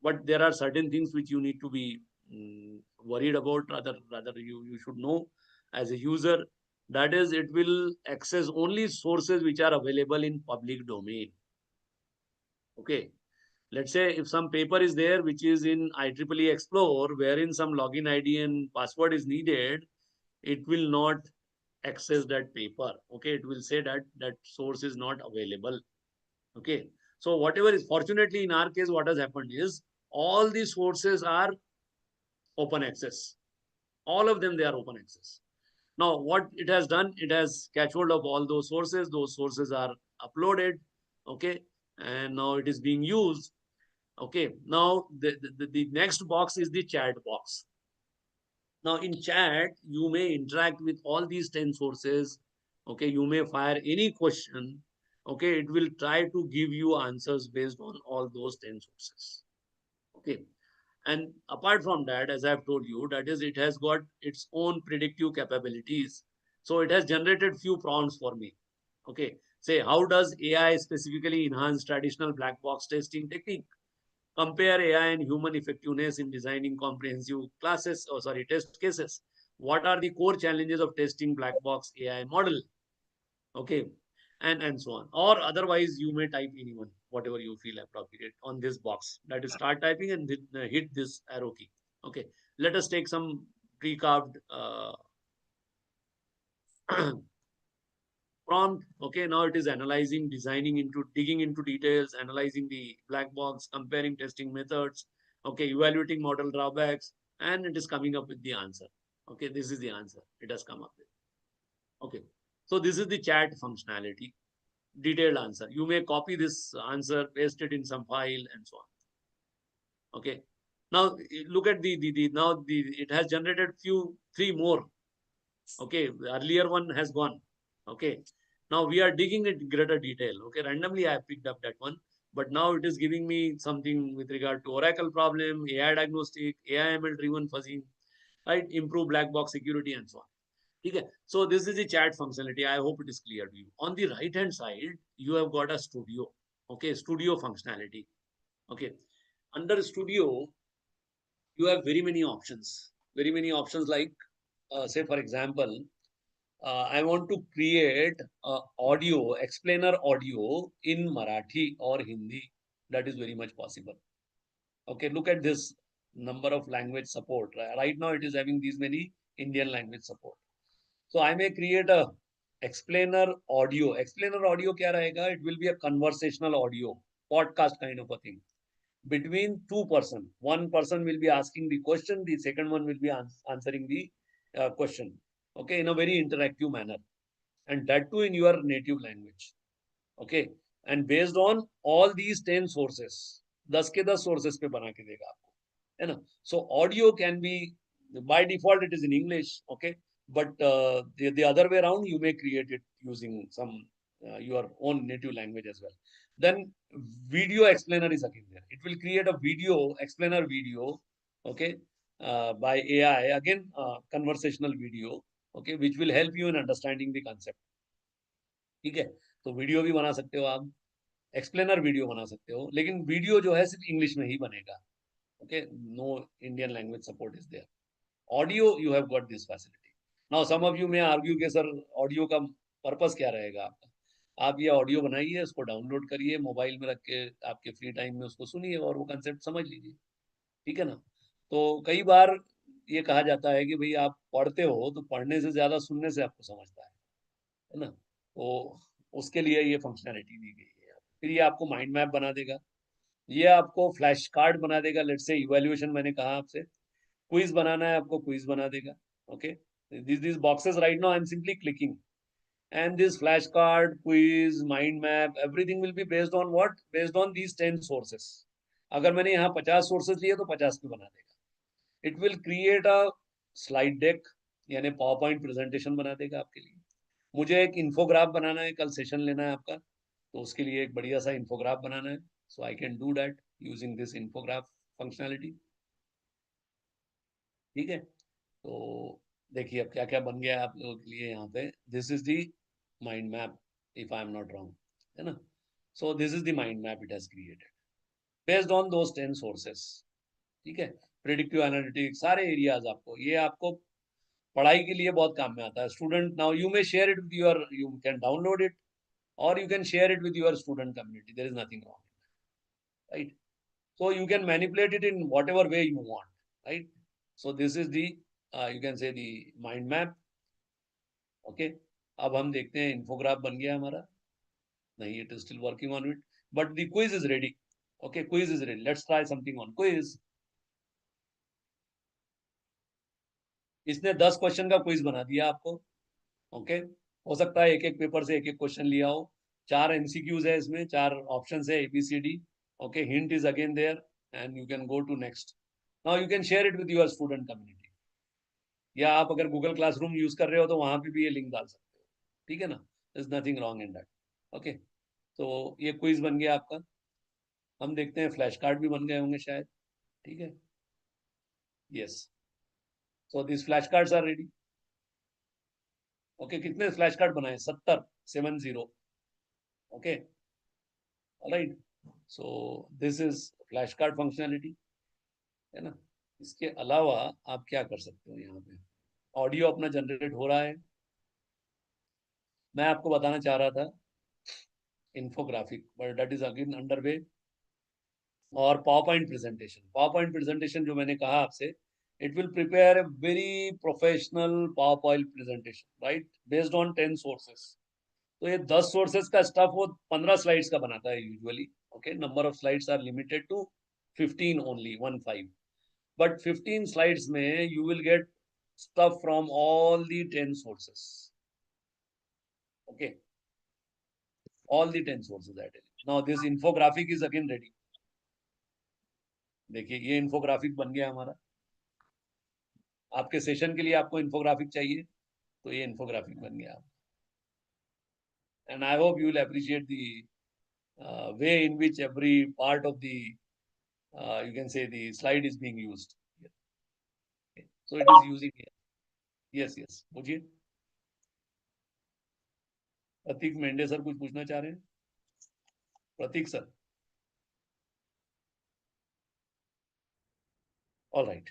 But there are certain things which you need to be worried about, rather you should know as a user. That is, it will access only sources which are available in public domain. Okay. Let's say if some paper is there which is in IEEE Explore, wherein some login ID and password is needed, it will not access that paper. Okay, it will say that that source is not available. Okay, so whatever is, fortunately in our case, what has happened is all the sources are open access. All of them, they are open access. Now, what it has done, it has catch hold of all those sources. Those sources are uploaded. Okay, and now it is being used. Okay, now the next box is the chat box. Now in chat, you may interact with all these 10 sources. Okay, you may fire any question. Okay, it will try to give you answers based on all those 10 sources. Okay, and apart from that, as I've told you, that is, it has got its own predictive capabilities. So it has generated few prompts for me. Okay, say, how does AI specifically enhance traditional black box testing technique? Compare AI and human effectiveness in designing comprehensive test cases. What are the core challenges of testing black box AI model? Okay, and so on. Or otherwise, you may type anyone, whatever you feel appropriate on this box. That is, start typing and hit this arrow key. Okay, let us take some pre-carved prompt. Okay, now it is analyzing, digging into details, analyzing the black box, comparing testing methods, okay, evaluating model drawbacks, and it is coming up with the answer. Okay, this is the answer it has come up with. Okay, so this is the chat functionality, detailed answer. You may copy this answer, paste it in some file, and so on. Okay, now look at it has generated three more. Okay, the earlier one has gone. Okay, now we are digging into greater detail. Okay, randomly I picked up that one, but now it is giving me something with regard to Oracle problem, AI diagnostic, AI ML driven fuzzing, right? Improve black box security and so on. Okay, so this is the chat functionality. I hope it is clear to you. On the right hand side, you have got a studio. Okay, studio functionality. Okay, under studio, you have very many options. Very many options like, say for example, I want to create audio, explainer audio in Marathi or Hindi. That is very much possible. Okay, look at this number of language support. Right now, it is having these many Indian language support. So I may create a explainer audio. Explainer audio kya rahega? It will be a conversational audio, podcast kind of a thing between two person. One person will be asking the question, the second one will be answering the question. Okay, in a very interactive manner, and that too in your native language. Okay, and based on all these 10 sources, 10 के 10 sources पे बना के देगा आपको, है ना? So audio can be, by default it is in English, okay, but the other way around, you may create it using some your own native language as well. Then video explainer is again there. It will create a video explainer video, okay, by AI, again conversational video, okay, which will help you in understanding the concept. ठीक है, तो video भी बना सकते हो आप, explainer video बना सकते हो, लेकिन वीडियो जो है सिर्फ इंग्लिश में ही बनेगा. Okay, no Indian language support is there. Audio, you have got this facility. Now some of you may argue कि सर ऑडियो का पर्पस क्या रहेगा आपका? आप ये ऑडियो बनाइए, उसको डाउनलोड करिए, मोबाइल में रख के आपके फ्री टाइम में उसको सुनिए और वो कंसेप्ट समझ लीजिए. ठीक है ना? तो कई बार ये कहा जाता है कि भाई आप पढ़ते हो तो पढ़ने से ज्यादा सुनने से आपको समझता है ना? तो उसके लिए ये फंक्शनैलिटी दी गई है. फिर ये आपको माइंड मैप बना देगा, ये आपको फ्लैश कार्ड बना देगा. लेट्स से इवैल्यूएशन मैंने कहा आपसे, क्विज बनाना है आपको, क्विज बना देगा. Okay, these boxes right now I'm simply clicking, and this flashcard, quiz, mind map, everything will be based on what? Based on these 10 sources. अगर मैंने यहाँ 50 sources लिए तो 50 पे बना देगा. It will create a slide deck, यानी PowerPoint presentation बना देगा आपके लिए. मुझे एक इन्फोग्राफ बनाना है, कल सेशन लेना है आपका, तो उसके लिए एक बढ़िया सा इन्फोग्राफ बनाना है. So I can do that using this infograph functionality. ठीक है, तो देखिए अब क्या क्या बन गया है आप लोगों के लिए यहाँ पे. This is the mind map if I am not wrong, है ना. सो this is the mind map it has created based on those 10 sources. ठीक है. प्रिडिक्टिव एनालिटिक्स सारे एरियाज आपको, ये आपको पढ़ाई के लिए बहुत काम में आता है. Student now you may share it with your, you can download it or you can share it with your student community. There is nothing wrong, right? So you can manipulate it in whatever way you want, right? So this is the you can say the mind map. Okay. अब हम देखते हैं इन्फोग्राफ बन गया हमारा. नहीं, it is still working on it, but the quiz is ready. Okay, quiz is ready. Let's try something on quiz. इसने 10 question का क्विज बना दिया आपको. ओके. हो सकता है एक एक पेपर से एक एक क्वेश्चन लिया हो. 4 एमसीक्यूज है इसमें, 4 ऑप्शंस है ABCD. Okay. Hint is again there and you can go to next. Now you can share it with your student community, या आप अगर गूगल क्लासरूम यूज कर रहे हो तो वहां पे भी ये लिंक डाल सकते हो. ठीक है ना. Is nothing wrong in that. Okay. तो ये क्विज बन गया आपका. हम देखते हैं फ्लैश कार्ड भी बन गए होंगे शायद. ठीक है. Yes. So this flash cards are ready. Okay. कितने फ्लैश कार्ड बनाए? 70. Okay. Alright. So this is flash card functionality, है ना. इसके अलावा आप क्या कर सकते हो यहाँ पे. ऑडियो अपना जनरेट हो रहा है. मैं आपको बताना चाह रहा था infographic, but that is again under way. और पावर पॉइंट प्रेजेंटेशन जो मैंने कहा आपसे, it will prepare a very professional PowerPoint presentation, right, based on 10 sources. तो ये 10 sources का स्टफ वो 15 स्लाइड्स का बनाता है usually. Okay. Number of slides are limited to 15 only, 15. But 15 slides में you will get stuff from all the 10 sources. Okay. All the 10 sources I tell you. Now this infographic is again ready. देखिए ये infographic बन गया हमारा. आपके session के लिए आपको इन्फोग्राफिक चाहिए तो ये इन्फोग्राफिक बन गया. And I hope you will appreciate the way in which every part of the you can say the slide is being used. Okay. So it is using here. Yes, yes. पूछिए. प्रतीक Mendhe sir कुछ पूछना चाह रहे हैं. प्रतीक sir. All right.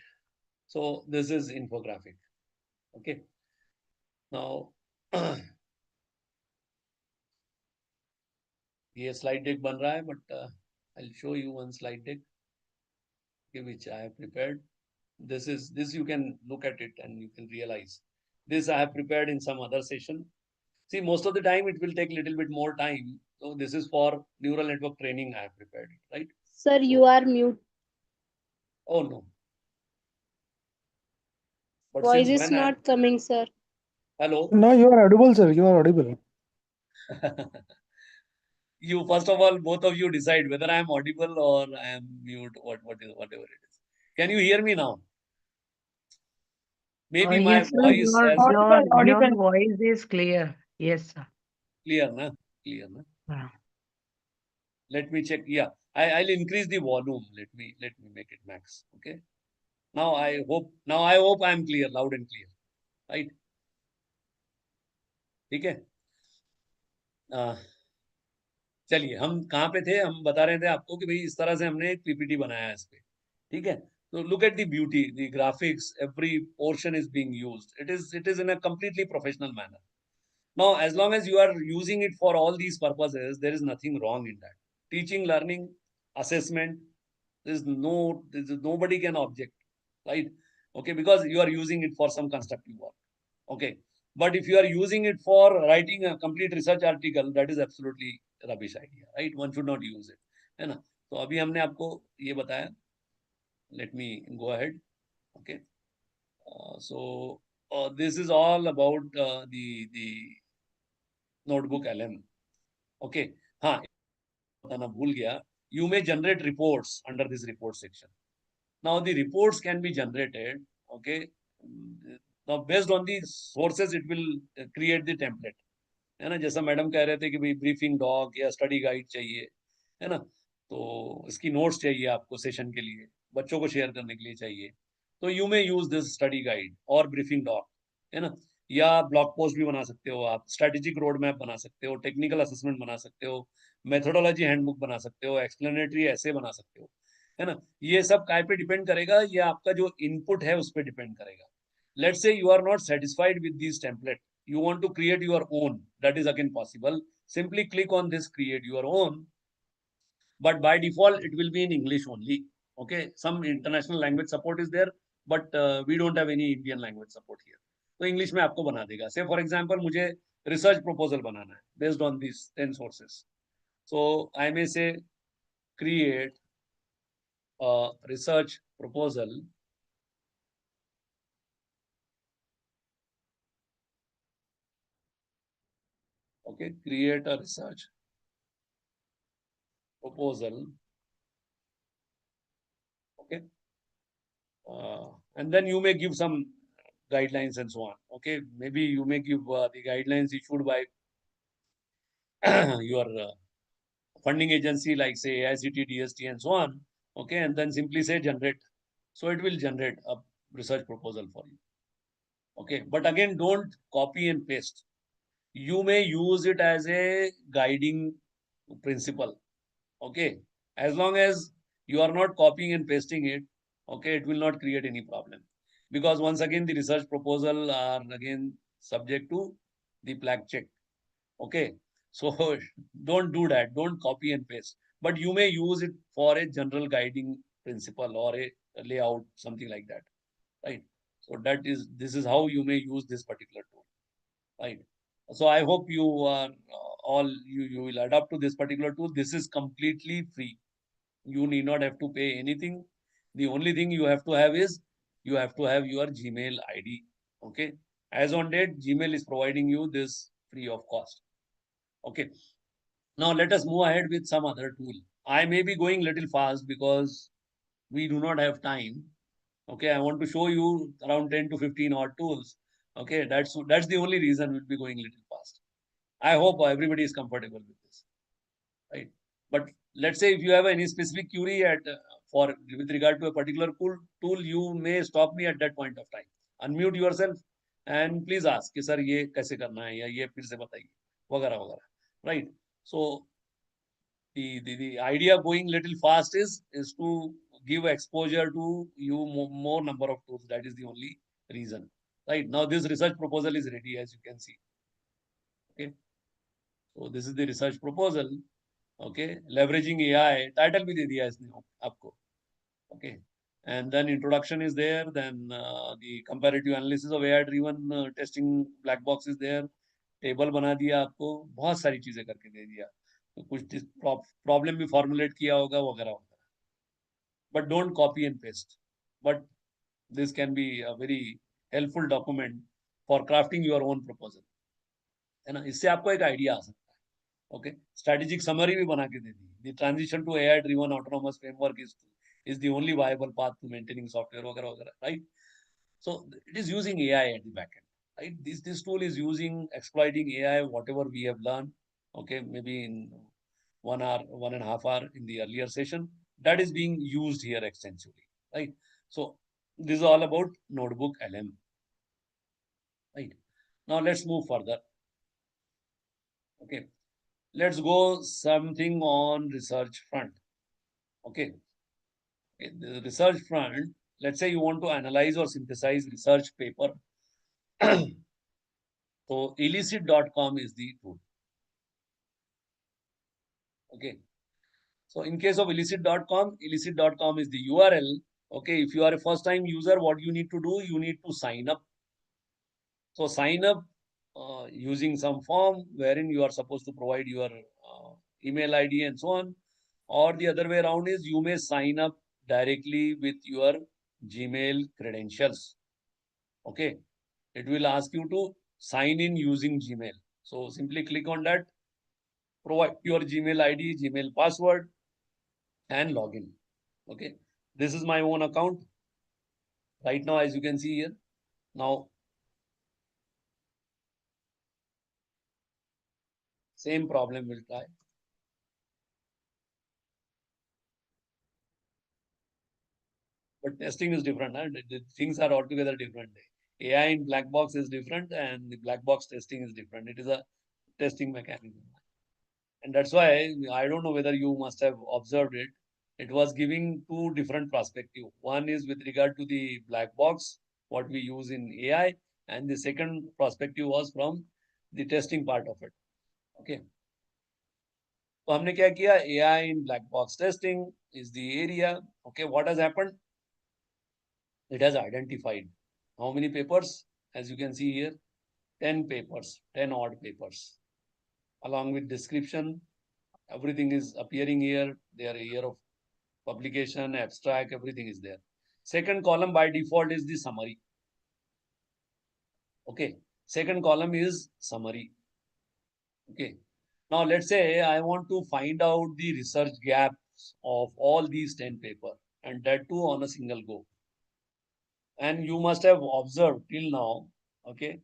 So this is infographic. Okay. Now ये slide deck बन रहा है, but I'll show you one slide deck, okay, which I have prepared. This you can look at it and you can realize this I have prepared in some other session. See, most of the time it will take a little bit more time. So this is for neural network training I have prepared it, right? Sir, you are mute. Oh no. But Voice since is when not coming, sir. hello? No, you are audible, sir. You are audible. You first of all, both of you decide whether I am audible or I am mute, whatever it is. Can you hear me now? Maybe my Yes, sir. voice has Your voice is clear. Yes, sir. clear, na? Clear, na? Yeah. Let me check. Yeah, I'll increase the volume. Let me make it max. Okay. Now I hope I am clear, loud and clear, right? ठीक है. चलिए हम कहाँ पे थे. हम बता रहे थे आपको कि भाई इस तरह से हमने एक PPT बनाया है इस पे. ठीक है. So look at the beauty, the graphics, every portion is being used. It is in a completely professional manner. Now, as long as you are using it for all these purposes, there is nothing wrong in that. Teaching, learning, assessment, nobody can object, right? Okay, because you are using it for some constructive work. Okay. But if you are using it for writing a complete research article, that is absolutely rubbish idea, right? One should not use it. है ना. तो अभी हमने आपको ये बताया. Let me go ahead. Okay. So this is all about the notebook LM. Okay. हाँ, बताना भूल गया. You may generate reports under this report section. Now the reports can be generated. Okay. Now based on the sources, it will create the template. है ना. जैसा madam कह रहे थे कि भाई ब्रीफिंग डॉक या स्टडी गाइड चाहिए, है ना. तो इसकी नोट्स चाहिए आपको सेशन के लिए, बच्चों को शेयर करने के लिए चाहिए. तो you may use this study guide और ब्रीफिंग डॉक. है ना, या ब्लॉग पोस्ट भी बना सकते हो आप, स्ट्रेटेजिक रोड मैप बना सकते हो, टेक्निकल असेसमेंट बना सकते हो, मेथोडोलॉजी हैंडबुक बना सकते हो, एक्सप्लेनेटरी ऐसे बना सकते हो, है ना। ये सब काय पे डिपेंड करेगा, ये आपका जो इनपुट है उस पर डिपेंड करेगा. Let's say you are not satisfied with these template, you want to create your own, that is again possible. Simply click on this create your own, but by default it will be in English only. Okay, some international language support is there, but we don't have any Indian language support here. तो English में आपको बना देगा. Say for example मुझे research proposal बनाना है based on these 10 sources. So I may say create a research proposal. Okay, create a research proposal. Okay, and then you may give some guidelines and so on. Okay, maybe you may give the guidelines issued by your funding agency like say AICT, DST and so on. Okay, and then simply say generate. So it will generate a research proposal for you. Okay, but again, don't copy and paste. You may use it as a guiding principle. Okay, as long as you are not copying and pasting it, okay, it will not create any problem. Because once again, the research proposal are again subject to the plaque check. Okay, so don't do that. Don't copy and paste. But you may use it for a general guiding principle or a layout, something like that, right? So this is how you may use this particular tool, right? So I hope you are all you will adapt to this particular tool. This is completely free. You need not have to pay anything. The only thing you have to have is you have to have your Gmail ID. Okay. As on date, Gmail is providing you this free of cost. Okay. Now let us move ahead with some other tool. I may be going little fast because we do not have time. Okay. I want to show you around 10 to 15 odd tools. Okay. That's the only reason we'll be going little fast. I hope everybody is comfortable with this, right? But let's say if you have any specific query for with regard to a particular tool, you may stop me at that point of time. Unmute yourself and please ask कि sir ये कैसे करना है या ये फिर से बताइए वगैरह वगैरह, right? So the idea going little fast is to give exposure to you more number of tools. That is the only reason, right? Now this research proposal is ready, as you can see. Okay, so this is the research proposal. Okay, leveraging AI, title भी दे दिया इसने आपको. Okay, and then introduction is there, then the comparative analysis of AI driven testing black box is there, table बना दिया आपको, बहुत सारी चीजें करके दे दिया, तो कुछ प्रॉब्लम भी फॉर्मुलेट किया होगा वगैरह वगैरह. But don't copy and paste, but this can be a very helpful document for crafting your own proposal, है ना. इससे आपको एक आइडिया आ सकता है. Okay, strategic summary भी बना के दे दी. The transition to AI driven autonomous framework is the only viable path to maintaining software वगैरह वगैरह, right? So it is using AI at the back end, right? This tool is exploiting AI, whatever we have learned. Okay, maybe in 1 hour, 1.5 hour in the earlier session, that is being used here extensively, right? So this is all about Notebook LM, right? Now let's move further. Okay, let's go something on research front. Okay, the research front, let's say you want to analyze or synthesize research paper. So illicit.com is the tool. Okay, so in case of illicit.com is the URL. Okay, if you are a first time user, what you need to do, you need to sign up. So sign up using some form wherein you are supposed to provide your email ID and so on. Or the other way around is you may sign up directly with your Gmail credentials. Okay, it will ask you to sign in using Gmail. So simply click on that, provide your Gmail ID, Gmail password, and login. Okay, this is my own account right now, as you can see here. Now, same problem will try. But testing is different. Huh? The things are altogether different. AI in black box is different and the black box testing is different. It is a testing mechanism. And that's why I don't know whether you must have observed it. It was giving two different perspectives. One is with regard to the black box, what we use in AI, and the second perspective was from the testing part of it. Okay. तो हमने क्या किया? AI in black box testing is the area. Okay, what has happened? It has identified how many papers? As you can see here, 10 papers, 10 odd papers, along with description. Everything is appearing here. Their year of publication, abstract, everything is there. Second column by default is the summary. Okay. Second column is summary. Okay. Now let's say I want to find out the research gaps of all these 10 papers, and that too on a single go. And you must have observed till now, okay,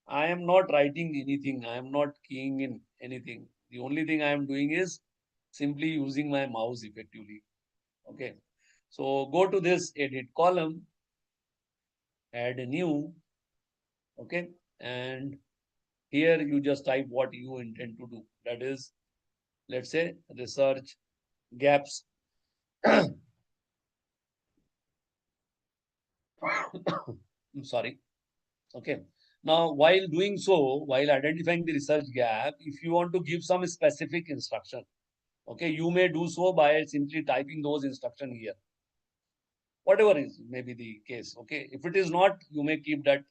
I am not writing anything. I am not keying in anything. The only thing I am doing is simply using my mouse effectively. Okay. So go to this edit column, add a new, okay, and here you just type what you intend to do. That is, let's say research gaps. I'm sorry. Okay. Now, while doing so, while identifying the research gap, if you want to give some specific instruction, okay, you may do so by simply typing those instruction here. Whatever is maybe the case. Okay. If it is not, you may keep that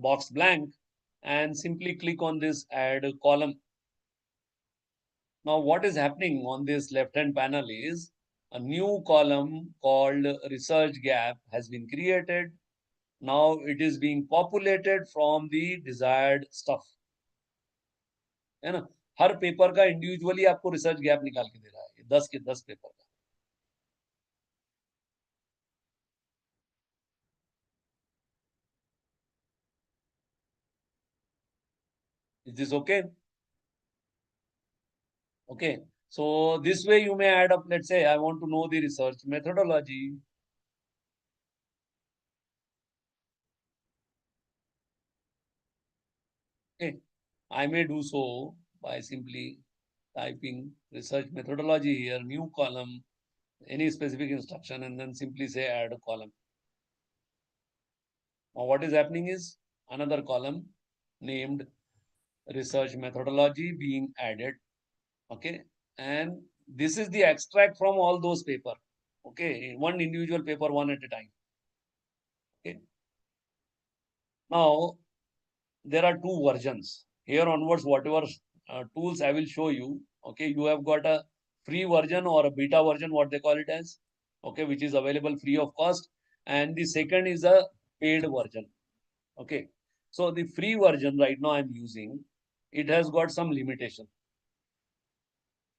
box blank and simply click on this add column. Now, what is happening on this left-hand panel is a new column called research gap has been created. Now it is being populated from the desired stuff. है ना? हर paper का individually आपको research gap निकाल के दे रहा है 10 के 10 paper का. Is this okay? Okay. So this way you may add up, let's say I want to know the research methodology. Okay. I may do so by simply typing research methodology here, new column, any specific instruction, and then simply say add a column. Now what is happening is another column named research methodology being added. Okay. And this is the extract from all those paper. Okay. One individual paper, one at a time. Okay. Now there are two versions. Here onwards, whatever tools I will show you, okay, you have got a free version or a beta version, what they call it as, okay, which is available free of cost. And the second is a paid version. Okay. So the free version right now I'm using, it has got some limitation.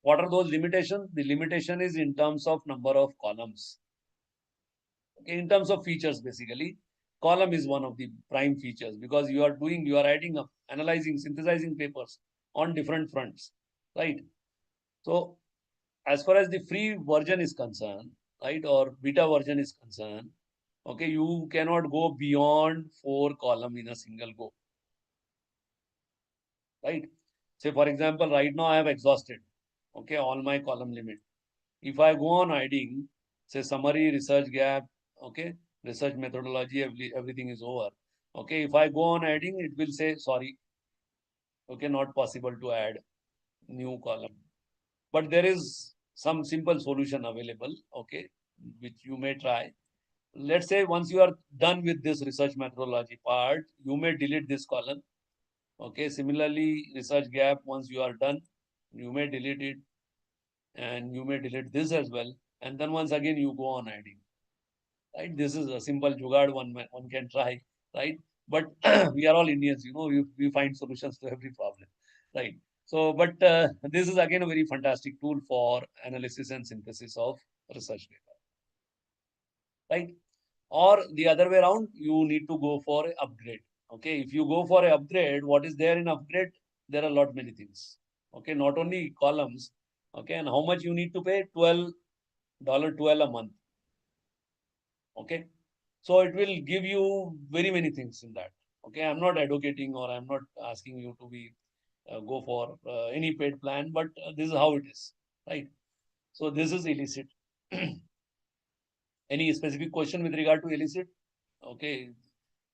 What are those limitations? The limitation is in terms of number of columns. Okay, in terms of features, basically, column is one of the prime features because you are adding up, analyzing, synthesizing papers on different fronts, right? So as far as the free version is concerned, right, or beta version is concerned, okay, you cannot go beyond 4 columns in a single go, right? Say for example, right now I have exhausted, okay, all my column limit. If I go on adding, say summary, research gap, okay, research methodology, everything is over. Okay, if I go on adding, it will say, sorry, okay, not possible to add new column. But there is some simple solution available, okay, which you may try. Let's say once you are done with this research methodology part, you may delete this column. Okay, similarly, research gap, once you are done, you may delete it. And you may delete this as well. And then once again, you go on adding. Right? This is a simple jugaad one can try, right? But we are all Indians, you know, we find solutions to every problem, right? So, but this is again a very fantastic tool for analysis and synthesis of research paper, right? Or the other way around, you need to go for an upgrade. Okay, if you go for an upgrade, what is there in upgrade? There are a lot many things. Okay, not only columns. Okay, and how much you need to pay? $12 a month. Okay. So it will give you very many things in that. Okay, I'm not advocating or I'm not asking you to be go for any paid plan, but this is how it is, right? So this is illicit. Any specific question with regard to illicit? Okay,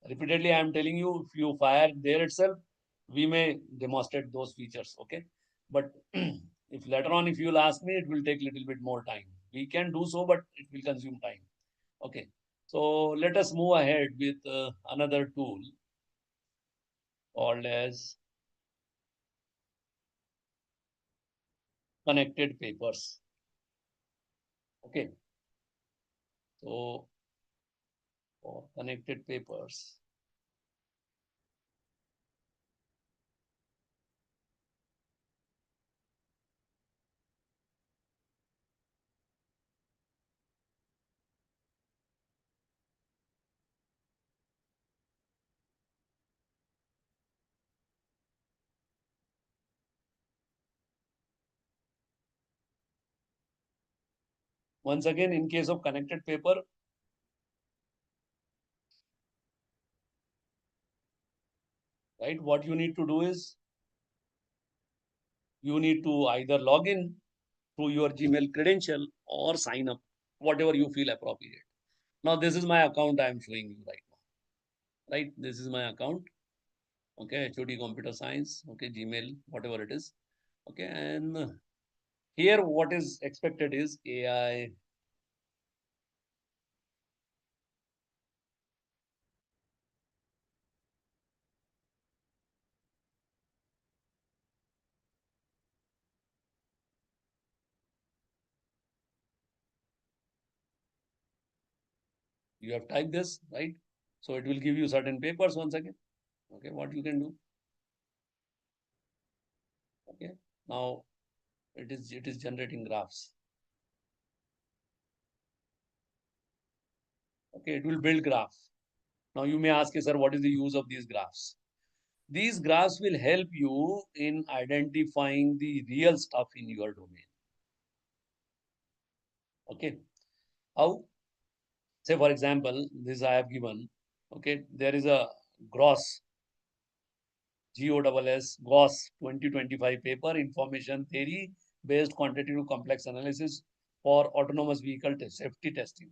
repeatedly I am telling you, if you fire there itself, we may demonstrate those features. Okay, but if later on, if you will ask me, it will take little bit more time. We can do so, but it will consume time. Okay, so let us move ahead with another tool called as connected papers. Okay, so for connected papers, once again, in case of connected paper, right, what you need to do is you need to either log in through your Gmail credential or sign up, whatever you feel appropriate. Now, this is my account I am showing you right now, right? This is my account. Okay, HOD Computer Science, okay, Gmail, whatever it is. Okay, and here what is expected is AI. You have typed this, right? So it will give you certain papers once again. Okay, what you can do. Okay, now it is generating graphs. Okay, it will build graphs. Now you may ask, sir, what is the use of these graphs? These graphs will help you in identifying the real stuff in your domain. Okay, how? Say for example, this I have given. Okay, there is a gross GOSS 2025 paper, information theory based quantitative complex analysis for autonomous vehicle safety testing.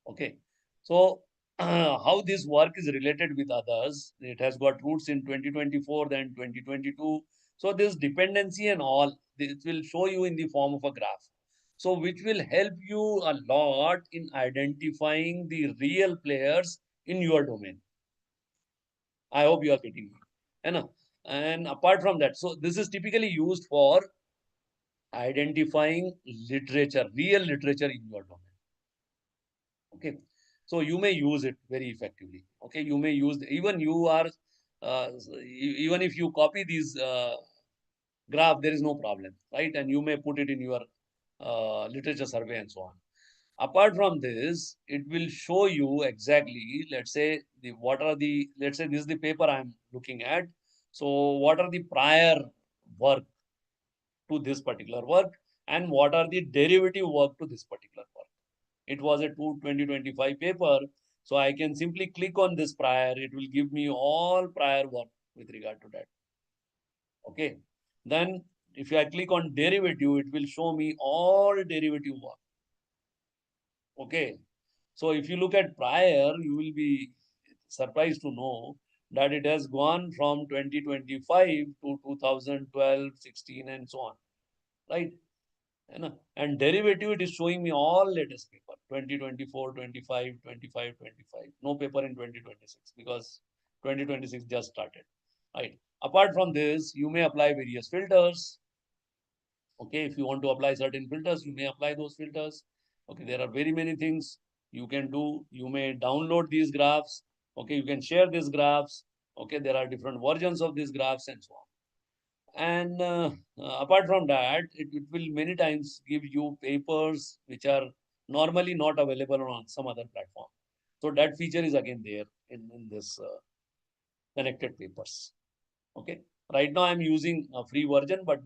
Okay, so how this work is related with others, it has got roots in 2024, then 2022. So this dependency and all, this will show you in the form of a graph. So which will help you a lot in identifying the real players in your domain. I hope you are getting me. And apart from that, so this is typically used for identifying literature, real literature in your domain. Okay, so you may use it very effectively. Okay, you may use even you are even if you copy these graph, there is no problem, right? And you may put it in your literature survey and so on. Apart from this, it will show you exactly, let's say, let's say this is the paper I'm looking at. So what are the prior work to this particular work and what are the derivative work to this particular work? It was a 2025 paper. So I can simply click on this prior. It will give me all prior work with regard to that. Okay. Then if I click on derivative, it will show me all derivative work. Okay. So if you look at prior, you will be surprised to know that it has gone from 2025 to 2012, 16 and so on. Right. And derivative, it is showing me all latest paper 2024, 25, 25, 25. No paper in 2026 because 2026 just started. Right. Apart from this, you may apply various filters. Okay, if you want to apply certain filters, you may apply those filters. Okay, there are very many things you can do. You may download these graphs. Okay, you can share these graphs. Okay, there are different versions of these graphs and so on. And apart from that, it will many times give you papers which are normally not available on some other platform. So that feature is again there in this connected papers. Okay. Right now I'm using a free version, but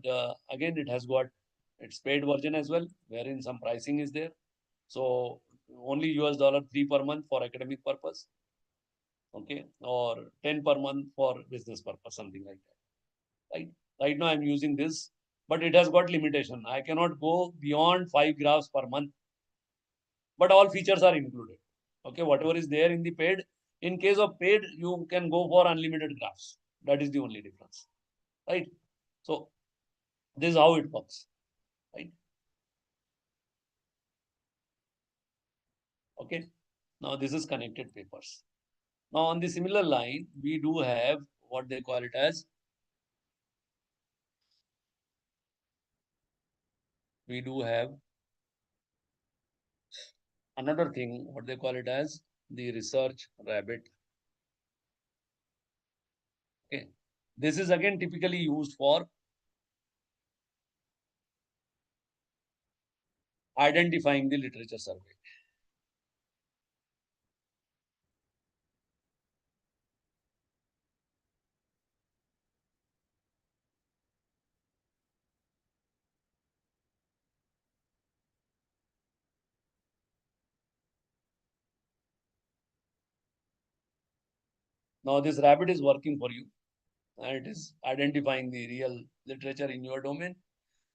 again, it has got its paid version as well, wherein some pricing is there. So only $3 per month for academic purpose, okay, or 10 per month for business purpose, something like that, right? Right now I'm using this, but it has got limitation. I cannot go beyond 5 graphs per month, but all features are included. Okay, whatever is there in the paid. In case of paid, you can go for unlimited graphs. That is the only difference, right? So this is how it works, right? Okay. Now this is connected papers. Now on the similar line, we do have what they call it as, we do have another thing, what they call it as the research rabbit. Okay. This is again typically used for identifying the literature survey. Now this rabbit is working for you, and it is identifying the real literature in your domain.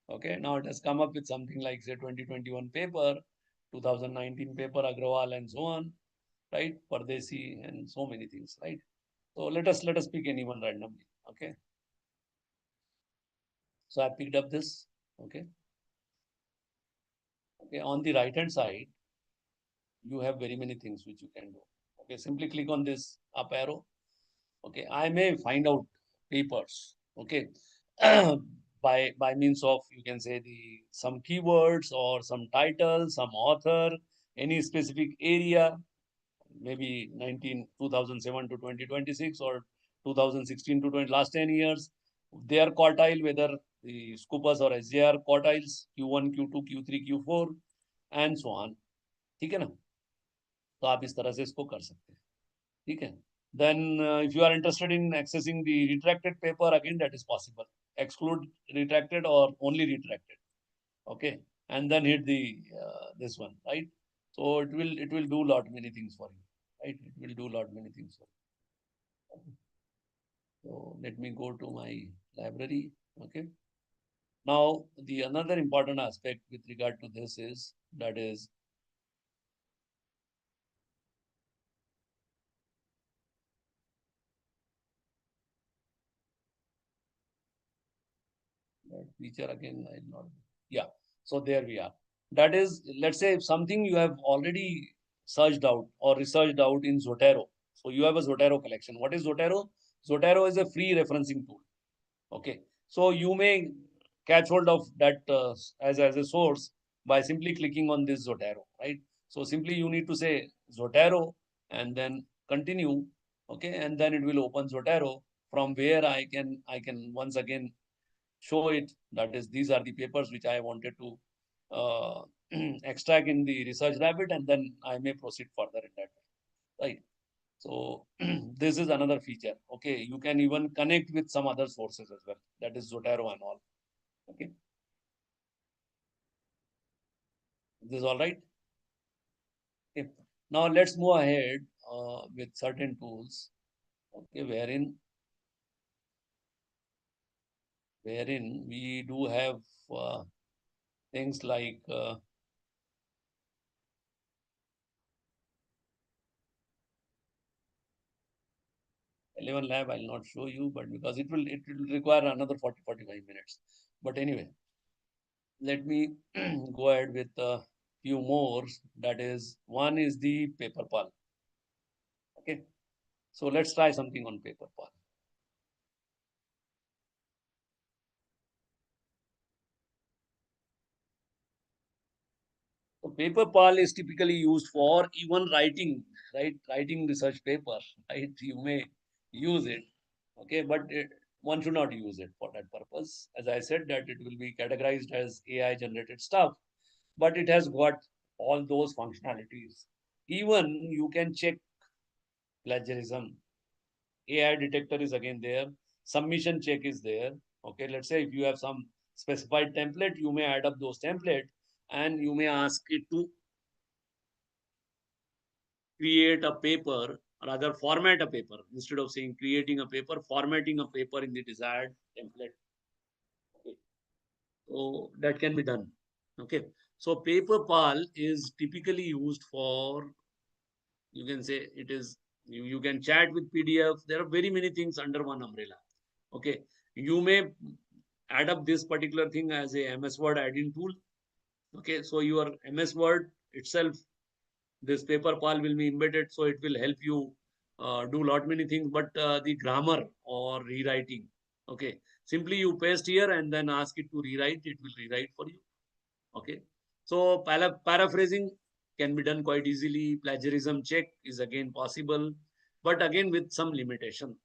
Okay, now it has come up with something like say 2021 paper, 2019 paper, Agrawal and so on, right? Pardesi and so many things, right? So let us pick anyone randomly. Okay. So I picked up this. Okay. Okay. On the right hand side, you have very many things which you can do. Okay. Simply click on this up arrow. Okay. I may find out papers. Okay. by means of, you can say, the some keywords or some title, some author, any specific area, maybe 2007 to 2026 or 2016 to 20, last 10 years, their quartile, whether the Scoopus or SJR quartiles, Q1, Q2, Q3, Q4 and so on. ठीक है ना? तो आप इस तरह से इसको कर सकते हैं. ठीक है? Then if you are interested in accessing the retracted paper, again that is possible. Exclude retracted or only retracted. Okay, and then hit the this one, right? So it will do lot many things for you, right? It will do lot many things for you. Okay. So let me go to my library. Okay. Now the another important aspect with regard to this is that is that feature again. I'll not. Yeah. So there we are. That is, let's say if something you have already searched out or researched out in Zotero. So you have a Zotero collection. What is Zotero? Zotero is a free referencing tool. Okay. So you may catch hold of that as a source by simply clicking on this Zotero, right? So simply you need to say Zotero and then continue. Okay. And then it will open Zotero, from where I can once again show it. That is, these are the papers which I wanted to extract in the research rabbit, and then I may proceed further in that way, right? So this is another feature. Okay, you can even connect with some other sources as well. That is Zotero and all. Okay, this is all right. Okay, now let's move ahead with certain tools. Okay, wherein we do have things like 11 lab. I'll not show you, but because it will require another 40-45 minutes. But anyway, let me go ahead with a few more. That is, one is the paper pal. Okay, so let's try something on paper pal. So paper pal is typically used for even writing, right? Writing research paper, right? You may use it, okay, but one should not use it for that purpose. As I said, that it will be categorized as AI generated stuff, but it has got all those functionalities. Even you can check plagiarism. AI detector is again there. Submission check is there. Okay, let's say if you have some specified template, you may add up those templates and you may ask it to create a paper, rather format a paper, instead of saying creating a paper, formatting a paper in the desired template. Okay. So that can be done. Okay. So paper pal is typically used for, you can say it is, you can chat with PDF. There are very many things under one umbrella. Okay. You may add up this particular thing as a MS Word add-in tool. Okay. So your MS Word itself, this paper pal will be embedded, so it will help you do lot many things, but the grammar or rewriting, okay, simply you paste here and then ask it to rewrite, it will rewrite for you. Okay. So paraphrasing can be done quite easily. Plagiarism check is again possible, but again with some limitation.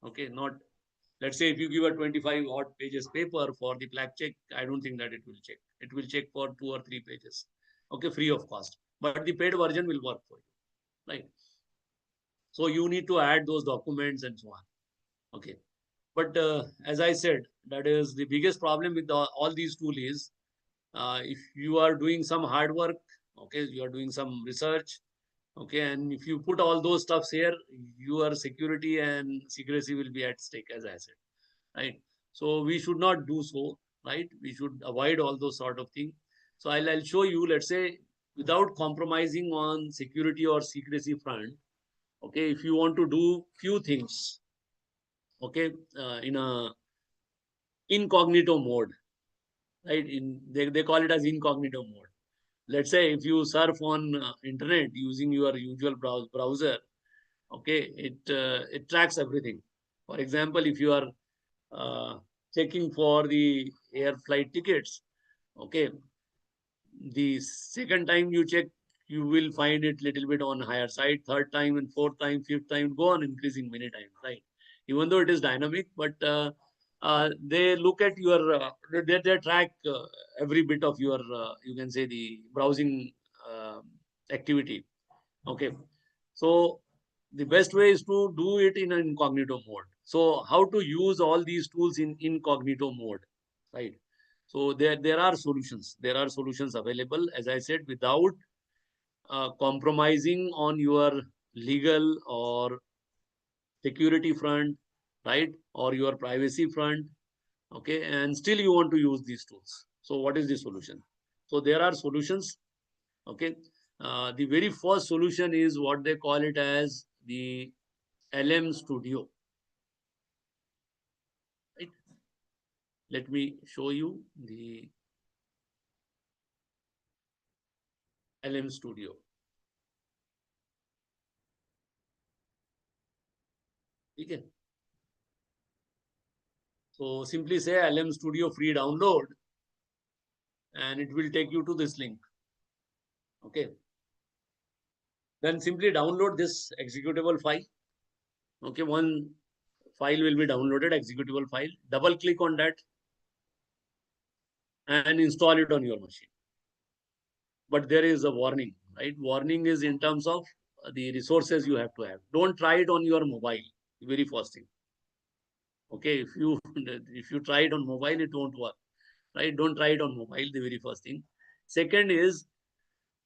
Okay. Not, let's say if you give a 25 odd pages paper for the flag check, I don't think that it will check. It will check for 2 or 3 pages. Okay, free of cost. But the paid version will work for you, right? So you need to add those documents and so on. Okay. But as I said, that is the biggest problem with all these tools is if you are doing some hard work, okay, you are doing some research, okay, and if you put all those stuffs here, your security and secrecy will be at stake, as I said, right? So we should not do so, right? We should avoid all those sort of things. So I'll show you, let's say, without compromising on security or secrecy front, okay, if you want to do few things, okay, in a incognito mode, right? They call it as incognito mode. Let's say if you surf on internet using your usual browser, okay, it tracks everything. For example, if you are checking for the air flight tickets, okay, the second time you check, you will find it little bit on higher side. Third time and fourth time, fifth time, go on increasing many times, right? Even though it is dynamic, but they look at your, they track every bit of your, you can say the browsing activity. Okay. So the best way is to do it in an incognito mode. So how to use all these tools in incognito mode, right? So there are solutions. There are solutions available, as I said, without compromising on your legal or security front, right? Or your privacy front, okay? And still you want to use these tools. So what is the solution? So there are solutions, okay? The very first solution is what they call it as the LM Studio, right? Let me show you the LM Studio. Okay. So simply say LM Studio free download and it will take you to this link. Okay. Then simply download this executable file. Okay. One file will be downloaded, executable file. Double click on that and install it on your machine. But there is a warning, right? Warning is in terms of the resources you have to have. Don't try it on your mobile, very first thing. Okay, if you try it on mobile, it won't work, right? Don't try it on mobile, the very first thing. Second is,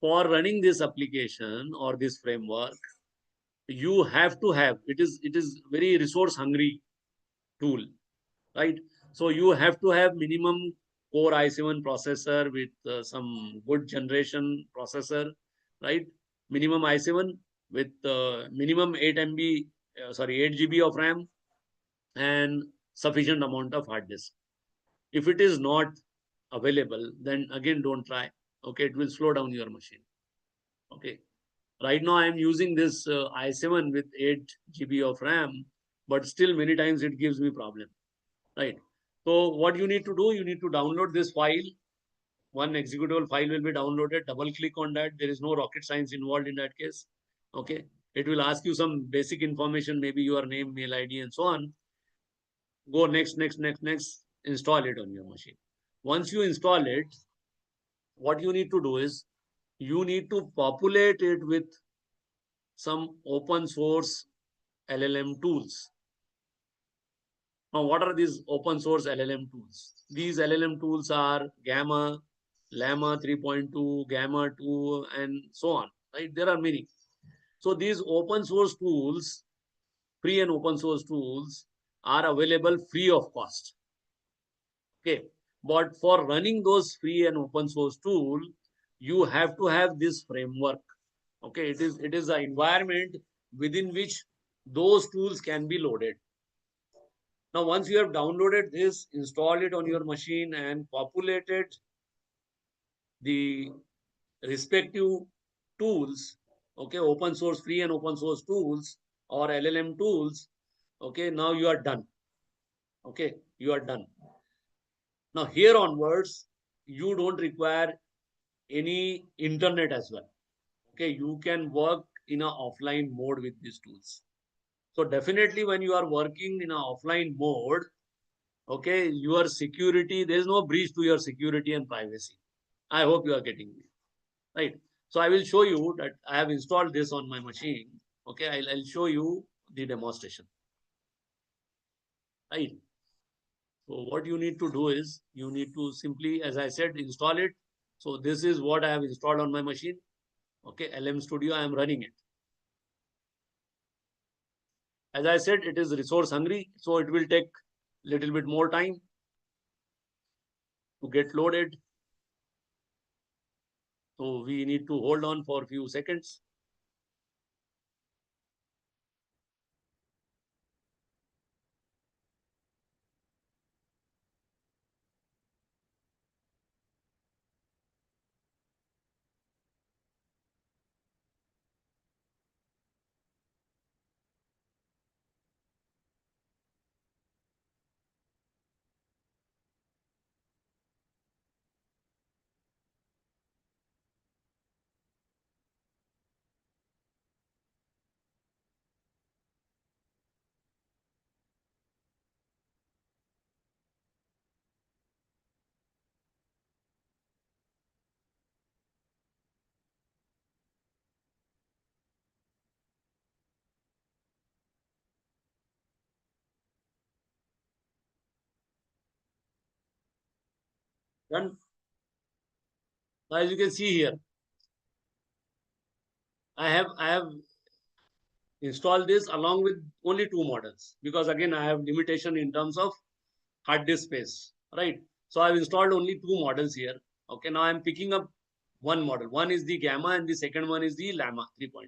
for running this application or this framework, you have to have, it is very resource hungry tool, right? So you have to have minimum core i7 processor with some good generation processor, right? Minimum i7 with minimum 8 MB, 8 GB of RAM and sufficient amount of hard disk. If it is not available, then again don't try. Okay, it will slow down your machine. Okay. Right now I am using this i7 with 8 GB of RAM, but still many times it gives me problem. Right. So what you need to do, you need to download this file. One executable file will be downloaded. Double click on that. There is no rocket science involved in that case. Okay. It will ask you some basic information, maybe your name, mail ID, and so on. Go next, next, next, next. Install it on your machine. Once you install it, what you need to do is you need to populate it with some open source LLM tools. Now, what are these open source LLM tools? These LLM tools are Gamma, Llama 3.2, Gamma 2, and so on, right? There are many. So these open source tools, free and open source tools, are available free of cost. Okay, but for running those free and open source tool, you have to have this framework. Okay, it is an environment within which those tools can be loaded. Now, once you have downloaded this, install it on your machine and populated the respective tools, okay, open source, free and open source tools or LLM tools, okay, now you are done. Okay, you are done. Now, here onwards, you don't require any internet as well. Okay, you can work in an offline mode with these tools. So definitely when you are working in an offline mode, okay, your security, there is no breach to your security and privacy. I hope you are getting me, right? So I will show you that I have installed this on my machine. Okay, I'll show you the demonstration, right? So what you need to do is you need to simply, as I said, install it. So this is what I have installed on my machine. Okay, LM Studio, I am running it. As I said, it is resource hungry, so it will take little bit more time to get loaded. So we need to hold on for a few seconds. Done. Now, as you can see here, I have installed this along with only 2 models because again I have limitation in terms of hard disk space, right? So I've installed only 2 models here. Okay, now I'm picking up one model. One is the Gamma and the second one is the Llama 3.2.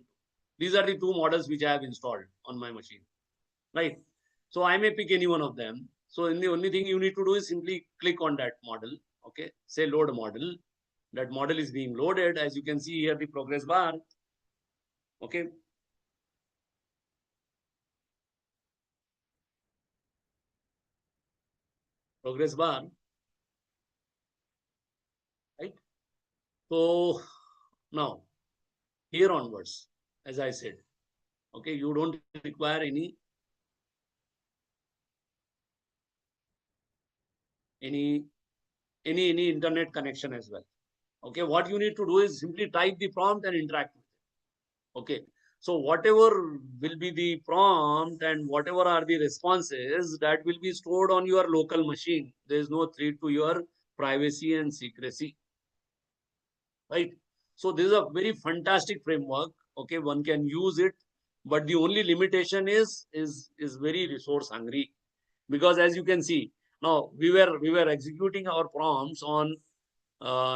These are the 2 models which I have installed on my machine, right? So I may pick any one of them. So in the only thing you need to do is simply click on that model. Okay, say load model. That model is being loaded. As you can see here, the progress bar. Okay. Progress bar. Right. So now here onwards, as I said, okay, you don't require any internet connection as well. Okay, what you need to do is simply type the prompt and interact with it. Okay, so whatever will be the prompt and whatever are the responses, that will be stored on your local machine. There is no threat to your privacy and secrecy, right? So this is a very fantastic framework. Okay, one can use it, but the only limitation is very resource hungry, because as you can see now we were executing our prompts on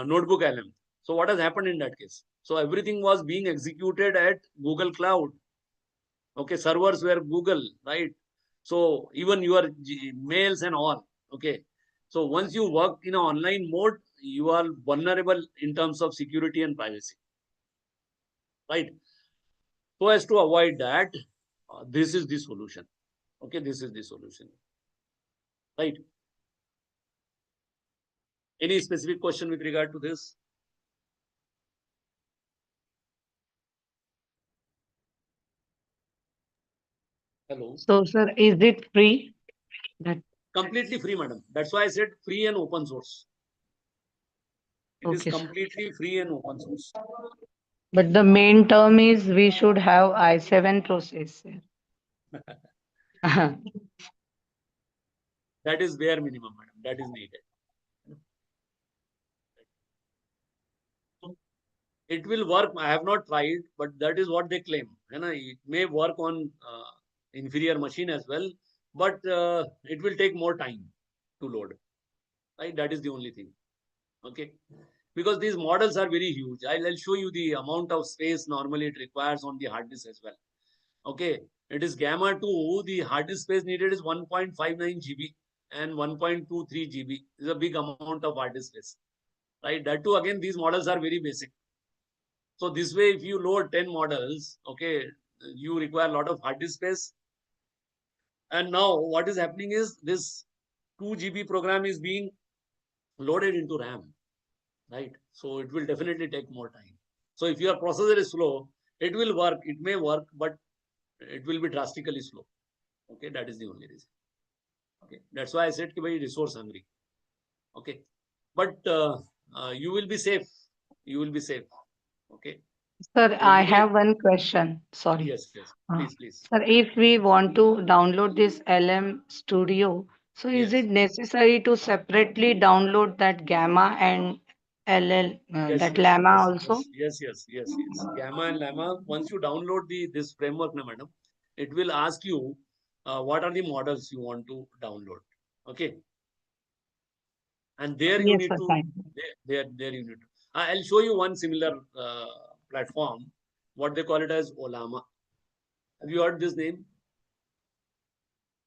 notebook LM. So what has happened in that case? So everything was being executed at Google Cloud. Okay, servers were Google, right? So even your mails and all. Okay, so once you work in an online mode, you are vulnerable in terms of security and privacy, right? So as to avoid that, this is the solution. Okay, this is the solution, right? Any specific question with regard to this? Hello. So, sir, is it free? That Completely free, madam. That's why I said free and open source. It is okay, sir. completely free and open source. But the main term is we should have i7 process, sir. That is bare minimum, madam. That is needed. it will work. I have not tried, but that is what they claim. It may work on inferior machine as well, but it will take more time to load. Right? That is the only thing. Okay. Because these models are very huge. I'll show you the amount of space normally it requires on the hard disk as well. Okay. It is gamma 2. The hard disk space needed is 1.59 GB and 1.23 GB. This is a big amount of hard disk space. Right. That too, again, these models are very basic. So this way, if you load 10 models, okay, you require a lot of hard disk space. And now what is happening is this 2 GB program is being loaded into RAM, right? So it will definitely take more time. So if your processor is slow, it will work. It may work, but it will be drastically slow. Okay, that is the only reason. Okay, that's why I said ki bhai resource hungry. Okay, but you will be safe. You will be safe. Okay. Sir, So I you may. have one question. Sorry. Yes, yes. Uh, Please, please. Sir, if we want to download this LM Studio, so is Yes. it necessary to separately download that Gamma and LL, Yes, that yes, Llama yes, also? yes. Gamma and Llama. Once you download this framework, na madam, it will ask you what are the models you want to download. Okay, and there you Yes, need sir. to Thank you. there you need to. I'll show you one similar platform. What they call it as Olama. Have you heard this name?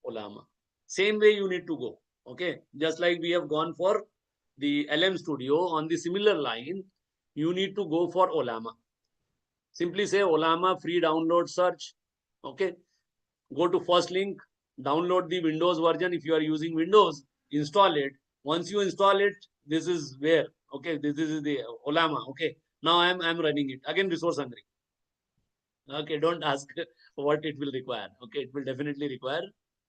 Olama. Same way you need to go. Okay, just like we have gone for the LM Studio on the similar line, you need to go for Olama. Simply say Olama free download search. Okay. Go to first link, download the Windows version. If you are using Windows, install it. Once you install it, this is where. Okay. This is the Olama. Okay. Now I'm running it. Again, resource hungry. Okay. Don't ask what it will require. Okay. It will definitely require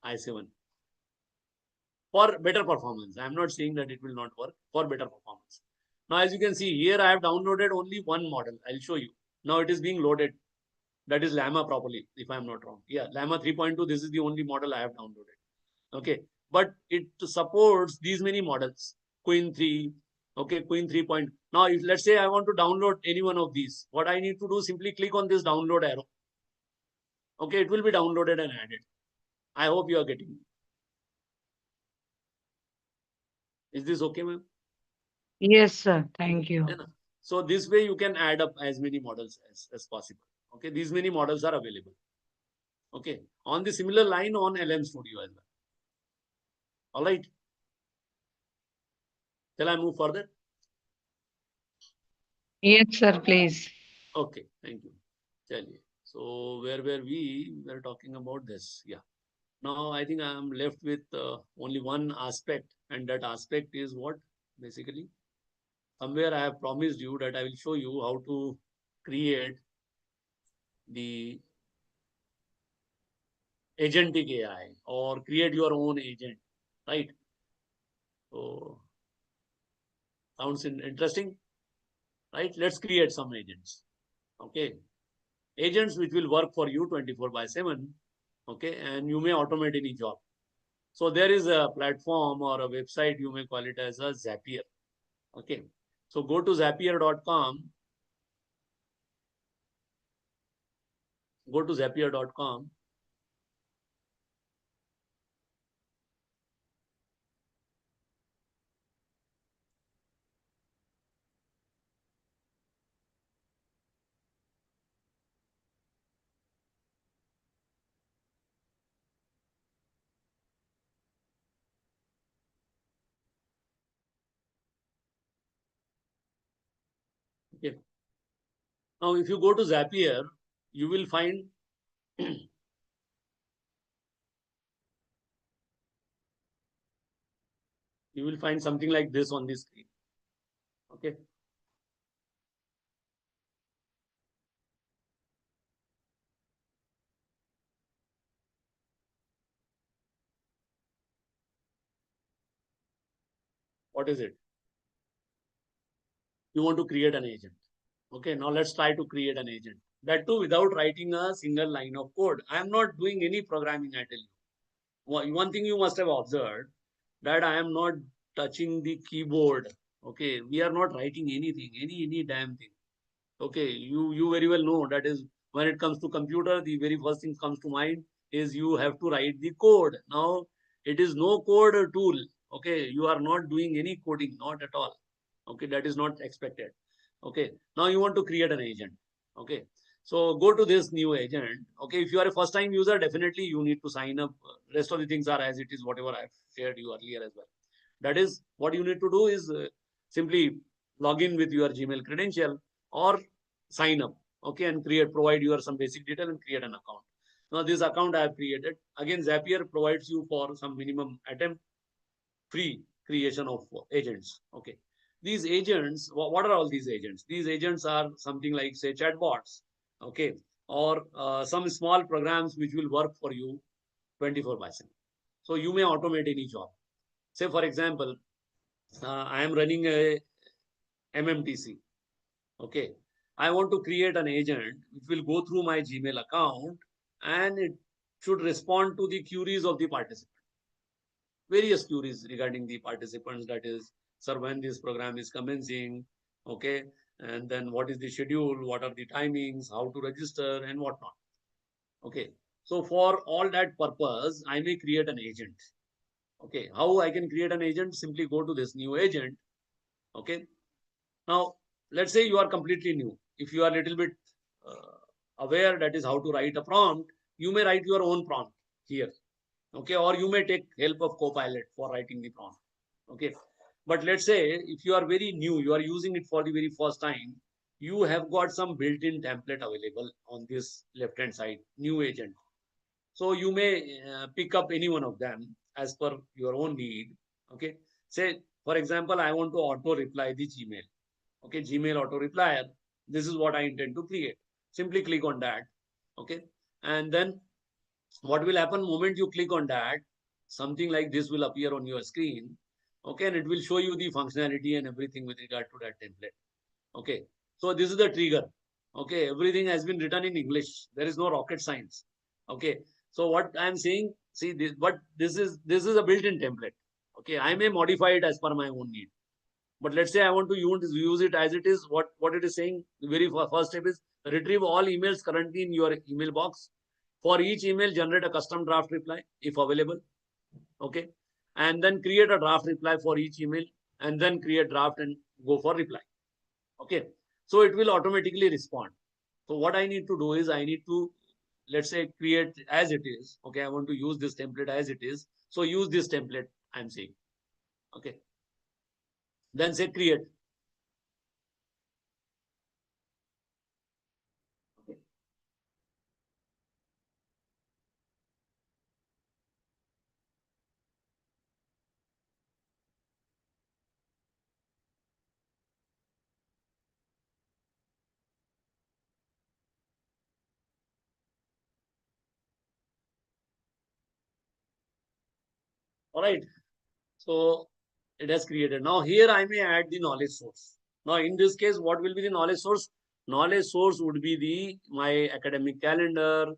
i7 for better performance. I'm not saying that it will not work for better performance. Now, as you can see here, I have downloaded only one model. I'll show you. Now it is being loaded. That is Llama properly, if I'm not wrong. Yeah, Llama 3.2, this is the only model I have downloaded. Okay, but it supports these many models. Queen 3, okay, Queen 3. Now, if let's say I want to download any one of these, what I need to do, simply click on this download arrow. Okay, it will be downloaded and added. I hope you are getting it. Is this okay, ma'am? Yes, sir. Thank you. Yeah, so this way you can add up as many models as possible. Okay, these many models are available. Okay, on the similar line on LM Studio as well. All right. Shall I move further? Yes, sir, please. Okay, thank you. Chaliye. So where were we? We were talking about this. Yeah. Now I think I am left with only one aspect, and that aspect is what? Basically, somewhere I have promised you that I will show you how to create the agentic AI or create your own agent, right? So sounds interesting, right? Let's create some agents. Okay. Agents which will work for you 24/7. Okay. And you may automate any job. So there is a platform or a website, you may call it as a Zapier. Okay. So go to zapier.com. Go to zapier.com. Okay. Now, if you go to Zapier, you will find you will find something like this on the screen. Okay. What is it? You want to create an agent. Okay. Now let's try to create an agent. That too without writing a single line of code. I am not doing any programming, I tell you. One thing you must have observed that I am not touching the keyboard. Okay. We are not writing anything, any damn thing. Okay, you very well know that is when it comes to computer, the very first thing comes to mind is you have to write the code. Now it is no code tool. Okay, you are not doing any coding, not at all. Okay, that is not expected. Okay, now you want to create an agent. Okay, so go to this new agent. Okay, if you are a first time user, definitely you need to sign up. Rest of the things are as it is, whatever I have shared you earlier as well. That is what you need to do is simply log in with your Gmail credential or sign up. Okay, and provide your some basic detail and create an account. Now this account I have created. Again, Zapier provides you for some minimum attempt free creation of agents. Okay, these agents, what are all these agents? These agents are something like say chatbots. Okay, or some small programs which will work for you 24/7. So you may automate any job. Say for example, I am running a MMTC. Okay, I want to create an agent which will go through my Gmail account and it should respond to the queries of the participant. Various queries regarding the participants, that is, sir, when this program is commencing, okay, and then what is the schedule, what are the timings, how to register, and whatnot. Okay, so for all that purpose, I may create an agent. Okay, how I can create an agent? Simply go to this new agent. Okay, now let's say you are completely new. If you are a little bit aware that is how to write a prompt, you may write your own prompt here. Okay, or you may take help of Copilot for writing the prompt. Okay, but let's say if you are very new, you are using it for the very first time, you have got some built-in template available on this left-hand side, new agent. So you may pick up any one of them as per your own need. Okay, say for example, I want to auto reply the Gmail. Okay, Gmail auto replier. This is what I intend to create. Simply click on that. Okay, and then what will happen moment you click on that, something like this will appear on your screen. Okay, and it will show you the functionality and everything with regard to that template. Okay, so this is the trigger. Okay, everything has been written in English. There is no rocket science. Okay, so what I am saying, see this, but this is a built-in template. Okay, I may modify it as per my own need. But let's say I want to use it as it is. What it is saying, the very first step is retrieve all emails currently in your email box. For each email, generate a custom draft reply if available. Okay, and then create a draft reply for each email, and then create draft and go for reply. Okay, so it will automatically respond. So what I need to do is I need to, let's say, create as it is. Okay, I want to use this template as it is. So use this template I'm saying. Okay, then say create. Okay. All right. So it has created. Now here I may add the knowledge source. Now in this case, what will be the knowledge source? Knowledge source would be the my academic calendar,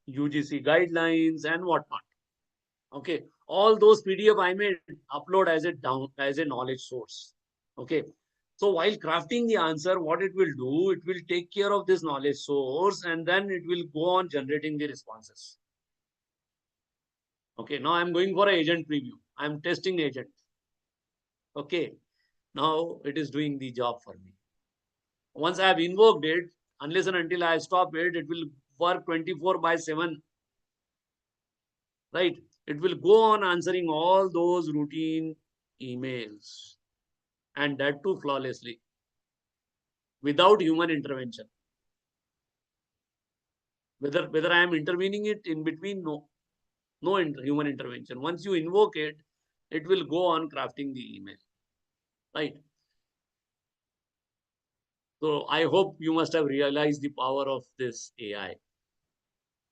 UGC guidelines, and whatnot. Okay, all those PDF I may upload as a knowledge source. Okay, so while crafting the answer, what it will do, it will take care of this knowledge source, and then it will go on generating the responses. Okay, now I'm going for an agent preview. I'm testing the agent. Okay, now it is doing the job for me. Once I have invoked it, unless and until I stop it, it will work 24/7. Right? It will go on answering all those routine emails, and that too flawlessly without human intervention. Whether I am intervening it in between, no human intervention. Once you invoke it, it will go on crafting the email. Right? So I hope you must have realized the power of this AI.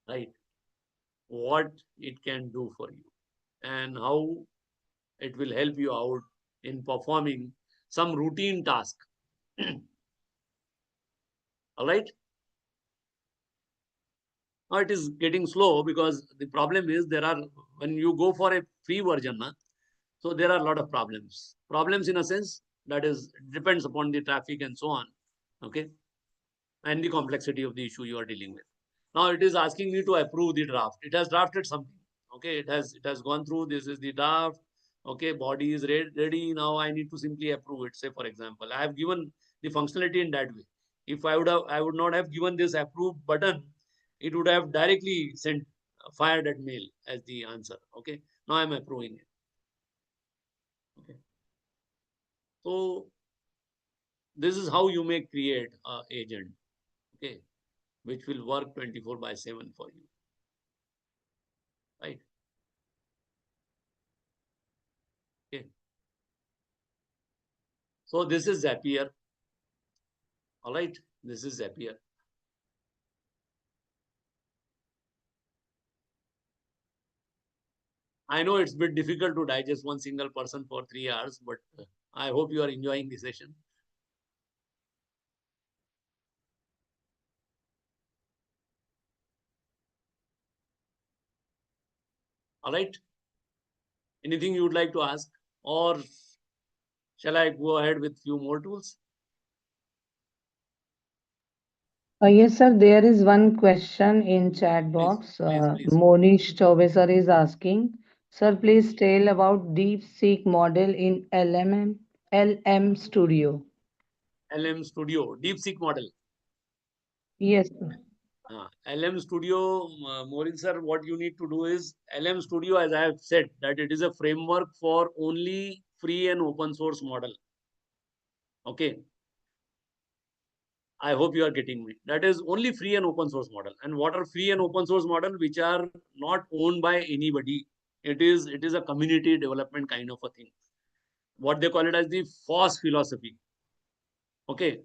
Right? What it can do for you and how it will help you out in performing some routine task. All right. Now it is getting slow because the problem is when you go for a free version, so there are a lot of problems in a sense that is depends upon the traffic and so on. Okay. and the complexity of the issue you are dealing with. Now it is asking me to approve the draft. It has drafted something. Okay, it has gone through. This is the draft. Okay, body is ready. Now I need to simply approve it. Say, for example, I have given the functionality in that way. If I would not have given this approve button, it would have directly sent fired that mail as the answer. Okay, now I'm approving it. Okay, so this is how you may create an agent. Okay, which will work 24/7 for you. Right. Okay. So this is Zapier. All right. This is Zapier. I know it's a bit difficult to digest one single person for 3 hours, but I hope you are enjoying the session. All right. Anything you would like to ask, or shall I go ahead with few more tools? Yes, sir. There is one question in chat Please, box. please. Monish Chaube sir is asking, sir, please tell about DeepSeek model in LM Studio. LM Studio, DeepSeek model. Yes, sir. LM Studio, Morin sir, what you need to do is LM Studio, as I have said, that it is a framework for only free and open source model. Okay. I hope you are getting me. That is only free and open source model. And what are free and open source model which are not owned by anybody? It is a community development kind of a thing. What they call it as the FOSS philosophy. Okay.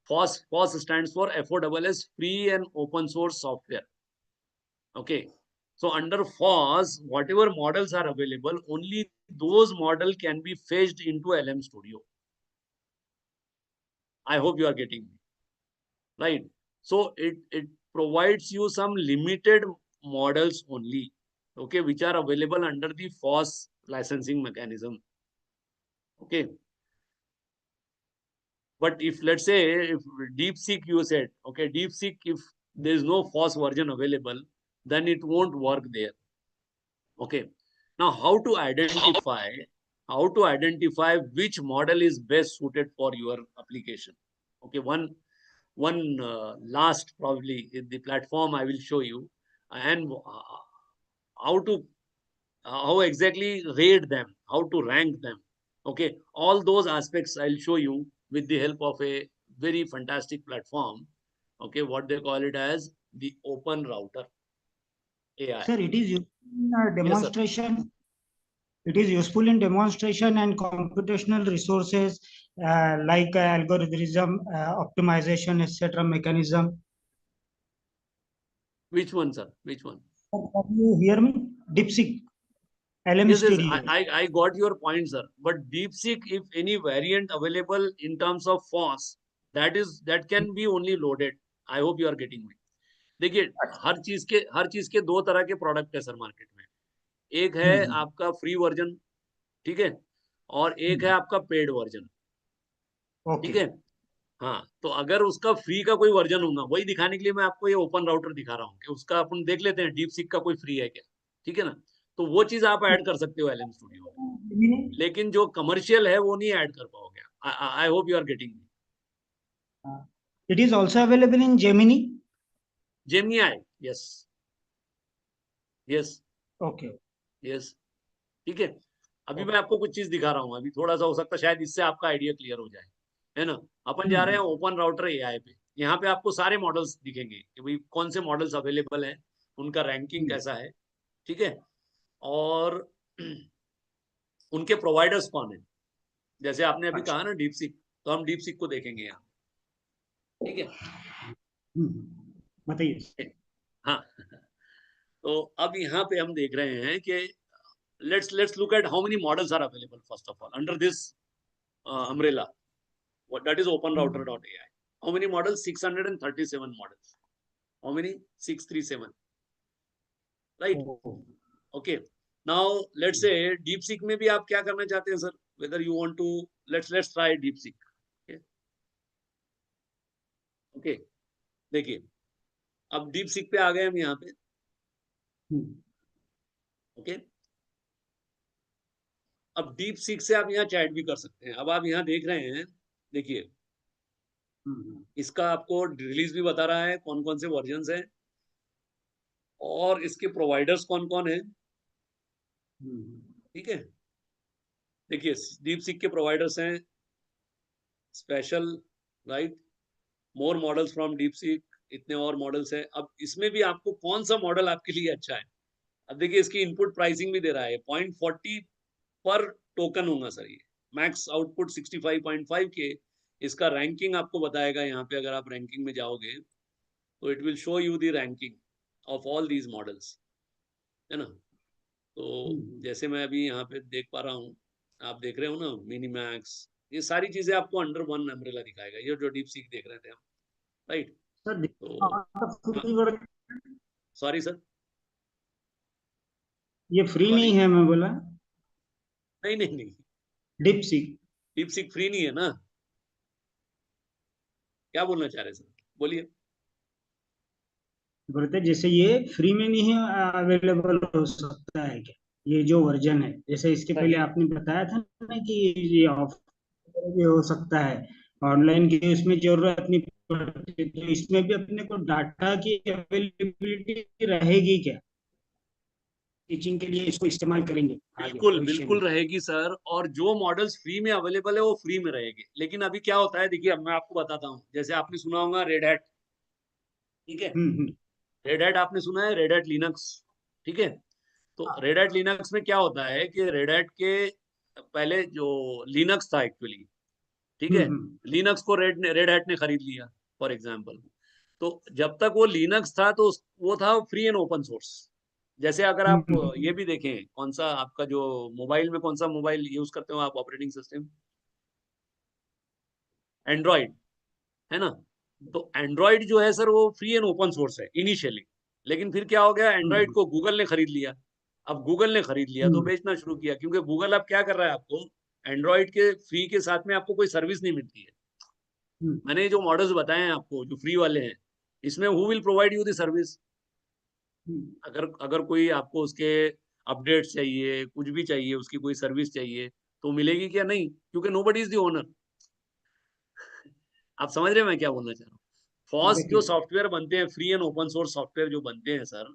FOSS stands for FOSS, free and open source software. Okay. So under FOSS, whatever models are available, only those models can be fetched into LM Studio. I hope you are getting me. Right. So it provides you some limited models only, okay, which are available under the FOSS licensing mechanism. Okay. But if let's say if DeepSeek you said, okay, DeepSeek, if there is no FOSS version available, then it won't work there. Okay. Now how to identify which model is best suited for your application. Okay, one last probably in the platform I will show you, and how to how exactly rate them, how to rank them. Okay, all those aspects I'll show you with the help of a very fantastic platform. Okay, what they call it as the Open Router AI. Sir, it is useful in Yes, sir. demonstration. It is useful in demonstration and computational resources like algorithm, optimization, etc. mechanism. Which one, sir? Which one? Can you hear me? DeepSeek, LM Yes, yes, Studio. I got your point, sir. But DeepSeek, if any variant available in terms of FOSS, that can be only loaded. I hope you are getting me. देखिए हर चीज के दो तरह के product है sir market में. एक है आपका फ्री वर्जन, ठीक है, और एक है आपका पेड वर्जन. ठीक है. हाँ, तो अगर उसका फ्री का कोई वर्जन होगा, वही दिखाने के लिए मैं आपको ये ओपन राउटर दिखा रहा हूँ कि उसका अपन देख लेते हैं डीपसीक का कोई फ्री है क्या. ठीक है ना. तो वो चीज आप ऐड कर सकते हो एलएम स्टूडियो में, लेकिन जो कमर्शियल है वो नहीं ऐड कर पाओगे. I hope you are getting. It is also available in Gemini. Gemini, yes, yes, Okay. yes. ठीक है. अभी मैं आपको कुछ चीज दिखा रहा हूँ. अभी थोड़ा सा हो सकता है शायद इससे आपका आइडिया क्लियर हो जाए, है ना. अपन जा रहे हैं ओपन राउटर एआई पे. यहाँ पे आपको सारे मॉडल्स दिखेंगे कि भाई कौन से मॉडल्स अवेलेबल हैं, उनका रैंकिंग कैसा है. ठीक है. और उनके प्रोवाइडर्स कौन है. जैसे आपने अभी कहा ना डीपसीक, तो हम डीपसीक को देखेंगे यहाँ. ठीक है. बताइए. हाँ. तो अब यहाँ पे हम देख रहे हैं कि let's look at how many models are available first of all under this umbrella. That is openrouter.ai. How many models? 637 models. How many? 637. Right. Okay. Now let's say DeepSeek में भी आप क्या करना चाहते हैं sir? Whether you want to let's try DeepSeek. Okay. Okay. देखिए अब deep seek पे आ गए हम यहाँ पे, ओके। अब डीप सीक से आप यहाँ चैट भी कर सकते हैं। अब आप यहाँ देख रहे हैं, देखिए इसका आपको रिलीज भी बता रहा है कौन कौन से वर्जन्स हैं और इसके प्रोवाइडर्स कौन कौन है, ठीक है। देखिए डीप सीक के प्रोवाइडर्स हैं special, right, more models from deep seek, इतने और मॉडल्स हैं। अब इसमें भी आपको कौन सा मॉडल आपके लिए अच्छा है। अब देखिए इसकी इनपुट प्राइसिंग भी दे रहा है 0.40 पर टोकन होगा सर, ये मैक्स आउटपुट 65.5 के। इसका रैंकिंग आपको बताएगा यहाँ पे, अगर आप रैंकिंग में जाओगे तो it will show you the ranking of all these models, है ना। तो जैसे मैं अभी यहाँ पे देख पा रहा हूँ, आप देख रहे हो ना मिनी मैक्स, ये सारी चीजें आपको अंडर वन अम्ब्रेला दिखाएगा, ये जो डीप सीक देख रहे थे हम, राइट। सर तो फ्री वर्क, सॉरी सर, ये फ्री सॉरी, नहीं है, मैं बोला नहीं नहीं नहीं, DeepSeek. DeepSeek free नहीं है ना, क्या बोलना चाह रहे हैं सर, बोलिए। बोलते जैसे ये फ्री में नहीं अवेलेबल हो सकता है क्या, ये जो वर्जन है, जैसे इसके पहले आपने बताया था ना कि ये ऑफ भी हो सकता है, ऑनलाइन की उसमें जरूरत नहीं पड़ती, तो इसमें भी अपने को डाटा की अवेलेबिलिटी रहेगी क्या, टीचिंग के लिए इसको इस्तेमाल करेंगे आगे बिल्कुल भविष्य बिल्कुल में? रहेगी सर, और जो मॉडल्स फ्री में अवेलेबल है वो फ्री में रहेंगे। लेकिन अभी क्या होता है, देखिए अब मैं आपको बताता हूँ, जैसे आपने सुना होगा रेड हैट, ठीक है, हम्म। रेड हैट आपने सुना है, रेड हैट लिनक्स, ठीक है। तो रेड हैट लिनक्स में क्या होता है कि रेड हैट के पहले जो लिनक्स था एक्चुअली, ठीक है, लिनक्स को रेड हैट ने खरीद लिया फॉर एग्जांपल। तो जब तक वो लिनक्स था तो वो था फ्री एंड ओपन सोर्स। जैसे अगर आप ये भी देखें, कौन सा आपका जो मोबाइल में, कौन सा मोबाइल यूज करते हो आप ऑपरेटिंग सिस्टम, एंड्रॉइड, है ना। तो एंड्रॉइड जो है सर वो फ्री एंड ओपन सोर्स है इनिशियली, लेकिन फिर क्या हो गया, एंड्रॉइड को गूगल ने खरीद लिया। अब गूगल ने खरीद लिया तो बेचना शुरू किया, क्योंकि गूगल अब क्या कर रहा है, आपको एंड्रॉइड के फ्री के साथ में आपको कोई सर्विस नहीं मिलती है। मैंने जो मॉडल्स बताए हैं आपको जो फ्री वाले हैं, इसमें who will provide you the service. अगर अगर कोई आपको उसके अपडेट्स चाहिए, कुछ भी चाहिए, उसकी कोई सर्विस चाहिए, तो मिलेगी क्या, नहीं, क्योंकि नोबडी इज द ओनर। आप समझ रहे हैं मैं क्या बोलना चाह रहा हूँ। फर्स्ट जो सॉफ्टवेयर बनते हैं, free and open source software जो बनते हैं सर,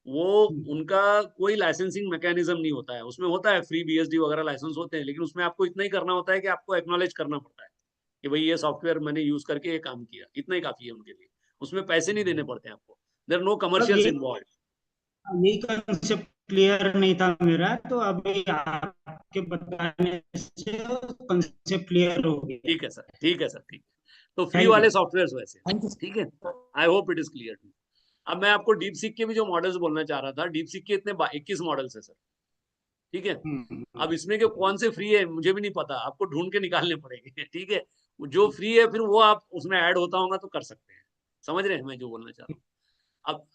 वो उनका कोई लाइसेंसिंग मैकेनिज्म नहीं होता है। उसमें होता है फ्री बीएसडी वगैरह लाइसेंस होते हैं, लेकिन उसमें आपको इतना ही करना होता है कि आपको एक्नॉलेज करना पड़ता है कि भाई ये सॉफ्टवेयर मैंने यूज करके ये काम किया, इतना ही काफी है उनके लिए। उसमें पैसे नहीं देने पड़ते आपको, देयर नो कमर्शियल्स इन्वॉल्व। यही कंसेप्ट क्लियर नहीं था मेरा, तो अभी आपके बताने से कंसेप्ट क्लियर हो गया। ठीक है सर, ठीक है सर, ठीक है। तो फ्री थैंक यू। वाले सॉफ्टवेयर वैसे, ठीक है। I hope it is clear. अब मैं आपको डीप सीक के भी जो मॉडल्स बोलना चाह रहा था, डीप सीक के इतने 21 मॉडल्स है सर, ठीक है। अब इसमें के कौन से फ्री है मुझे भी नहीं पता, आपको ढूंढ के निकालने पड़ेंगे, ठीक है। जो फ्री है फिर वो आप उसमें ऐड होता होगा तो कर सकते हैं। समझ रहे हैं मैं जो बोलना चाह रहा हूँ।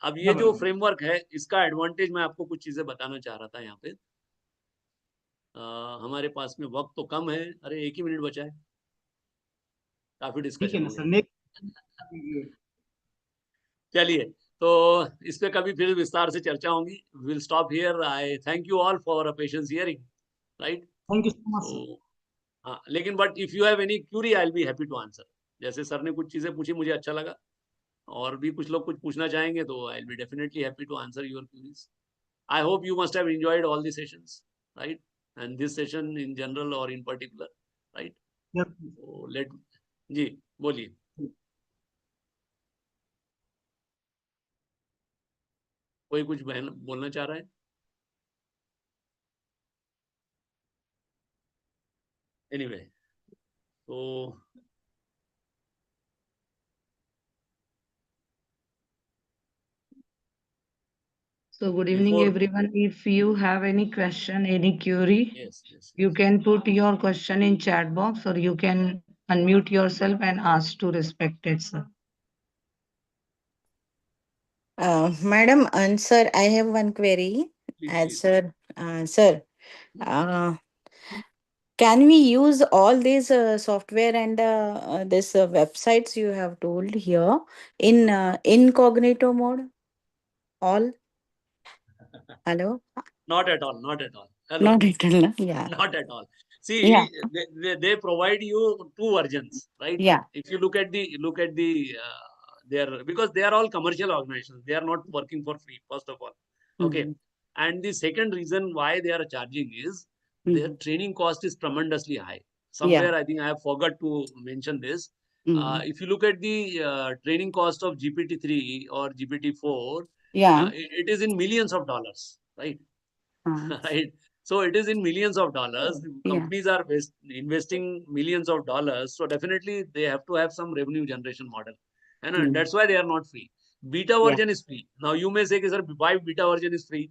अब ये जो फ्रेमवर्क है, इसका एडवांटेज मैं आपको कुछ चीजें बताना चाह रहा था यहाँ पे। हमारे पास में वक्त तो कम है, अरे 1 ही मिनट बचा है, काफी ठीक है डिस्कशन ना हो सर, गया। नेक्स्ट। चलिए, तो इस पे कभी फिर विस्तार से चर्चा होगी। Will stop here. I thank you all for patience hearing, right. Thank you so much sir. तो हाँ, लेकिन but if you have any query I will be happy to answer. जैसे सर ने कुछ चीजें पूछी, मुझे अच्छा लगा, और भी कुछ लोग कुछ पूछना चाहेंगे तो I will be definitely happy to answer your queries. I hope you must have enjoyed all the sessions, right, and this session in general और इन पर्टिकुलर, राइट। तो लेट, जी बोलिए, कोई कुछ बहन बोलना चाह रहा है। एनीवे तो So good evening, before, everyone. If you have any question, any query, yes yes, you can put your question in chat box or you can unmute yourself and ask to respected sir. Madam, and sir, I have one query. Please As please. sir, sir, uh, can we use all these software and this websites you have told here in incognito mode? All? Hello? Not at all. Not at all. Hello. Not at all. Yeah. Not at all. Yeah. See, they provide you two versions, right? Yeah. If you look at the their, because they are all commercial organizations, they are not working for free. First of all, okay. Mhm. And the second reason why they are charging is their Mhm. training cost is tremendously high. Yeah. Somewhere I think I have forgot to mention this. Mhm. If you look at the training cost of GPT-3 or GPT-4, Yeah. it is in millions of dollars, right? Uh, Right. So it is in millions of dollars. yeah. Companies are investing millions of dollars. So definitely they have to have some revenue generation model. And Mm. that's why they are not free. Beta Yeah. version is free. Now you may say, sir, why beta version is free?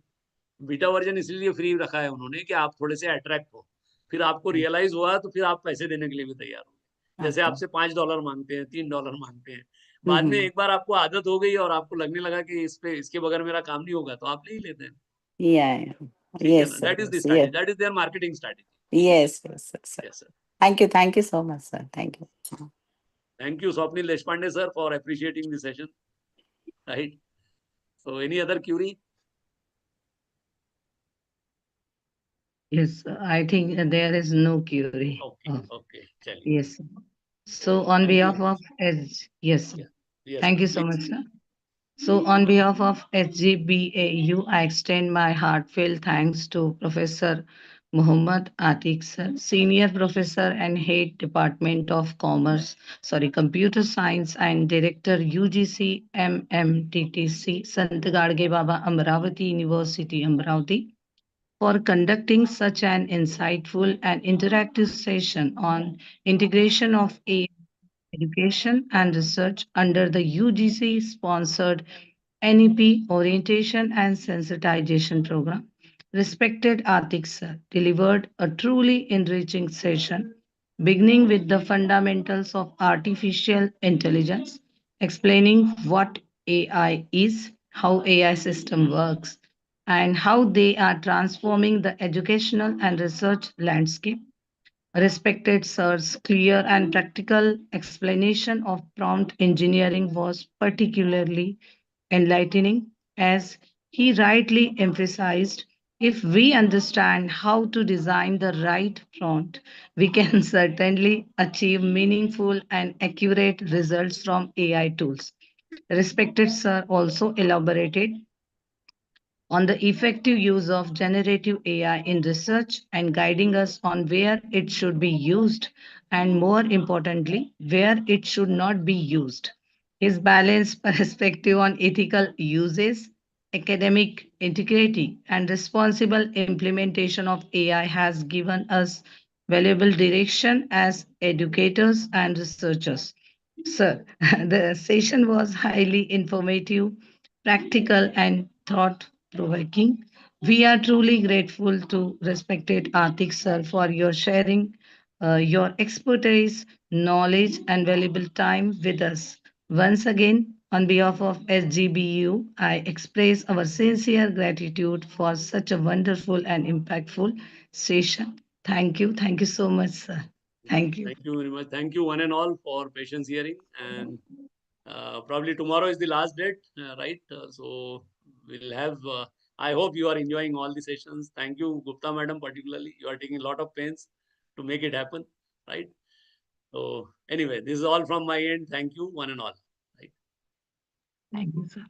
Beta version इसलिए free रखा है उन्होंने कि आप थोड़े से attract हो, फिर आपको रियलाइज हुआ तो फिर आप पैसे देने के लिए भी तैयार हो। जैसे Okay. आपसे $5 मांगते हैं, $3 मांगते हैं, बाद में Mhm. एक बार आपको आदत हो गई और आपको लगने लगा कि इस पे इसके बगैर मेरा काम नहीं होगा, तो आप ले ही लेते हैं। Yeah. Yeah. ठीक है Yes, ना? sir. That is the Yes. Strategy, Yes. That is their marketing strategy. Yes. Yes. Yes, sir. Yes sir. Thank you. Thank you so much, sir. Thank you. Thank you, Swapnil Deshpande sir, for appreciating the session. Right. So, any other query? Yes, I think there is no query. Okay. Okay. Chali. Yes. So on Thank behalf you. of yes, Yeah. Yes, thank sir. you so Please. much, sir. So on behalf of SGBAU, I extend my heartfelt thanks to Professor Muhammad Atiq sir, Senior Professor and Head Department of Computer Science and Director UGC MMTTC, Sant Gadge Baba Amravati University, Amravati, for conducting such an insightful and interactive session on integration of AI education and research under the UGC sponsored NEP Orientation and Sensitization Program. Respected Atik sir delivered a truly enriching session, beginning with the fundamentals of artificial intelligence, explaining what AI is, how AI system works, and how they are transforming the educational and research landscape. Respected sir's clear and practical explanation of prompt engineering was particularly enlightening, as he rightly emphasized, if we understand how to design the right prompt, we can certainly achieve meaningful and accurate results from AI tools. Respected sir also elaborated on the effective use of generative AI in research and guiding us on where it should be used and, more importantly, where it should not be used. His balanced perspective on ethical uses, academic integrity, and responsible implementation of AI has given us valuable direction as educators and researchers. Sir, the session was highly informative, practical, and thought provoking. We are truly grateful to respected Atik sir for your sharing your expertise, knowledge, and valuable time with us. Once again, on behalf of SGBU, I express our sincere gratitude for such a wonderful and impactful session. Thank you. Thank you so much, sir. Thank you. Thank you very much. Thank you, one and all, for patience hearing. And probably tomorrow is the last date, right? So we'll have. I hope you are enjoying all the sessions. Thank you, Gupta madam, particularly. You are taking a lot of pains to make it happen, right? So anyway, this is all from my end. Thank you, one and all. Right. Thank you, sir.